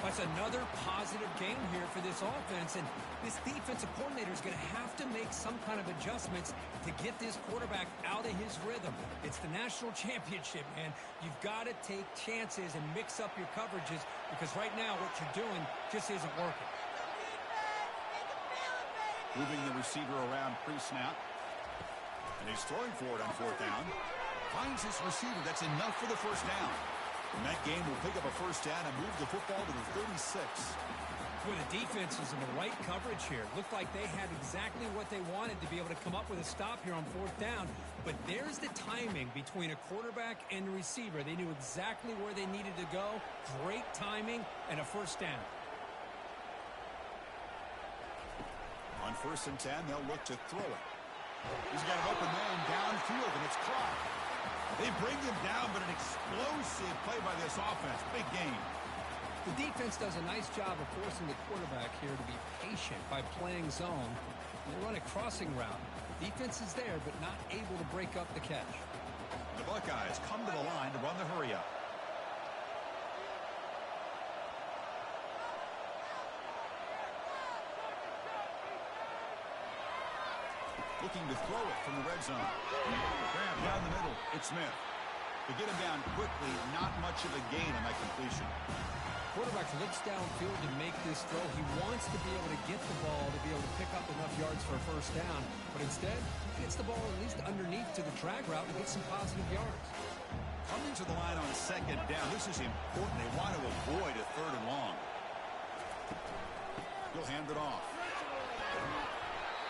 That's another positive game here for this offense, and this defensive coordinator is going to have to make some kind of adjustments to get this quarterback out of his rhythm. It's the national championship, man. You've got to take chances and mix up your coverages because right now what you're doing just isn't working. Moving the receiver around pre-snap. And he's throwing for it on fourth down. Finds his receiver. That's enough for the first down. And that game will pick up a first down and move the football to the 36. Well, the defense is in the right coverage here. Looked like they had exactly what they wanted to be able to come up with a stop here on fourth down. But there's the timing between a quarterback and the receiver. They knew exactly where they needed to go. Great timing and a first down. On first and 10, they'll look to throw it. He's got an open man downfield, and it's caught. They bring him down, but an explosive play by this offense. Big game. The defense does a nice job of forcing the quarterback here to be patient by playing zone. They run a crossing route. The defense is there, but not able to break up the catch. The Buckeyes come to the line to run the hurry up. Looking to throw it from the red zone. Grab down the middle. It's Smith. To get him down quickly, not much of a gain on that completion. Quarterback looks downfield to make this throw. He wants to be able to get the ball to be able to pick up enough yards for a first down. But instead, he gets the ball at least underneath to the drag route and gets some positive yards. Coming to the line on second down. This is important. They want to avoid a third and long. He'll hand it off.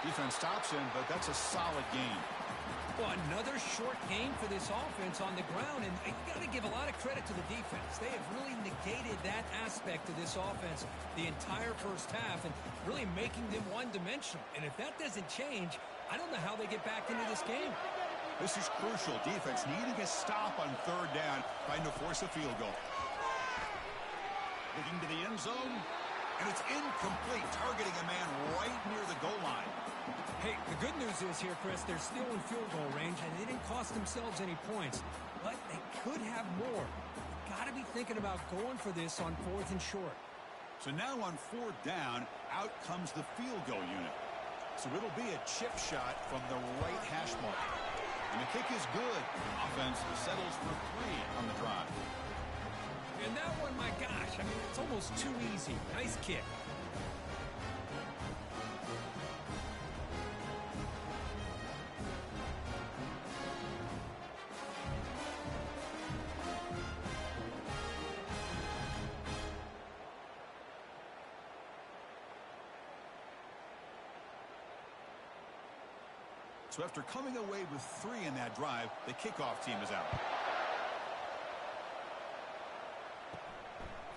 Defense stops him, but that's a solid game. Well, another short game for this offense on the ground, and you got to give a lot of credit to the defense. They have really negated that aspect of this offense the entire first half and really making them one-dimensional. And if that doesn't change, I don't know how they get back into this game. This is crucial. Defense needing a stop on third down, trying to force a field goal. Looking to the end zone. And it's incomplete, targeting a man right near the goal line. Hey, the good news is here, Chris, they're still in field goal range, and they didn't cost themselves any points. But they could have more. Got to be thinking about going for this on 4th and short. So now on 4th down, out comes the field goal unit. So it'll be a chip shot from the right hash mark. And the kick is good. Offense settles for 3 on the drive. And that one, my gosh, I mean, it's almost too easy. Nice kick. So after coming away with 3 in that drive, the kickoff team is out.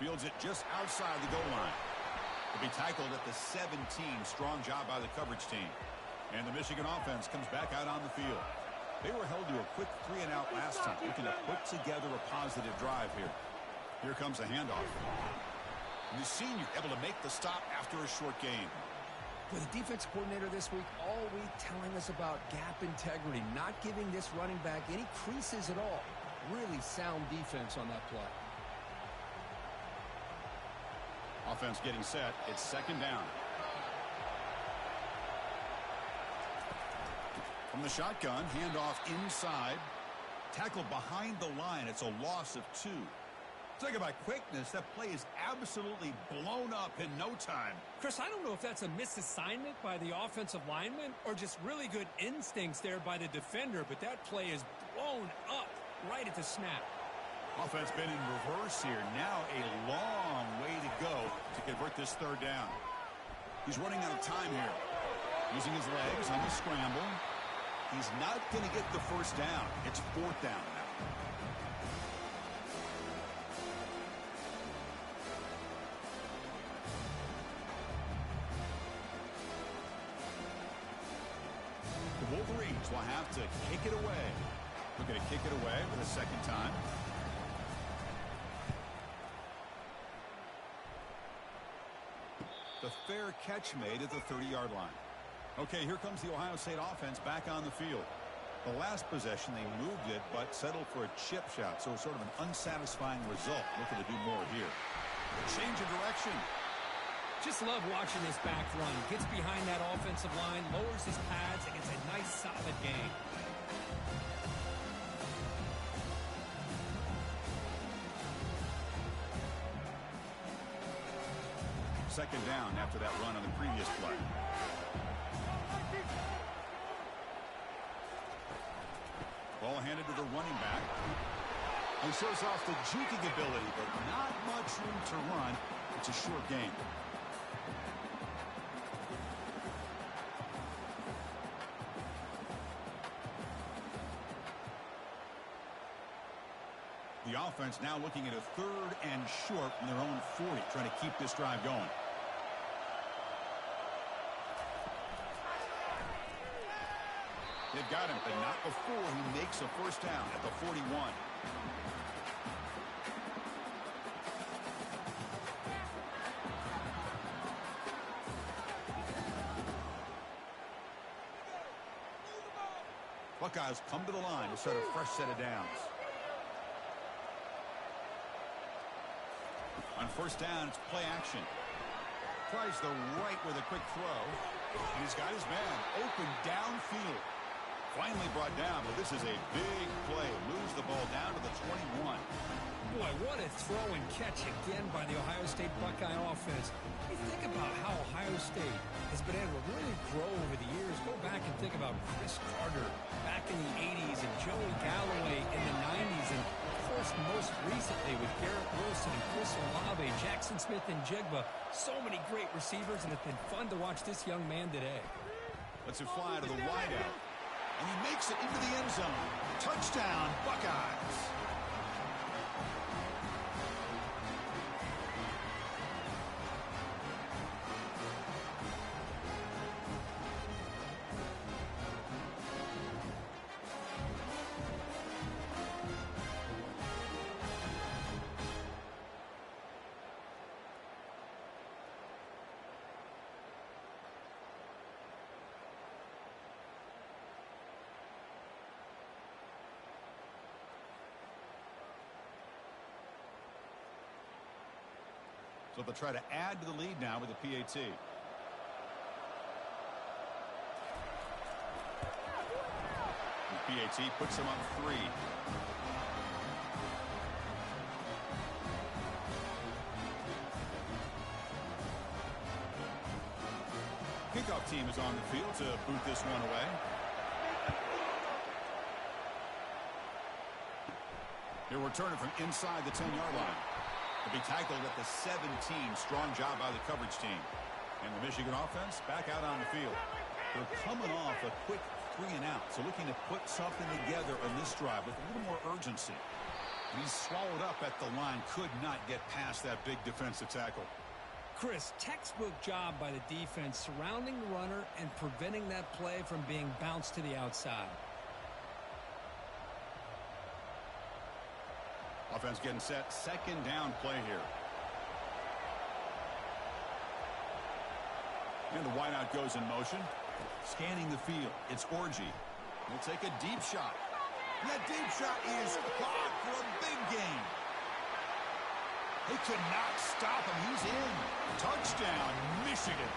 Fields it just outside the goal line. To be tackled at the 17. Strong job by the coverage team. And the Michigan offense comes back out on the field. They were held to a quick 3-and-out last time, looking to put together a positive drive here. Here comes a handoff. And the senior able to make the stop after a short game. With the defense coordinator this week, all week telling us about gap integrity, not giving this running back any creases at all. Really sound defense on that play. Offense getting set. It's 2nd down. From the shotgun, handoff inside. Tackled behind the line. It's a loss of 2. Talk about quickness. That play is absolutely blown up in no time. Chris, I don't know if that's a misassignment by the offensive lineman or just really good instincts there by the defender, but that play is blown up right at the snap. Offense been in reverse here. Now a long way to go to convert this 3rd down. He's running out of time here. Using his legs on the scramble. He's not going to get the 1st down. It's 4th down now. The Wolverines will have to kick it away. We're going to kick it away for the 2nd time. The fair catch made at the 30-yard line. Okay, here comes the Ohio State offense back on the field. The last possession, they moved it, but settled for a chip shot, so sort of an unsatisfying result. Looking to do more here. Change of direction. Just love watching this back run. Gets behind that offensive line, lowers his pads, and gets a nice, solid gain. Second down after that run on the previous play. Ball handed to the running back. He shows off the juking ability, but not much room to run. It's a short game. The offense now looking at a 3rd and short from their own 40, trying to keep this drive going. They've got him, but not before he makes a 1st down at the 41. Buckeyes come to the line to start a fresh set of downs. On 1st down, it's play action. Tries the right with a quick throw. And he's got his man open downfield. Finally brought down, but this is a big play. Moves the ball down to the 21. Boy, what a throw and catch again by the Ohio State Buckeye offense. You think about how Ohio State has been able to really grow over the years. Go back and think about Chris Carter back in the 80s and Joey Galloway in the 90s. And, of course, most recently with Garrett Wilson and Chris Olave, Jackson Smith and Jigba. So many great receivers, and it's been fun to watch this young man today. Lets it fly to the wideout. And he makes it into the end zone. Touchdown, Buckeyes. So they'll try to add to the lead now with a PAT. The PAT puts them up 3. Kickoff team is on the field to boot this one away. He'll return it from inside the 10-yard line. He'll be tackled at the 17. Strong job by the coverage team. And the Michigan offense back out on the field. They're coming off a quick 3-and-out, so looking to put something together on this drive with a little more urgency. He's swallowed up at the line, could not get past that big defensive tackle. Chris, textbook job by the defense surrounding the runner and preventing that play from being bounced to the outside. Offense getting set. 2nd down play here. And the wideout goes in motion. Scanning the field. It's Orji. He'll take a deep shot. And that deep shot is caught for a big gain. They could not stop him. He's in. Touchdown, Michigan.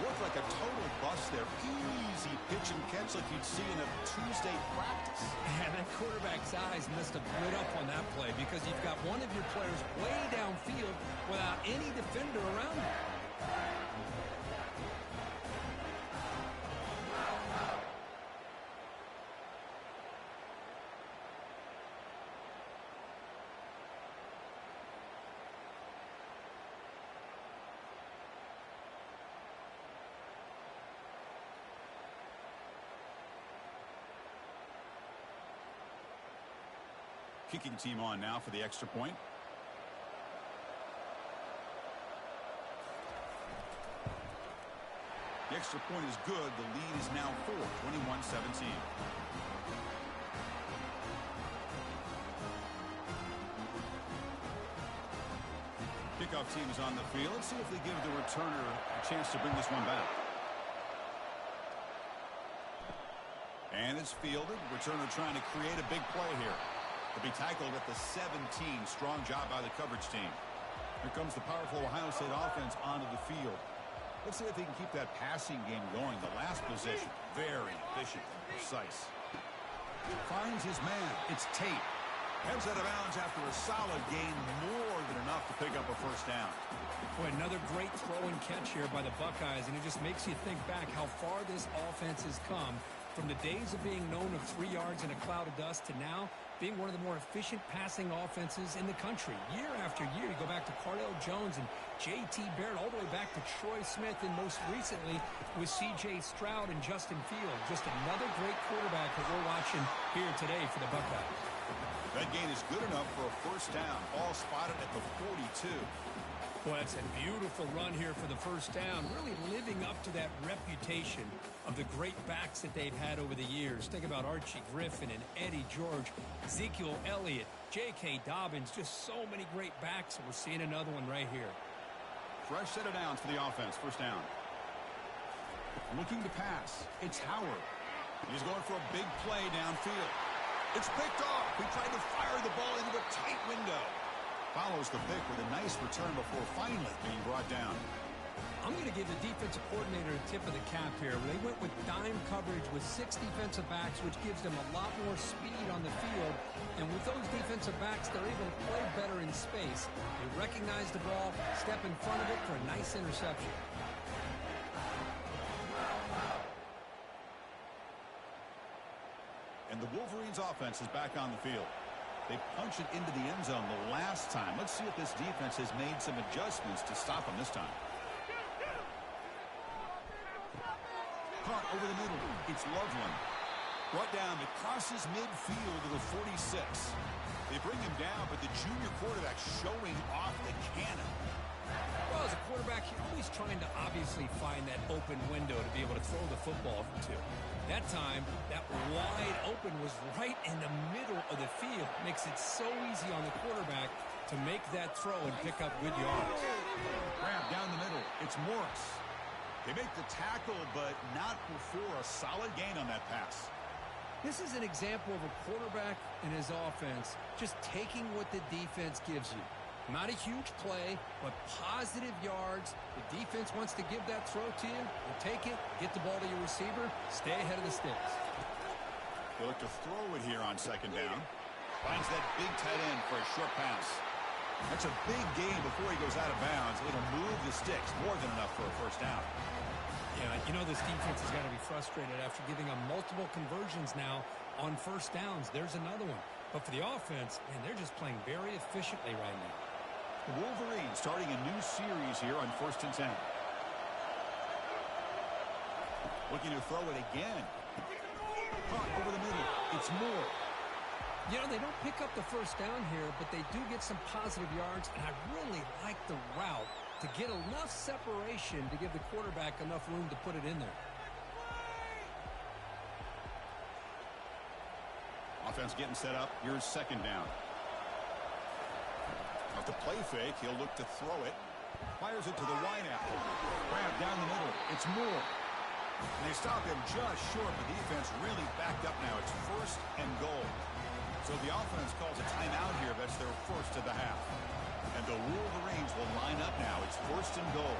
Looked like a total bust there. Easy pitch and catch like you'd see in a Tuesday practice. And that quarterback's eyes must have lit up on that play because you've got one of your players way downfield without any defender around him. Kicking team on now for the extra point. The extra point is good. The lead is now 4, 21-17. Kickoff team is on the field. Let's see if they give the returner a chance to bring this one back. And it's fielded. Returner trying to create a big play here. He'll be tackled at the 17. Strong job by the coverage team. Here comes the powerful Ohio State offense onto the field. Let's see if he can keep that passing game going. The last possession, very efficient and precise. Finds his man. It's Tate. Heads out of bounds after a solid gain, more than enough to pick up a 1st down. Boy, another great throw and catch here by the Buckeyes, and it just makes you think back how far this offense has come from the days of being known of 3 yards in a cloud of dust to now being one of the more efficient passing offenses in the country. Year after year, you go back to Cardell Jones and J.T. Barrett, all the way back to Troy Smith, and most recently with C.J. Stroud and Justin Fields. Just another great quarterback that we're watching here today for the Buckeyes. That gain is good enough for a 1st down. Ball spotted at the 42. Boy, that's a beautiful run here for the 1st down, really living up to that reputation of the great backs that they've had over the years. Think about Archie Griffin and Eddie George, Ezekiel Elliott, J.K. Dobbins, just so many great backs, and we're seeing another one right here. Fresh set of downs for the offense. 1st down. Looking to pass. It's Howard. He's going for a big play downfield. It's picked off. He tried to fire the ball into a tight window. Follows the pick with a nice return before finally being brought down. I'm going to give the defensive coordinator a tip of the cap here. They went with dime coverage with 6 defensive backs, which gives them a lot more speed on the field. And with those defensive backs, they're able to play better in space. They recognize the ball, step in front of it for a nice interception. And the Wolverines offense is back on the field. They punched it into the end zone the last time. Let's see if this defense has made some adjustments to stop them this time. Caught over the middle. It's Loveland. Brought down. It crosses midfield to the 46. They bring him down, but the junior quarterback showing off the cannon. Well, as a quarterback, you're always trying to obviously find that open window to be able to throw the football to. That time, that wide open was right in the middle of the field. Makes it so easy on the quarterback to make that throw and pick up good yards. Grab down the middle. It's Morris. They make the tackle, but not before a solid gain on that pass. This is an example of a quarterback and his offense just taking what the defense gives you. Not a huge play, but positive yards. The defense wants to give that throw to you. You take it, get the ball to your receiver, stay ahead of the sticks. They look to throw it here on second down. Finds that big tight end for a short pass. That's a big gain before he goes out of bounds. It'll move the sticks more than enough for a first down. Yeah, you know this defense has got to be frustrated after giving them multiple conversions now on first downs. There's another one. But for the offense, man, they're just playing very efficiently right now. The Wolverines starting a new series here on 1st and 10. Looking to throw it again. Caught over the middle. It's Moore. You know, they don't pick up the first down here, but they do get some positive yards, and I really like the route to get enough separation to give the quarterback enough room to put it in there. Offense getting set up. Here's second down. Off the play fake, he'll look to throw it. Fires it to the wideout. Grab down the middle. It's Moore. And they stop him just short. The defense really backed up now. It's 1st and goal. So the offense calls a timeout here. That's their first of the half. And the Wolverines will line up now. It's 1st and goal.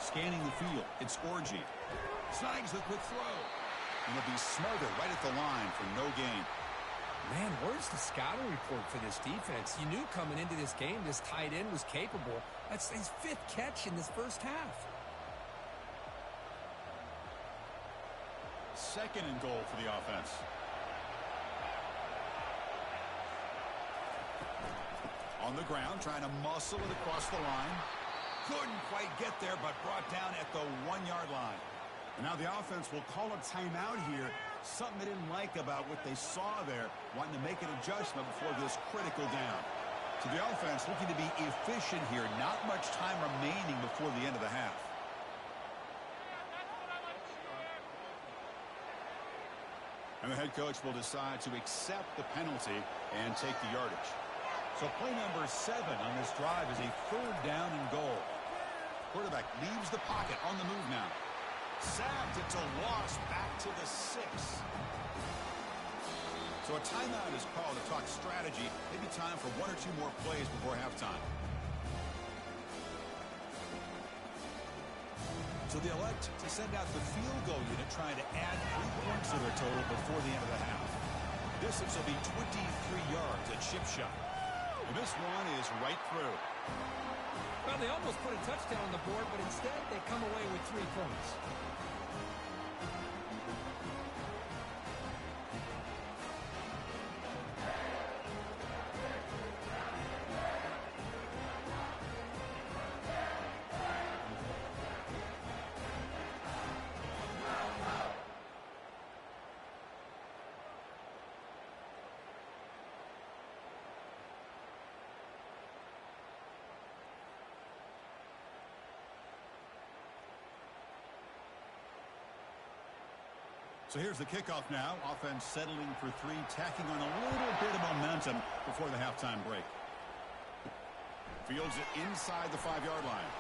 Scanning the field. It's Orgy. Snags the quick throw. And he'll be smothered right at the line for no gain. Man, where's the scouting report for this defense? You knew coming into this game this tight end was capable. That's his 5th catch in this first half. 2nd and goal for the offense. On the ground, trying to muscle it across the line. Couldn't quite get there, but brought down at the 1-yard line. And now the offense will call a timeout here. Something they didn't like about what they saw there. Wanting to make an adjustment before this critical down. So the offense looking to be efficient here. Not much time remaining before the end of the half. And the head coach will decide to accept the penalty and take the yardage. So play number 7 on this drive is a 3rd down and goal. Quarterback leaves the pocket on the move now. Sacked, it's a loss back to the 6. So a timeout is called to talk strategy. Maybe time for 1 or 2 more plays before halftime. So they elect to send out the field goal unit, trying to add 3 points to their total before the end of the half. Distance will be 23 yards at chip shot. And this one is right through. Well, they almost put a touchdown on the board, but instead they come away with 3 points. So here's the kickoff now. Offense settling for 3, tacking on a little bit of momentum before the halftime break. Fields it inside the 5-yard line.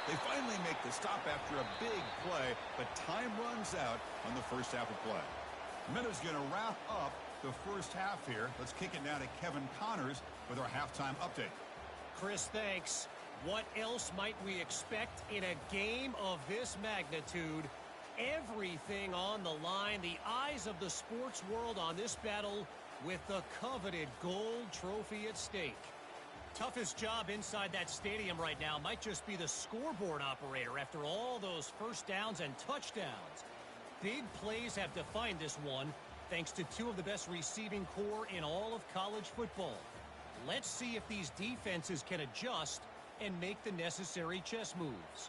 They finally make the stop after a big play, but time runs out on the first half of play. Minute's going to wrap up the first half here. Let's kick it now to Kevin Connors with our halftime update. Chris, thanks. What else might we expect in a game of this magnitude? Everything on the line, the eyes of the sports world on this battle with the coveted gold trophy at stake. Toughest job inside that stadium right now might just be the scoreboard operator after all those first downs and touchdowns. Big plays have defined this one thanks to 2 of the best receiving core in all of college football. Let's see if these defenses can adjust and make the necessary chess moves.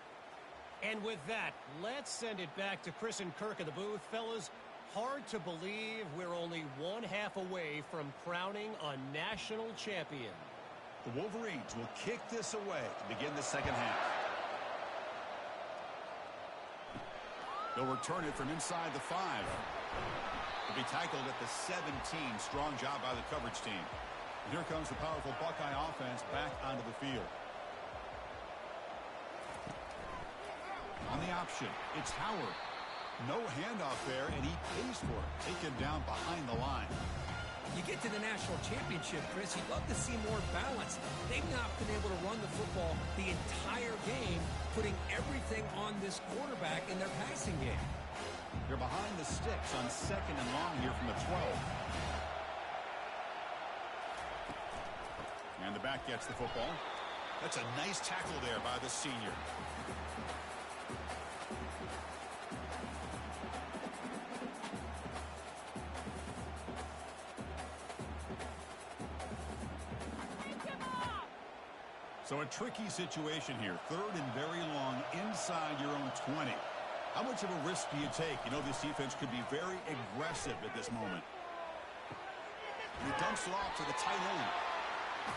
And with that, let's send it back to Chris and Kirk in the booth. Fellas, hard to believe we're only 1 half away from crowning a national champion. The Wolverines will kick this away to begin the second half. They'll return it from inside the 5. They'll be tackled at the 17. Strong job by the coverage team. And here comes the powerful Buckeye offense back onto the field. On the option, it's Howard. No handoff there, and he pays for it. Taken down behind the line. You get to the national championship, Chris, you'd love to see more balance. They've not been able to run the football the entire game, putting everything on this quarterback in their passing game. They're behind the sticks on 2nd and long here from the 12. And the back gets the football. That's a nice tackle there by the senior. So a tricky situation here. 3rd and very long inside your own 20. How much of a risk do you take? You know, this defense could be very aggressive at this moment. He dumps it off to the tight end.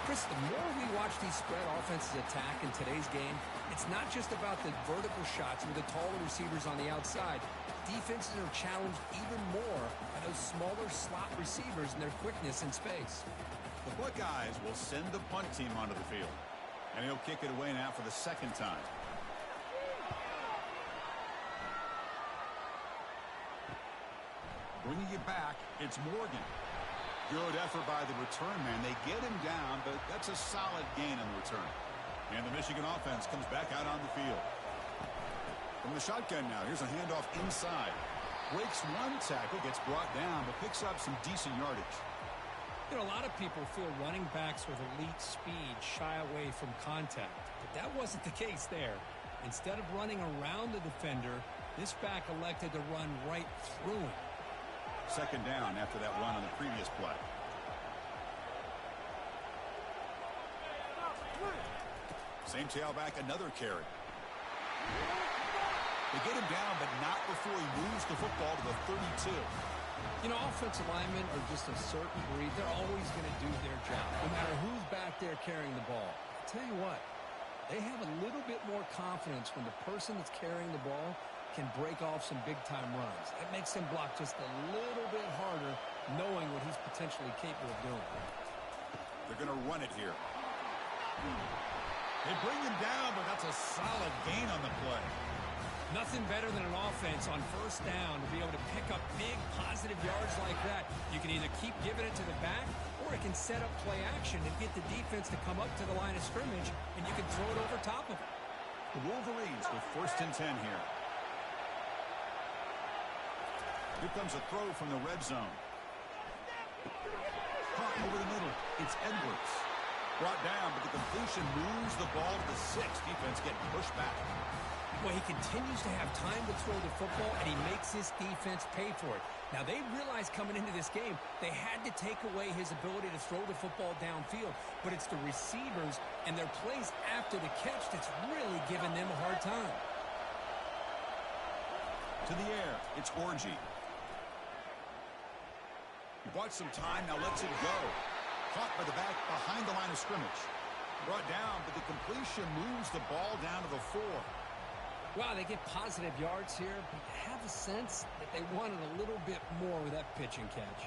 Chris, the more we watch these spread offenses attack in today's game, it's not just about the vertical shots with the taller receivers on the outside. Defenses are challenged even more by those smaller slot receivers and their quickness in space. The Buckeyes will send the punt team onto the field. And he'll kick it away now for the 2nd time. Bringing it back, it's Morgan. Good effort by the return man. They get him down, but that's a solid gain on the return. And the Michigan offense comes back out on the field. From the shotgun now, here's a handoff inside. Breaks one tackle, gets brought down, but picks up some decent yardage. You know, a lot of people feel running backs with elite speed shy away from contact, but that wasn't the case there. Instead of running around the defender, this back elected to run right through him. 2nd down after that run on the previous play. Same tailback, another carry. They get him down, but not before he moves the football to the 32. You know, offensive linemen are just a certain breed. They're always going to do their job, no matter who's back there carrying the ball. I'll tell you what, they have a little bit more confidence when the person that's carrying the ball can break off some big-time runs. That makes him block just a little bit harder, knowing what he's potentially capable of doing. They're going to run it here. They bring him down, but that's a solid gain on the play. Nothing better than an offense on 1st down to be able to pick up big positive yards like that. You can either keep giving it to the back, or it can set up play action and get the defense to come up to the line of scrimmage, and you can throw it over top of them. The Wolverines with 1st and 10 here. Here comes a throw from the red zone. Caught over the middle. It's Edwards. Brought down, but the completion moves the ball to the 6. Defense getting pushed back. Well, he continues to have time to throw the football, and he makes his defense pay for it. Now, they realized coming into this game, they had to take away his ability to throw the football downfield. But it's the receivers and their plays after the catch that's really giving them a hard time. To the air, it's Orji. He bought some time, now lets it go. Caught by the back behind the line of scrimmage. Brought down, but the completion moves the ball down to the 4. Wow, they get positive yards here, but I have a sense that they wanted a little bit more with that pitch and catch.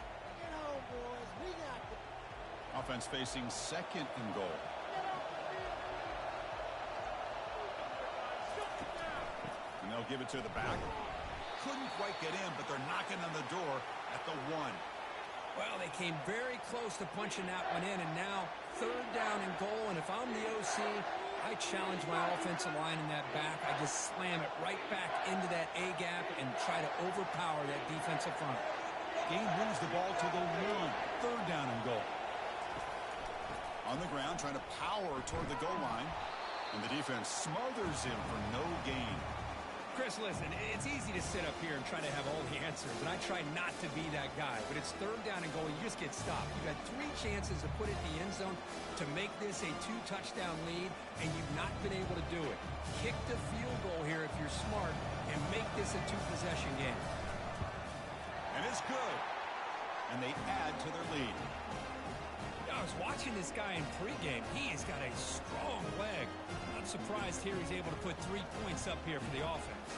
Offense facing 2nd and goal. And they'll give it to the back. Couldn't quite get in, but they're knocking on the door at the 1. Well, they came very close to punching that one in, and now 3rd down and goal, and if I'm the OC, I challenge my offensive line in that back. I just slam it right back into that A-gap and try to overpower that defensive front. Gain moves the ball to the 1. 3rd down and goal. On the ground, trying to power toward the goal line. And the defense smothers him for no gain. Chris, listen, it's easy to sit up here and try to have all the answers, and I try not to be that guy. But it's 3rd down and goal. You just get stopped. You've had 3 chances to put it in the end zone to make this a 2-touchdown lead, and you've not been able to do it. Kick the field goal here if you're smart and make this a 2-possession game. And it's good. And they add to their lead. I was watching this guy in pregame. He has got a strong leg. I'm surprised here he's able to put 3 points up here for the offense.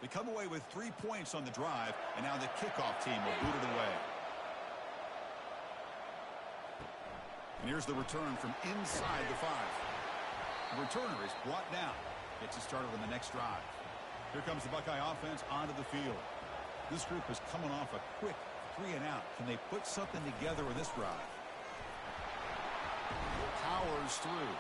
They come away with 3 points on the drive, and now the kickoff team will boot it away. And here's the return from inside the 5. The returner is brought down. Gets it started on the next drive. Here comes the Buckeye offense onto the field. This group is coming off a quick 3-and-out. Can they put something together in this drive? Powers through.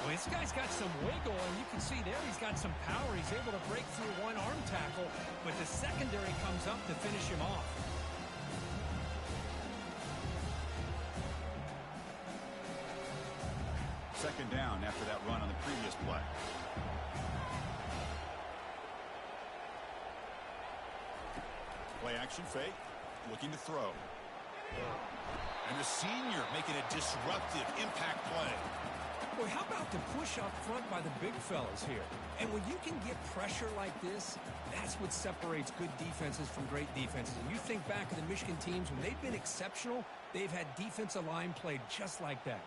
Well, this guy's got some wiggle, and you can see there he's got some power. He's able to break through one arm tackle, but the secondary comes up to finish him off. Second down after that run on the previous play. Play action fake, looking to throw. And the senior making a disruptive impact play. Boy, how about the push up front by the big fellas here? And when you can get pressure like this, that's what separates good defenses from great defenses. And you think back to the Michigan teams, when they've been exceptional, they've had defensive line play just like that.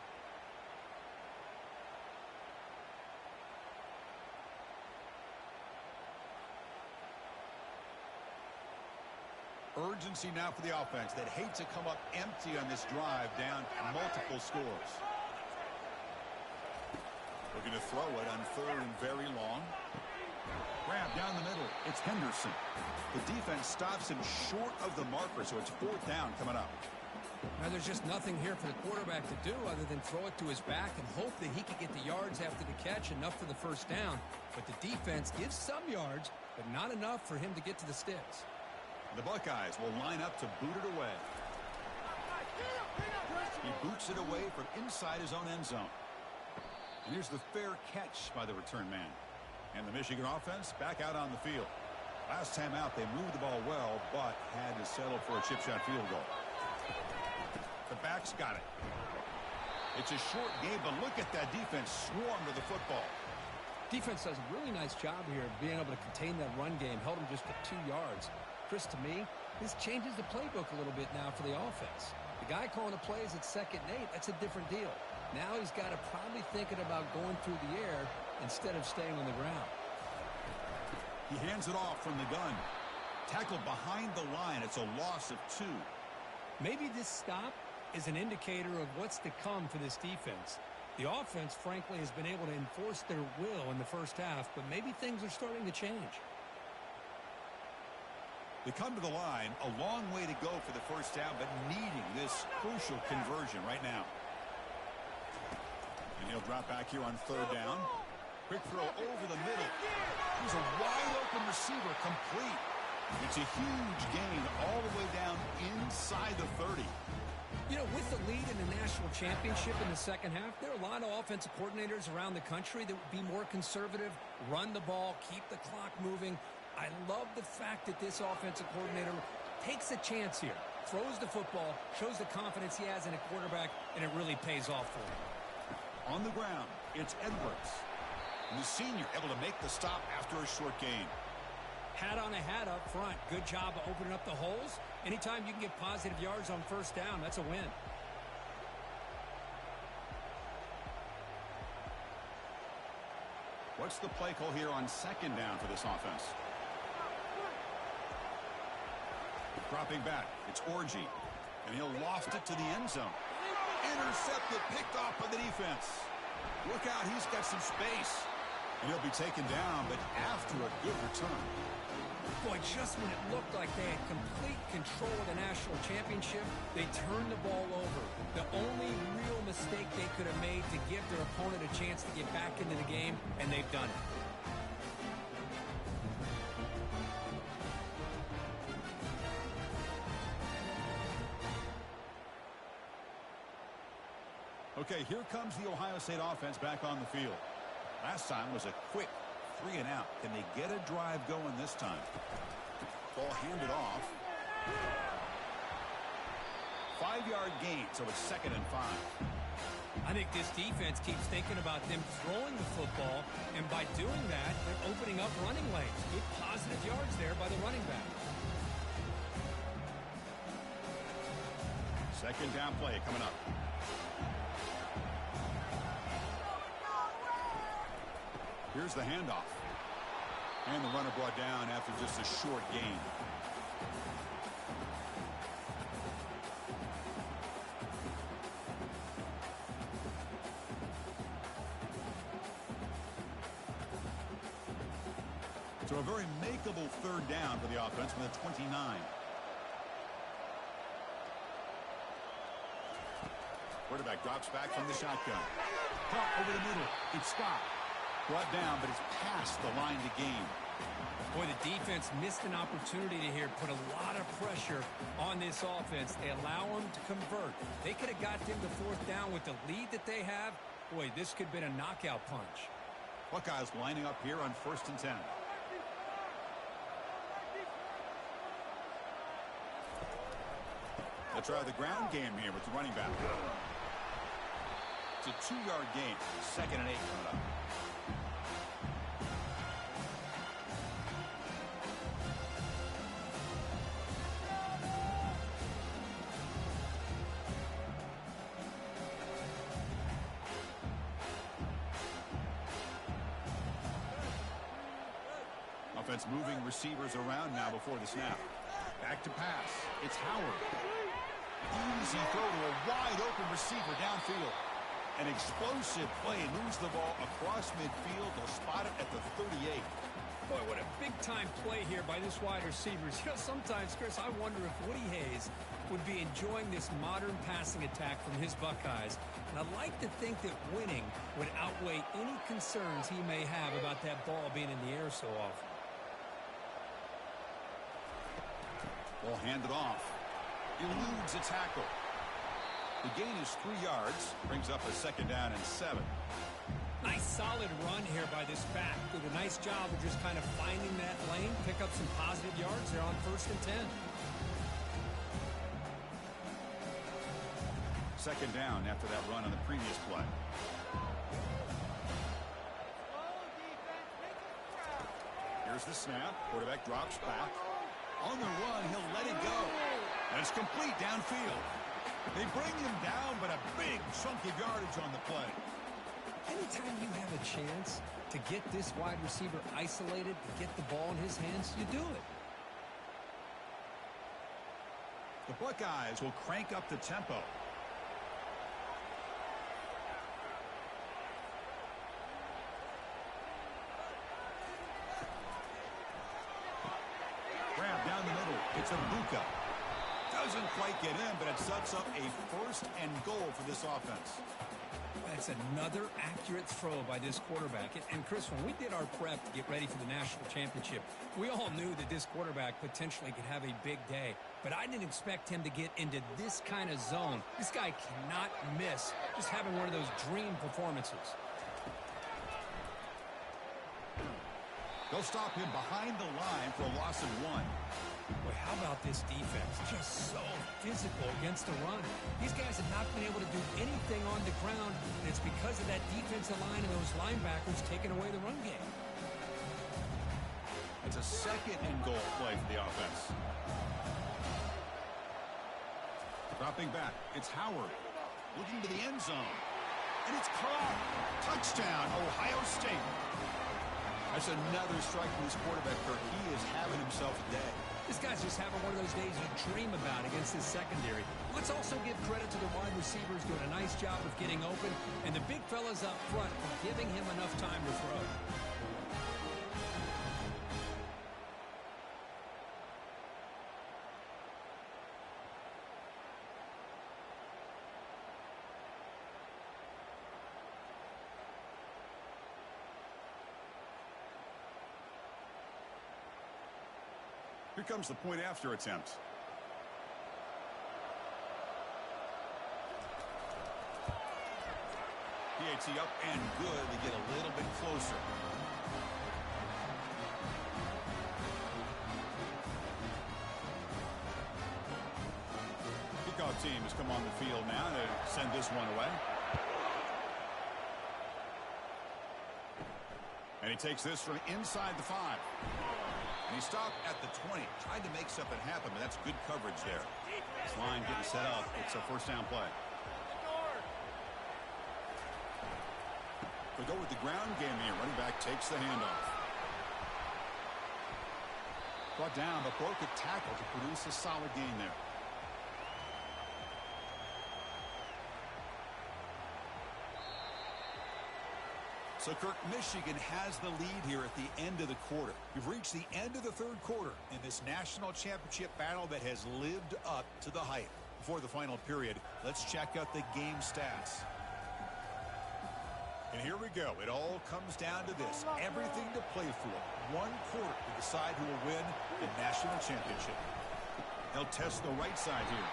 Urgency now for the offense that hate to come up empty on this drive down multiple scores. Looking to throw it on 3rd and very long. Grab down the middle. It's Henderson. The defense stops him short of the marker, so it's 4th down coming up. Now there's just nothing here for the quarterback to do other than throw it to his back and hope that he can get the yards after the catch, enough for the first down. But the defense gives some yards, but not enough for him to get to the sticks. The Buckeyes will line up to boot it away. He boots it away from inside his own end zone. And here's the fair catch by the return man. And the Michigan offense back out on the field. Last time out, they moved the ball well, but had to settle for a chip shot field goal. The backs got it. It's a short game, but look at that defense swarm to the football. Defense does a really nice job here of being able to contain that run game, held him just to 2 yards. Chris, to me, this changes the playbook a little bit now for the offense. The guy calling the plays at 2nd and 8, that's a different deal. Now he's got to probably thinking about going through the air instead of staying on the ground. He hands it off from the gun. Tackled behind the line. It's a loss of 2. Maybe this stop is an indicator of what's to come for this defense. The offense, frankly, has been able to enforce their will in the first half, but maybe things are starting to change. They come to the line, a long way to go for the first down, but needing this crucial conversion right now. And he'll drop back here on 3rd down. Quick throw over the middle. He's a wide open receiver, complete. It's a huge gain all the way down inside the 30. You know, with the lead in the national championship in the second half, there are a lot of offensive coordinators around the country that would be more conservative, run the ball, keep the clock moving. I love the fact that this offensive coordinator takes a chance here, throws the football, shows the confidence he has in a quarterback, and it really pays off for him. On the ground, it's Edwards. And the senior able to make the stop after a short gain. Hat on a hat up front. Good job of opening up the holes. Anytime you can get positive yards on first down, that's a win. What's the play call here on 2nd down for this offense? Dropping back, it's Orji. And he'll loft it to the end zone. Intercepted, picked off by the defense. Look out, he's got some space. And he'll be taken down, but after a good return. Boy, just when it looked like they had complete control of the national championship, they turned the ball over. The only real mistake they could have made to give their opponent a chance to get back into the game, and they've done it. Okay, here comes the Ohio State offense back on the field. Last time was a quick 3-and-out. Can they get a drive going this time? Ball handed off. 5-yard gain, so it's 2nd and 5. I think this defense keeps thinking about them throwing the football, and by doing that, they're opening up running lanes. Good positive yards there by the running back. 2nd down play coming up. Here's the handoff. And the runner brought down after just a short gain. So a very makeable third down for the offense from the 29. Quarterback drops back from the shotgun. Caught over the middle. It's Scott. Brought down, but it's past the line to gain. Boy, the defense missed an opportunity to here put a lot of pressure on this offense. They allow them to convert. They could have got them to fourth down with the lead that they have. Boy, this could have been a knockout punch. Buckeyes lining up here on 1st and 10. They'll try the ground game here with the running back. It's a 2-yard gain. 2nd and 8 coming up. Offense moving receivers around now before the snap. Back to pass. It's Howard. Easy throw to a wide-open receiver downfield. An explosive play. Moves the ball across midfield. They'll spot it at the 38. Boy, what a big-time play here by this wide receivers. You know, sometimes, Chris, I wonder if Woody Hayes would be enjoying this modern passing attack from his Buckeyes. And I'd like to think that winning would outweigh any concerns he may have about that ball being in the air so often. Ball handed off. Eludes a tackle. The gain is 3 yards. Brings up a 2nd down and 7. Nice solid run here by this back. Did a nice job of just kind of finding that lane, pick up some positive yards. They're on 1st and 10. 2nd down after that run on the previous play. Here's the snap. Quarterback drops back. On the run, he'll let it go. And it's complete downfield. They bring him down, but a big chunk of yardage on the play. Anytime you have a chance to get this wide receiver isolated, to get the ball in his hands, you do it. The Buckeyes will crank up the tempo. Grab down the middle. It's Abuka. Doesn't quite get in, but it sets up a 1st and goal for this offense. That's another accurate throw by this quarterback. And Chris, when we did our prep to get ready for the national championship, we all knew that this quarterback potentially could have a big day. But I didn't expect him to get into this kind of zone. This guy cannot miss just having one of those dream performances. They'll stop him behind the line for a loss of 1. Boy, how about this defense? Just so physical against the run. These guys have not been able to do anything on the ground, and it's because of that defensive line and those linebackers taking away the run game. It's a 2nd and goal play for the offense. Dropping back, it's Howard. Looking to the end zone. And it's caught. Touchdown, Ohio State. That's another strike from this quarterback, Kirk. He is having himself a day. This guy's just having one of those days you dream about against his secondary. Let's also give credit to the wide receivers doing a nice job of getting open, and the big fellas up front for giving him enough time to throw. Here comes the point after attempt. PAT up and good. They get a little bit closer. Kickoff team has come on the field now to send this one away. And he takes this from inside the 5. And he stopped at the 20. Tried to make something happen, but that's good coverage there. This line getting set up. It's a 1st down play. They go with the ground game here. Running back takes the handoff. Brought down, but broke a tackle to produce a solid gain there. So, Kirk, Michigan has the lead here at the end of the quarter. We've reached the end of the third quarter in this national championship battle that has lived up to the hype. Before the final period, let's check out the game stats. And here we go. It all comes down to this. Everything to play for. One quarter to decide who will win the national championship. They'll test the right side here.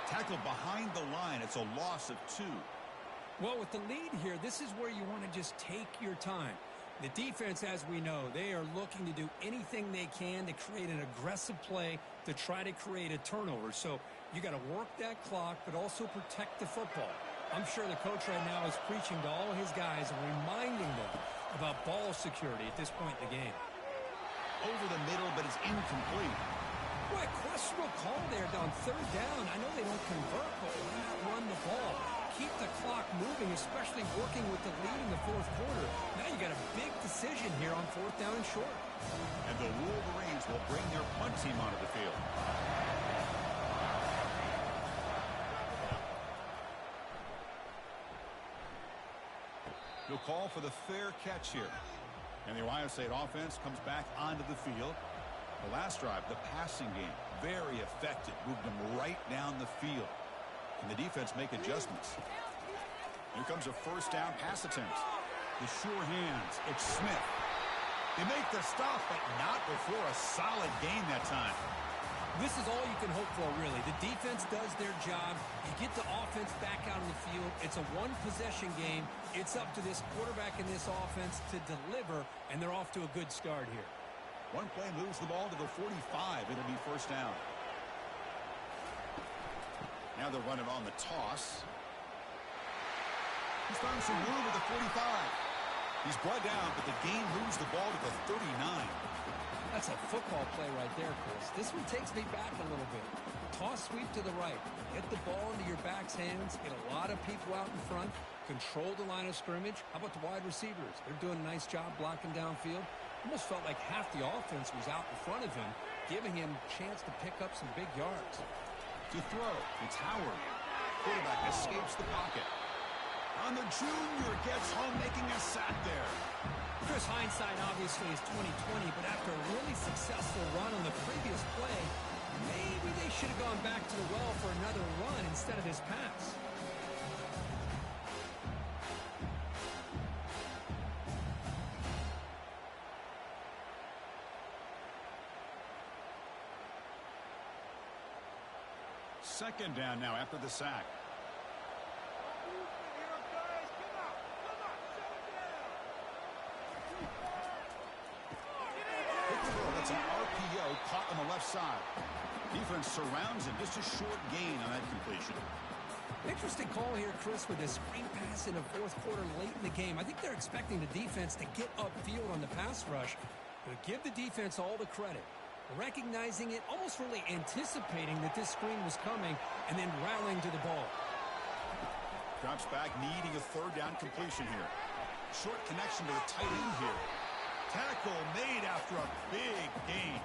Tackle behind the line. It's a loss of 2. Well, with the lead here, this is where you want to just take your time. The defense, as we know, they are looking to do anything they can to create an aggressive play to try to create a turnover. So you got to work that clock, but also protect the football. I'm sure the coach right now is preaching to all his guys and reminding them about ball security at this point in the game. Over the middle, but it's incomplete. Boy, questionable call there on third down. I know they don't convert, but why not run the ball? Keep the clock moving, especially working with the lead in the fourth quarter. Now you got a big decision here on fourth down and short. And the Wolverines will bring their punt team onto the field. He'll call for the fair catch here. And the Ohio State offense comes back onto the field. The last drive, the passing game, very effective. Moved them right down the field. Can the defense make adjustments? Here comes a first down pass attempt. The sure hands. It's Smith. They make the stop, but not before a solid gain that time. This is all you can hope for, really. The defense does their job. You get the offense back out on the field. It's a one-possession game. It's up to this quarterback and this offense to deliver, and they're off to a good start here. One play moves the ball to the 45. It'll be first down. Now they'll run it on the toss. He's found some room at the 45. He's brought down, but the gain moves the ball to the 39. That's a football play right there, Chris. This one takes me back a little bit. Toss sweep to the right. Get the ball into your back's hands. Get a lot of people out in front. Control the line of scrimmage. How about the wide receivers? They're doing a nice job blocking downfield. Almost felt like half the offense was out in front of him, giving him a chance to pick up some big yards. To throw, it's Howard. Quarterback escapes the pocket. On the junior, gets home, making a sack there. Chris, hindsight obviously is 20/20, but after a really successful run on the previous play, maybe they should have gone back to the well for another run instead of this pass. Second down now after the sack. That's an RPO caught on the left side. Defense surrounds him. Just a short gain on that completion. Interesting call here, Chris, with a screen pass in the fourth quarter late in the game. I think they're expecting the defense to get upfield on the pass rush. But give the defense all the credit. Recognizing it, almost really anticipating that this screen was coming, and then rallying to the ball. Drops back, needing a third down completion here. Short connection to the tight end here. Tackle made after a big gain.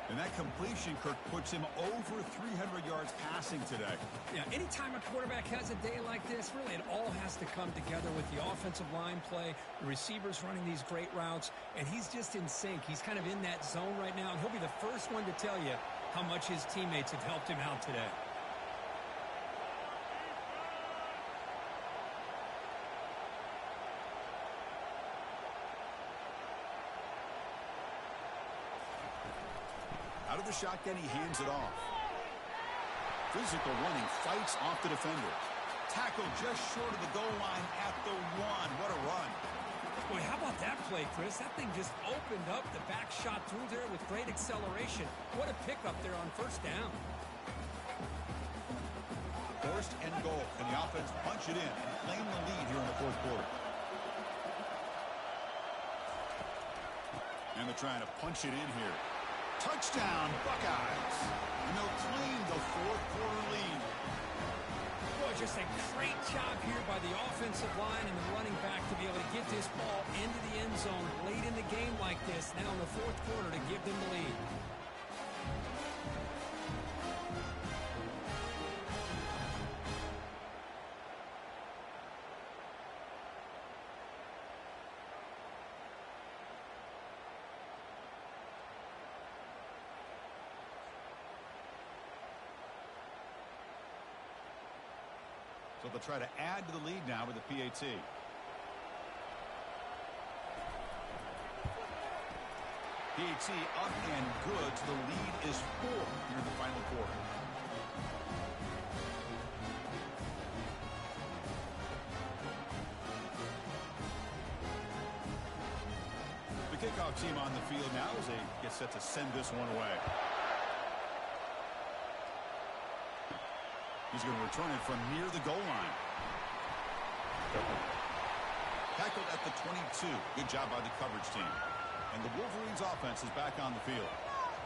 And that completion, Kirk, puts him over 300 yards passing today. Yeah, anytime a quarterback has a day like this, really it all has to come together with the offensive line play, the receivers running these great routes, and he's just in sync. He's kind of in that zone right now, and he'll be the first one to tell you how much his teammates have helped him out today. Out of the shotgun, he hands it off. Physical running, fights off the defender. Tackle just short of the goal line at the 1. What a run. Boy, how about that play, Chris? That thing just opened up. The back shot through there with great acceleration. What a pickup there on first down. First and goal. Can the offense punch it in and claim the lead here in the fourth quarter? And they're trying to punch it in here. Touchdown, Buckeyes. And they'll claim the fourth quarter lead. Boy, just a great job here by the offensive line and the running back to be able to get this ball into the end zone late in the game like this, now in the fourth quarter, to give them the lead. but they'll try to add to the lead now with the PAT. PAT up and good. The lead is 4 here in the final quarter. The kickoff team on the field now as they get set to send this one away. He's going to return it from near the goal line. Tackled at the 22. Good job by the coverage team. And the Wolverines offense is back on the field.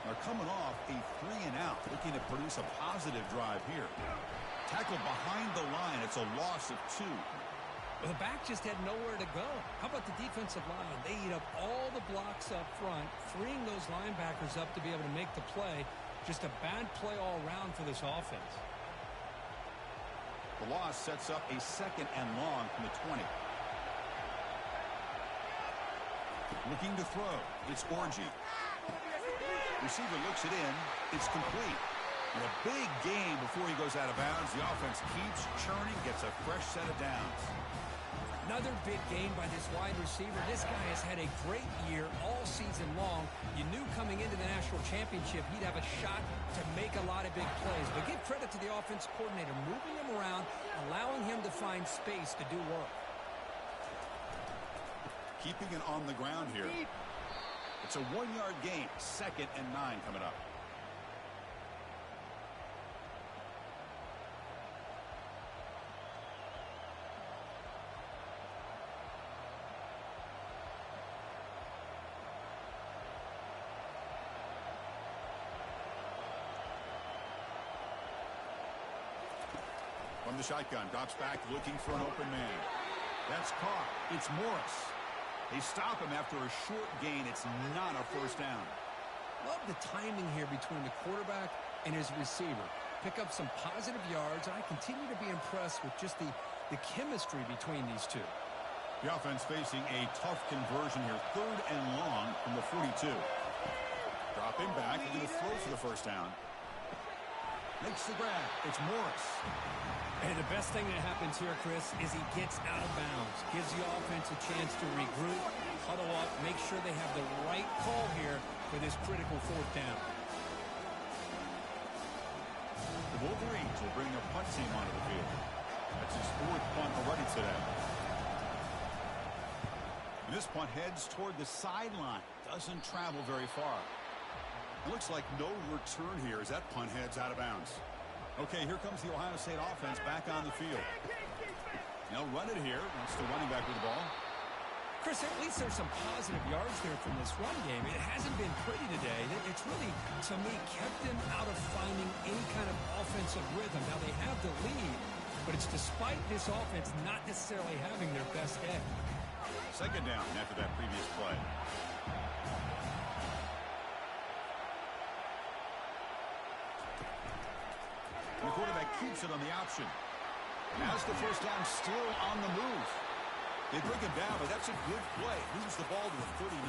They're coming off a 3-and-out, looking to produce a positive drive here. Tackled behind the line. It's a loss of 2. Well, the back just had nowhere to go. How about the defensive line? They eat up all the blocks up front, freeing those linebackers up to be able to make the play. Just a bad play all around for this offense. The loss sets up a 2nd and long from the 20. Looking to throw. It's Orgy. Receiver looks it in. It's complete. And a big gain before he goes out of bounds. The offense keeps churning, gets a fresh set of downs. Another big gain by this wide receiver. This guy has had a great year all season long. You knew coming into the national championship he'd have a shot to make a lot of big plays. But give credit to the offense coordinator, moving him around, allowing him to find space to do work. Keeping it on the ground here. It's a 1-yard gain. 2nd and 9 coming up. From the shotgun, drops back, looking for an open man. That's caught. It's Morris. They stop him after a short gain. It's not a first down. Love the timing here between the quarterback and his receiver. Pick up some positive yards, and I continue to be impressed with just the chemistry between these two. The offense facing a tough conversion here. 3rd and long from the 42. Dropping back, going to throw for the first down. Makes the grab. It's Morris. Hey, the best thing that happens here, Chris, is he gets out of bounds. Gives the offense a chance to regroup, huddle up, make sure they have the right call here for this critical 4th down. The Wolverines will bring their punt team onto the field. That's his 4th punt already today. And this punt heads toward the sideline. Doesn't travel very far. Looks like no return here as that punt heads out of bounds. Okay, here comes the Ohio State offense back on the field. They'll run it here. That's the running back with the ball. Chris, at least there's some positive yards there from this run game. It hasn't been pretty today. It's really, to me, kept them out of finding any kind of offensive rhythm. Now, they have the lead, but it's despite this offense not necessarily having their best day. 2nd down after that previous play. The quarterback keeps it on the option. As the first down, still on the move. They bring him down, but that's a good play. Moves the ball to the 39.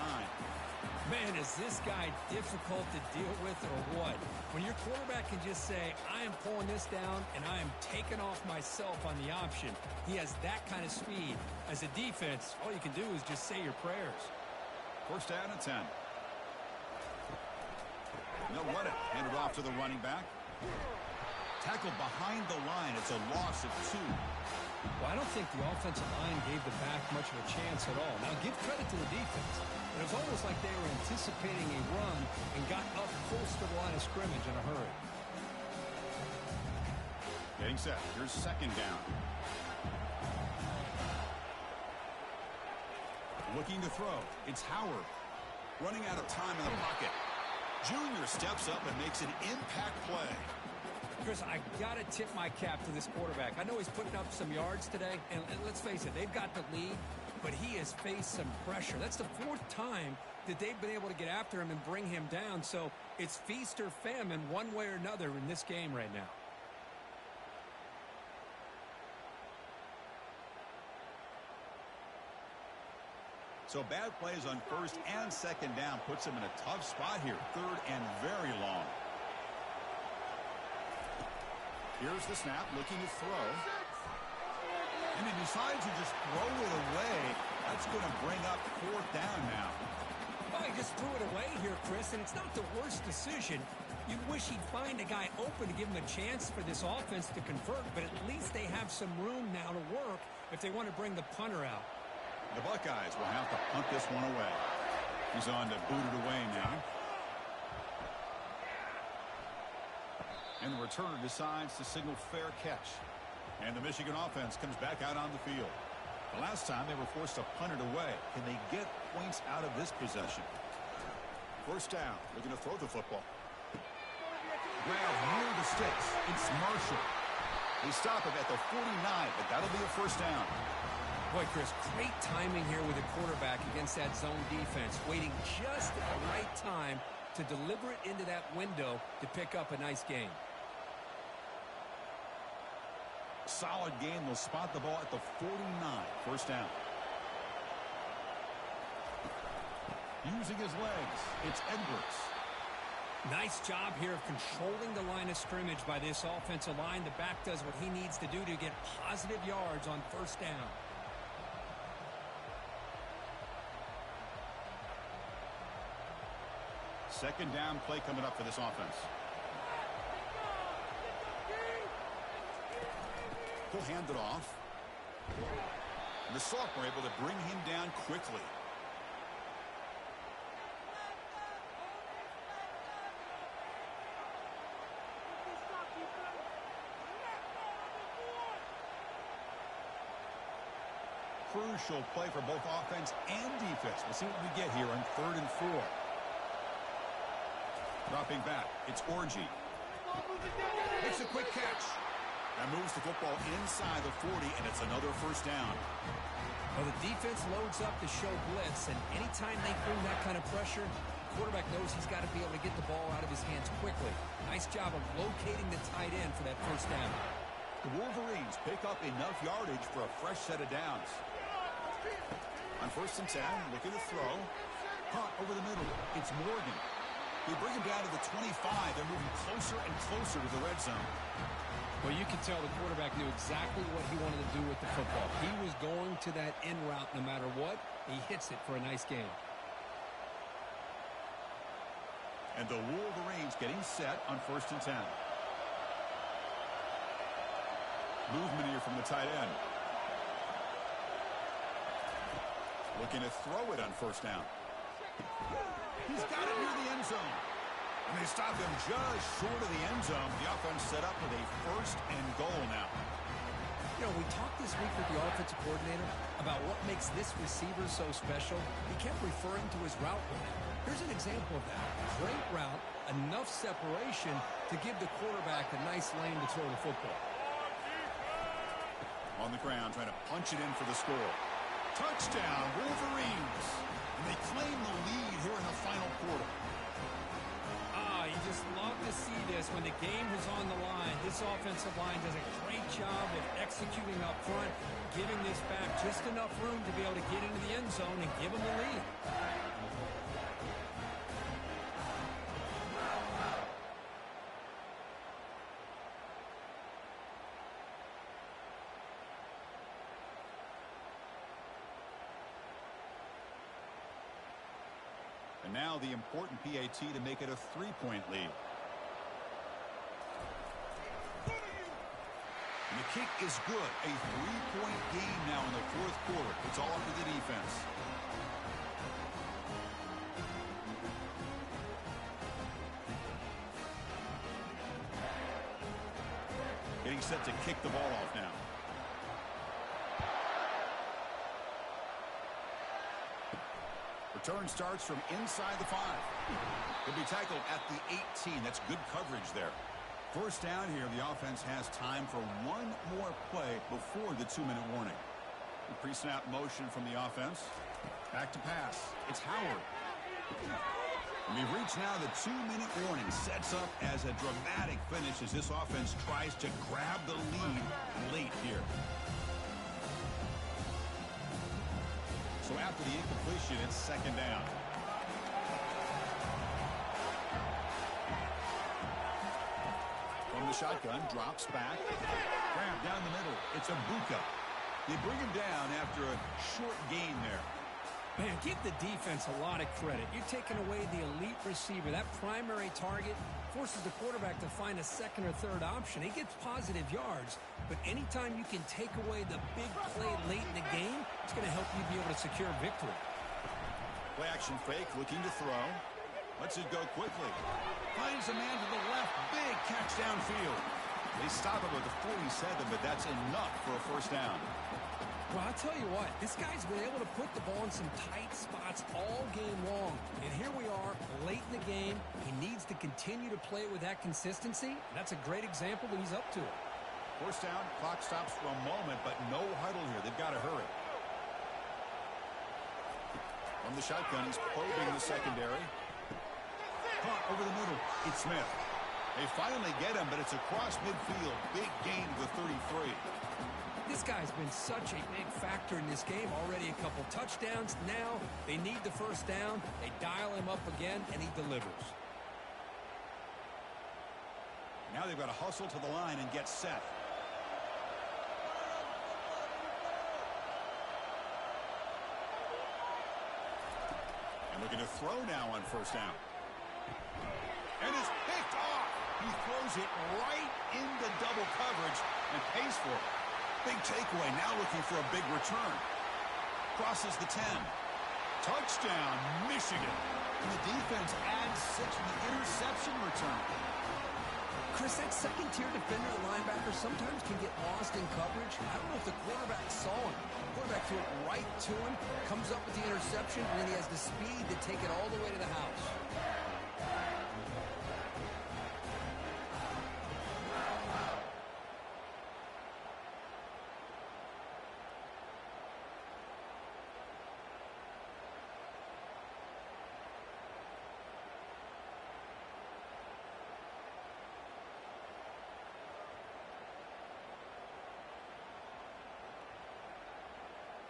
Man, is this guy difficult to deal with or what? When your quarterback can just say, I am pulling this down and I am taking off myself on the option. He has that kind of speed. As a defense, all you can do is just say your prayers. 1st down and 10. They'll run it. Hand it off to the running back. Tackled behind the line. It's a loss of 2. Well, I don't think the offensive line gave the back much of a chance at all. Now, give credit to the defense. It was almost like they were anticipating a run and got up close to the line of scrimmage in a hurry. Getting set. Here's 2nd down. Looking to throw. It's Howard. Running out of time in the pocket. Junior steps up and makes an impact play. Chris, I got to tip my cap to this quarterback. I know he's putting up some yards today, and let's face it, they've got the lead, but he has faced some pressure. That's the 4th time that they've been able to get after him and bring him down, so it's feast or famine one way or another in this game right now. So bad plays on 1st and 2nd down puts him in a tough spot here. 3rd and very long. Here's the snap, looking to throw. And he decides to just throw it away. That's going to bring up 4th down now. Well, he just threw it away here, Chris, and it's not the worst decision. You'd wish he'd find a guy open to give him a chance for this offense to convert, but at least they have some room now to work if they want to bring the punter out. The Buckeyes will have to punt this one away. He's on to boot it away now. And the returner decides to signal fair catch. And the Michigan offense comes back out on the field. The last time they were forced to punt it away. Can they get points out of this possession? 1st down. Looking to throw the football. Grab near the sticks. It's Marshall. They stop him at the 49, but that'll be a 1st down. Boy, Chris, great timing here with the quarterback against that zone defense, waiting just at the right time to deliver it into that window to pick up a nice gain. Solid gain. They'll spot the ball at the 49. 1st down. Using his legs, it's Edwards. Nice job here of controlling the line of scrimmage by this offensive line. The back does what he needs to do to get positive yards on 1st down. Second down play coming up for this offense. He'll hand it off. And the sophomore able to bring him down quickly. Crucial play for both offense and defense. We'll see what we get here on 3rd and 4. Dropping back, it's Orji. Makes a quick catch. That moves the football inside the 40, and it's another 1st down. Well, the defense loads up to show blitz, and anytime they bring that kind of pressure, the quarterback knows he's got to be able to get the ball out of his hands quickly. Nice job of locating the tight end for that 1st down. The Wolverines pick up enough yardage for a fresh set of downs. On 1st and 10, looking to throw. Caught over the middle. It's Morgan. They bring him down to the 25. They're moving closer and closer to the red zone. Well, you can tell the quarterback knew exactly what he wanted to do with the football. He was going to that in route no matter what. He hits it for a nice gain. And the Wolverines getting set on 1st and 10. Movement here from the tight end. Looking to throw it on 1st down. He's got it near the end zone. And they stop him just short of the end zone. The offense set up with a 1st and goal now. You know, we talked this week with the offensive coordinator about what makes this receiver so special. He kept referring to his route running. Here's an example of that. Great route, enough separation to give the quarterback a nice lane to throw the football. On the ground, trying to punch it in for the score. Touchdown, Wolverines. And they claim the lead here in the final quarter. You just love to see this when the game is on the line. This offensive line does a great job of executing up front, giving this back just enough room to be able to get into the end zone and give them the lead. And now the important PAT to make it a 3-point lead. And the kick is good. A 3-point game now in the 4th quarter. It's all up to the defense. Getting set to kick the ball off now. Return starts from inside the 5. He'll be tackled at the 18. That's good coverage there. 1st down here. The offense has time for one more play before the 2-minute warning. The pre-snap motion from the offense. Back to pass. It's Howard. And we've reached now the 2-minute warning. Sets up as a dramatic finish as this offense tries to grab the lead late here. So after the incompletion, it's 2nd down. From the shotgun, drops back. Grab down the middle. It's Ibuka. They bring him down after a short gain there. Man, give the defense a lot of credit. You're taking away the elite receiver. That primary target forces the quarterback to find a second or third option. He gets positive yards, but anytime you can take away the big play late in the game, it's going to help you be able to secure victory. Play action fake, looking to throw. Lets it go quickly. Finds a man to the left. Big catch downfield. They stop him with a 47, but that's enough for a first down. Well, I'll tell you what, this guy's been able to put the ball in some tight spots all game long. And here we are, late in the game. He needs to continue to play with that consistency. That's a great example that he's up to it. First down, clock stops for a moment, but no huddle here. They've got to hurry. From the shotgun, he's probing the secondary. Caught over the middle. It's Smith. They finally get him, but it's across midfield. Big gain to the 33. This guy's been such a big factor in this game. Already a couple touchdowns. Now they need the first down. They dial him up again, and he delivers. Now they've got to hustle to the line and get set. And looking to throw now on first down. And it's picked off. He throws it right into double coverage and pays for it. Big takeaway, now looking for a big return. Crosses the 10. Touchdown, Michigan. And the defense adds 6 with the interception return. Chris, that second-tier defender or linebacker sometimes can get lost in coverage. I don't know if the quarterback saw him. The quarterback threw it right to him, comes up with the interception, and then he has the speed to take it all the way to the house.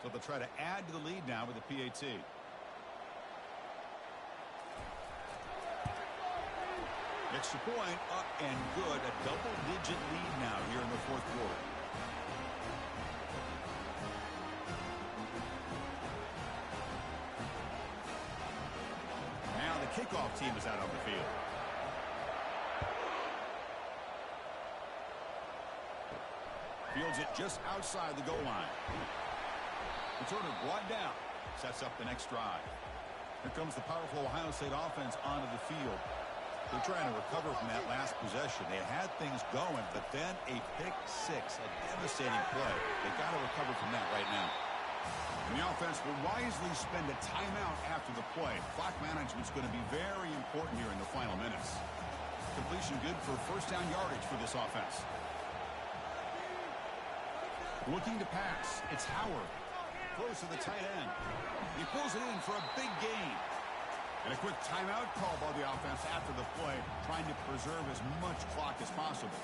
So they'll try to add to the lead now with the PAT. Extra point, up and good. A double-digit lead now here in the fourth quarter. Now the kickoff team is out on the field. Fields it just outside the goal line. Returner brought down. Sets up the next drive. Here comes the powerful Ohio State offense onto the field. They're trying to recover from that last possession. They had things going, but then a pick six, a devastating play. They got to recover from that right now. And the offense will wisely spend a timeout after the play. Clock management's going to be very important here in the final minutes. Completion good for first down yardage for this offense. Looking to pass. It's Howard. Close to the tight end. He pulls it in for a big gain. And a quick timeout call by the offense after the play, trying to preserve as much clock as possible.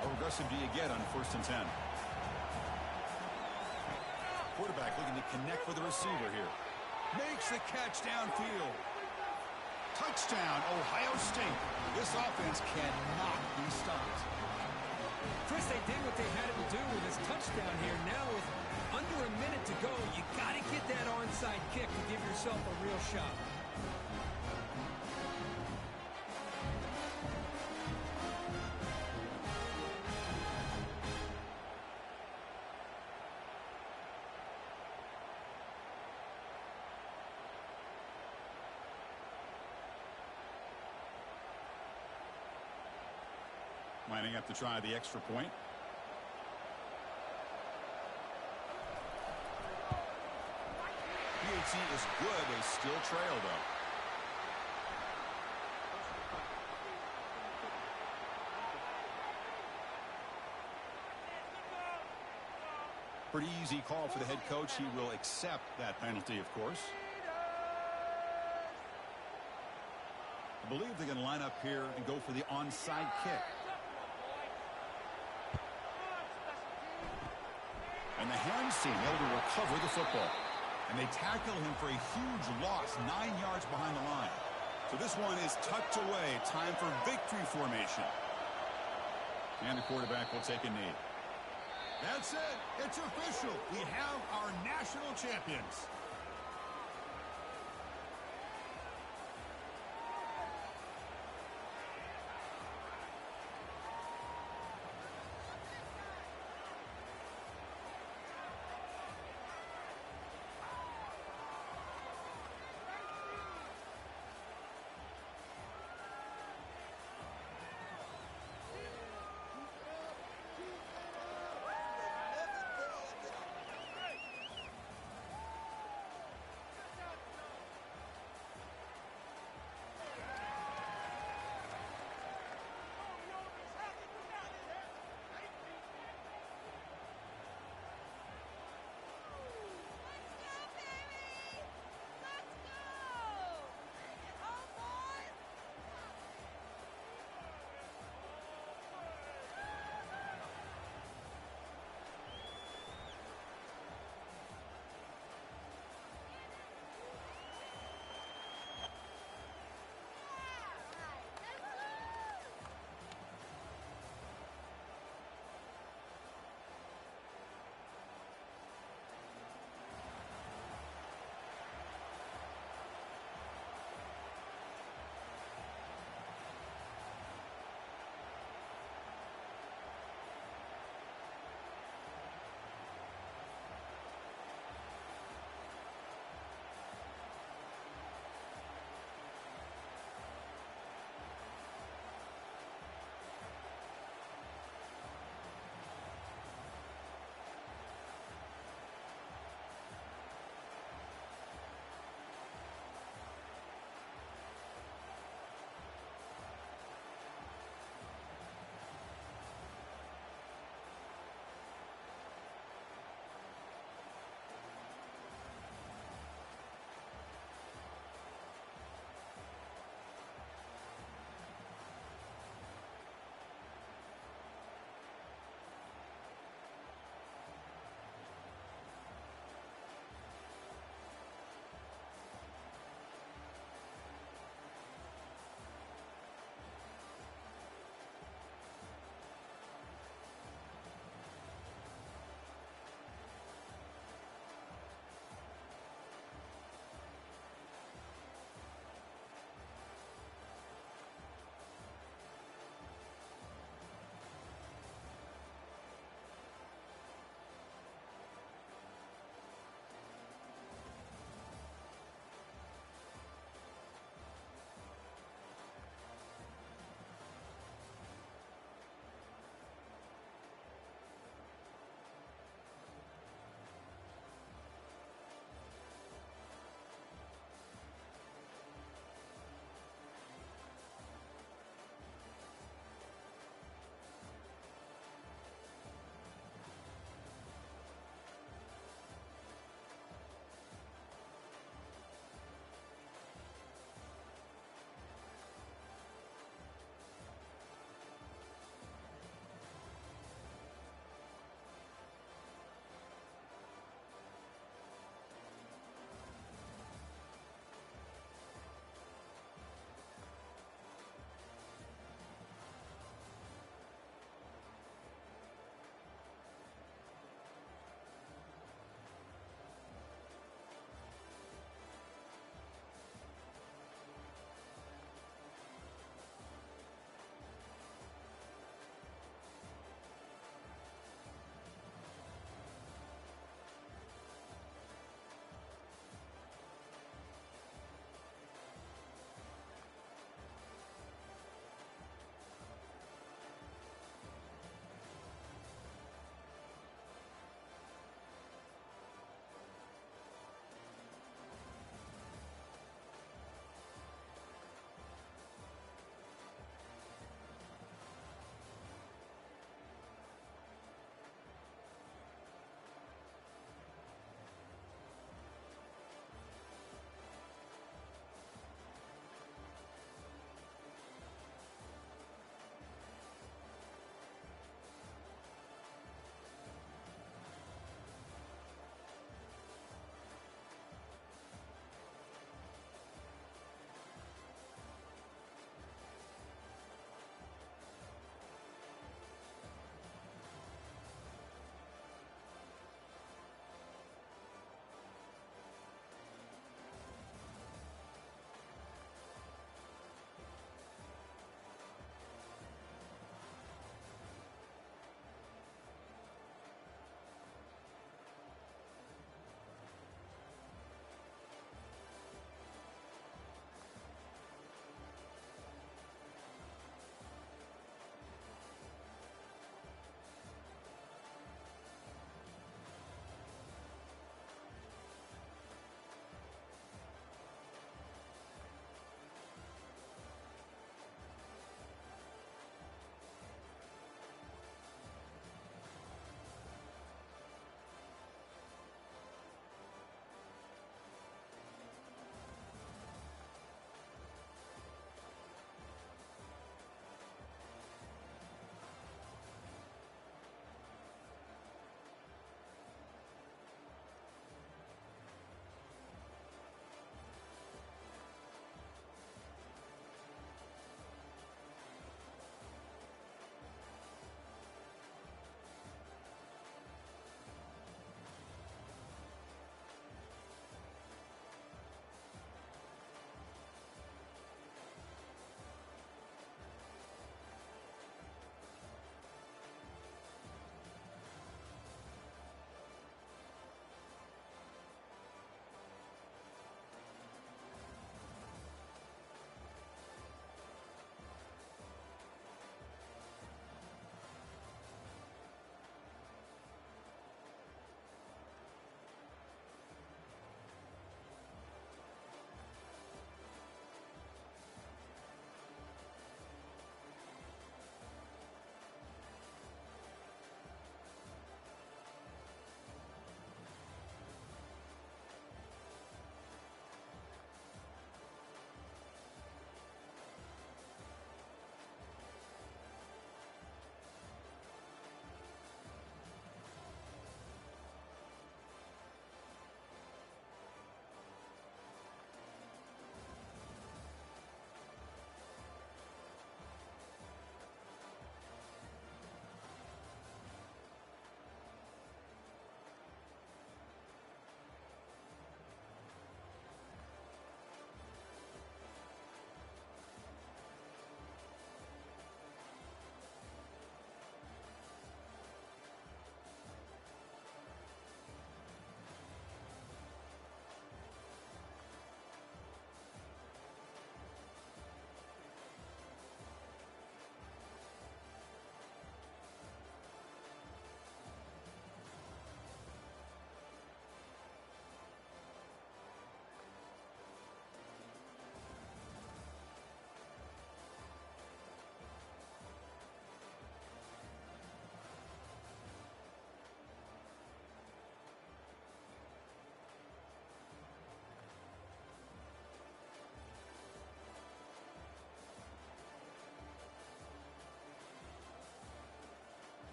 How aggressive do you get on 1st and 10? Quarterback looking to connect with the receiver here. Makes the catch downfield. Touchdown, Ohio State. This offense cannot be stopped. Chris, they did what they had to do with this touchdown here. Now with under a minute to go, you got to get that onside kick to give yourself a real shot. Lining up to try the extra point. PAT is good. They still trail, though. Pretty easy call for the head coach. He will accept that penalty, of course. I believe they're going to line up here and go for the onside kick. And the hands team able to recover the football. And they tackle him for a huge loss, 9 yards behind the line. So this one is tucked away. Time for victory formation. And the quarterback will take a knee. That's it. It's official. We have our national champions.